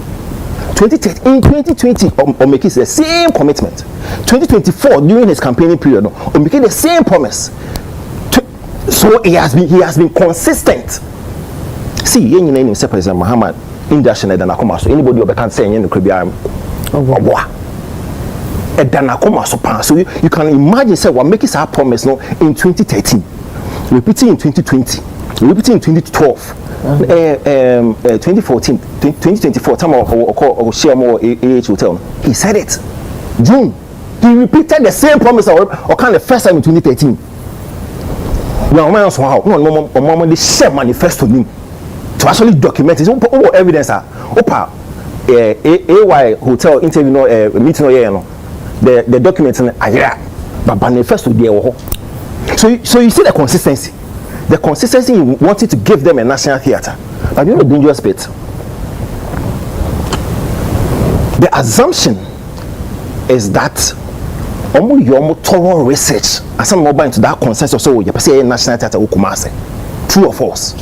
In 2020, Omeki is the same commitment. 2024, during his campaigning period, Omeki the same promise. So he has been consistent. See, you name President Muhammad industry than Akoma. So anybody who can say anything could be so you can imagine say what makes our promise no in 2013, repeating in 2020, repeating in 2012. 2014, 2024, time of share more AH hotel. He said it. June. He repeated the same promise or kind of first time in 2013. Well, no, they share manifesto to actually document it. Evidence AY hotel interview meeting the documents but manifesto there. So you see the consistency. The consistency you wanted to give them a national theatre. But you know the dangerous bit. The assumption is that your thorough research and some mobile into that consensus so you say national theatre Kumasi. True or false?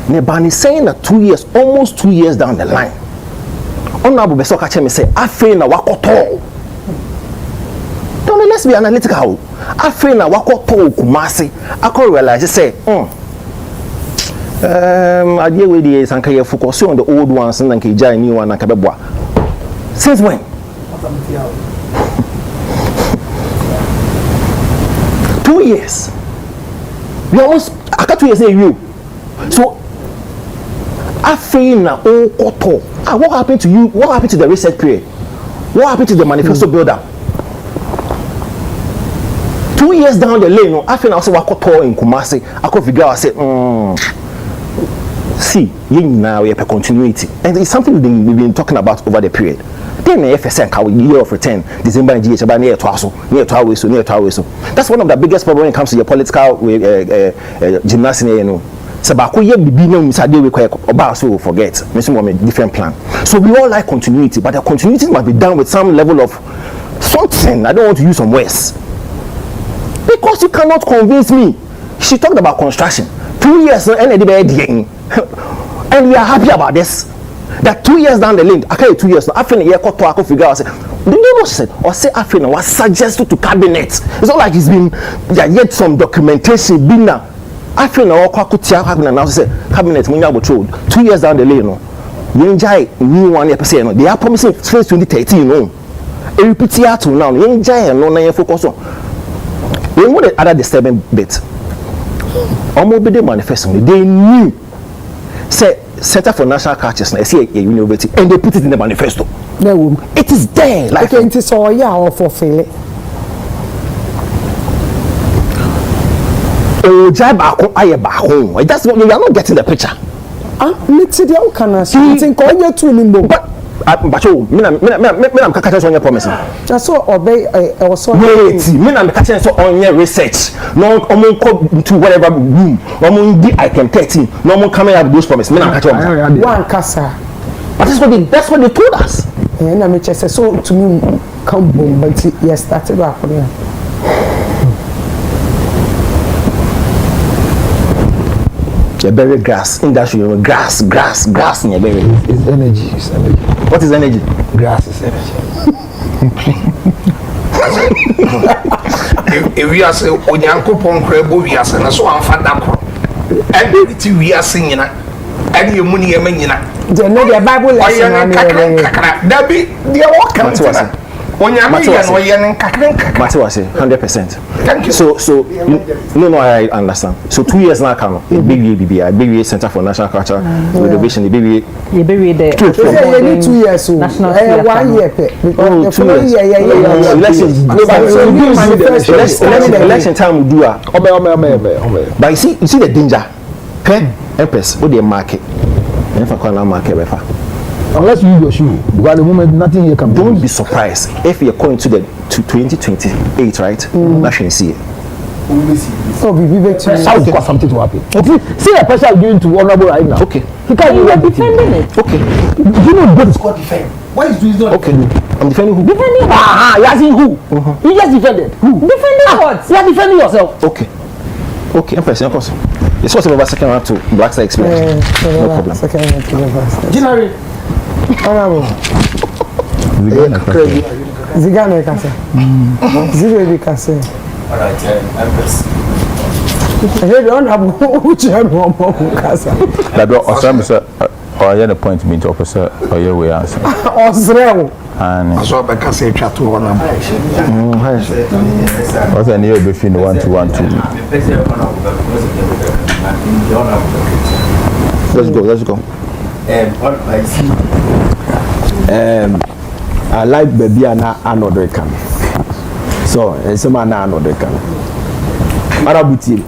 Nebani saying that 2 years, almost 2 years down the line. Honorable Besoka Chemi say, I feel na wakoto. Don't let's be analytical. I feel na wakoto Kumasi. I can realize say, I deal with the Sankaya focus on the old ones and then Kijai new one and Kabebwa. Since when? 2 years. We almost I got 2 years you. So I feel na wakoto. What happened to you? What happened to the research period? What happened to the manifesto build-up? 2 years down the lane, I feel also wakoto in Kumasi. I could figure out say, see, now we have a continuity, and it's something we've been talking about over the period. Then the FSN year of return, December and GH near Owusu. That's one of the biggest problems when it comes to your political gymnastics. You know, so we forget. Different plan. So we all like continuity, but the continuity must be done with some level of something. I don't want to use some words. Because you cannot convince me. She talked about construction. 2 years and we are happy about this. That 2 years down the lane, I can't 2 years. I feel I could figure out. Do you know what she said? Or say I feel was suggested to cabinet. It's not like it's been yet some documentation. Been now. I feel now say cabinet when you 2 years down the lane. You enjoy new 1 year per se. They are promising since 2013. No, a repeat to now. You enjoy no focus on. You know the other disturbing bit. Almost the manifesto. They knew. Say Center for National Culture, a university, and they put it in the manifesto. It is there. Like it is all or for failure. Oh, that's what you are not getting the picture. But you, I'm catching on your promise. That's what obey also. Wait, I'm catching on your research. No, I'm going to whatever room. I'm going item 13. No more coming up with those promises. I'm catching on one casa. But that's what they told us. And I just say so to me, come boom, but yes, that's it. Bury grass industry, grass in your berry. It's energy. What is energy? Grass is energy. If we are saying Onyanko Poncrebo, we are saying so unfadako. And we are singing and you money a menina. The Bible lesson. That be the walk. Onyame ya no ye nkakrenka. Mate was 100%. Thank you. So no, I understand. So 2 years now come BBA Center for National Culture Renovation, BBA. You need 2 years so. 1 year because the following year election time we do but you see the danger. Empress, what the market? If I call market befa. Unless you use your shoe, because at the moment nothing here can be. Don't be surprised if you're going to 2028, right? That's when you see it. So we got something to happen. See the pressure I'm giving to Honorable right now. Okay. He can't even defending it. Okay. You know what is called defend. Why is doing not? Okay. I'm defending who? Defending who? You're asking who? You just defended. Who? Defending what? You're defending yourself. Okay. Okay, Empress, of course. It's possible about second round to Black Star experience. No problem. Second round to Black Star. Generally. Honorable. Ziegga no kase. Ziegga bi kase. All right, Empress. I don't have which one kase. That Osam sir or the point me to officer or your way answer. Osreo. And so be kase twa to one. What's the new between 1 to 1 2? Let's go. I like baby and another can. So, and some another can. Arabuti,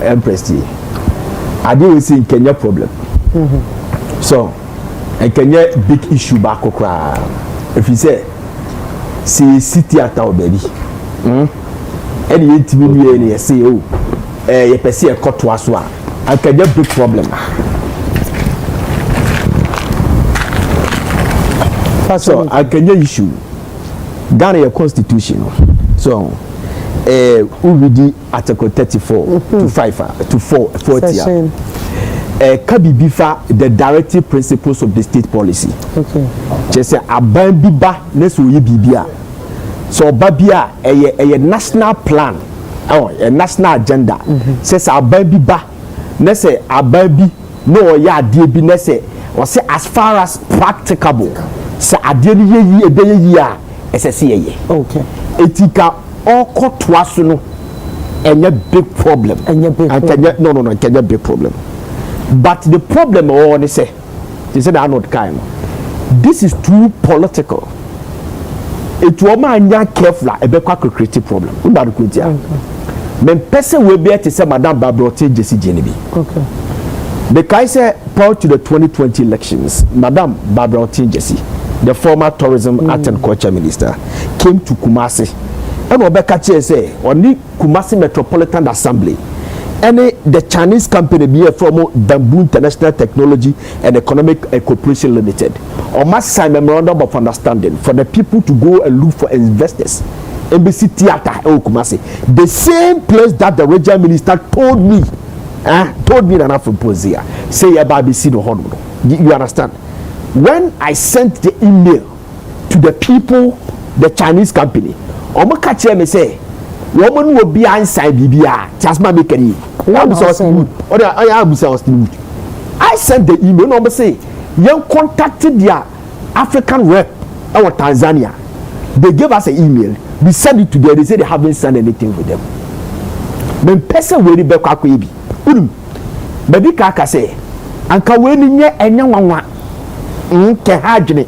Empress. I do see Kenya problem. So, and Kenya big issue back okra. If you say, see city at our baby. Any TV any say, oh, you perceive a cut to us one. I can get big problem. So I can issue Ghana your constitution. So we read Article 34 to 5 to 40. Kabi bifa the directive principles of the state policy. Okay. Just say aban biba nesu ye bibia. So babia a national plan or a national agenda. Says aban biba nese aban bi no ya die bi nese or say as far as practicable. Sa ade ni ye ebe ye a esese ye. Okay. Etika oko twaso no enye big problem. Enye big problem. No, enye big problem. But the problem all they say that not kind. This is too political. It will man careful ebe kwa create problem. Unda do kwenti a. Men person will be to say Madam Barbara J.C. Genebi. Okay. Because prior to the 2020 elections, Madam Barbara J.C., the former tourism art and culture minister, came to Kumasi. And Rebecca say on the Kumasi Metropolitan Assembly, and the Chinese company be from Bamboo International Technology and Economic Corporation Limited, or must sign memorandum of understanding for the people to go and look for investors. Embassy Theatre, Kumasi, the same place that the regional minister told me that I propose here. Say about BC no honor. You understand? When I sent the email to the people, the Chinese company, Omo catch me say, woman will be inside BBA. Jasma make any. I sent the email. Number say, you contacted their African rep or Tanzania. They gave us an email. We sent it to them. They say they haven't sent anything with them. When person will be back at baby. Baby kaka say, anka we ni nye enya wanwa. Nke hadwene.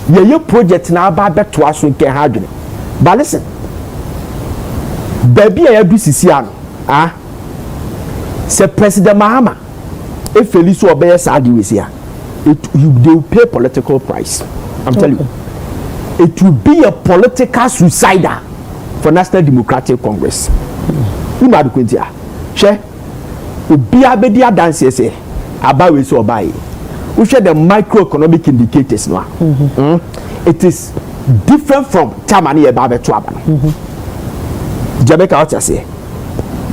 Ye project na aba beto aso nke hadwene. But listen. Baby a do sisi ano. Say President Mahama if Felicio obey Saudi we say they will pay political price. I'm telling you. It will be a political suicider for National Democratic Congress. Uma do kwentia. She obi abedi adanse say aba we so obai. We share the microeconomic indicators no. It is different from Tamani eba beto aba no. Jamaica what you say?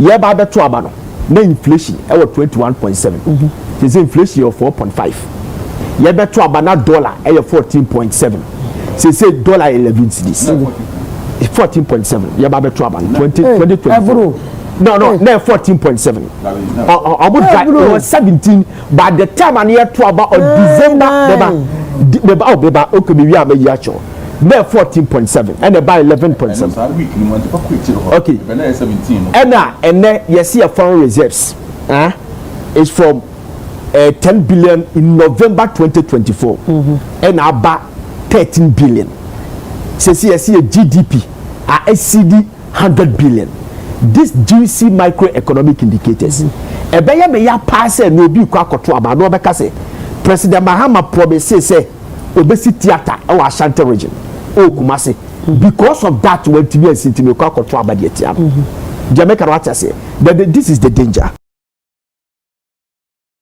Ye eba beto aba no. Na inflation e was 21.7. This inflation of 4.5. Ye beto aba na dollar e 14.7. Say dollar 11 cedis. 14.7. Ye eba beto aba 2020. No, 14.7. It was 17. By the time I near to about December, okay, we are There 14.7 and about 11.7. Okay. And then you see a foreign reserves. It's from 10 billion in November 2024 and about 13 billion. So see a GDP exceed 100 billion. This juicy microeconomic indicators. A beya meya pass and no be kwakoto aba no beka say President Mahama promise say obesi theater our Ashanti region. Oh Kumasi. Because of that when to be a city kwakoto aba the tiam. Jamaica what say. This is the danger.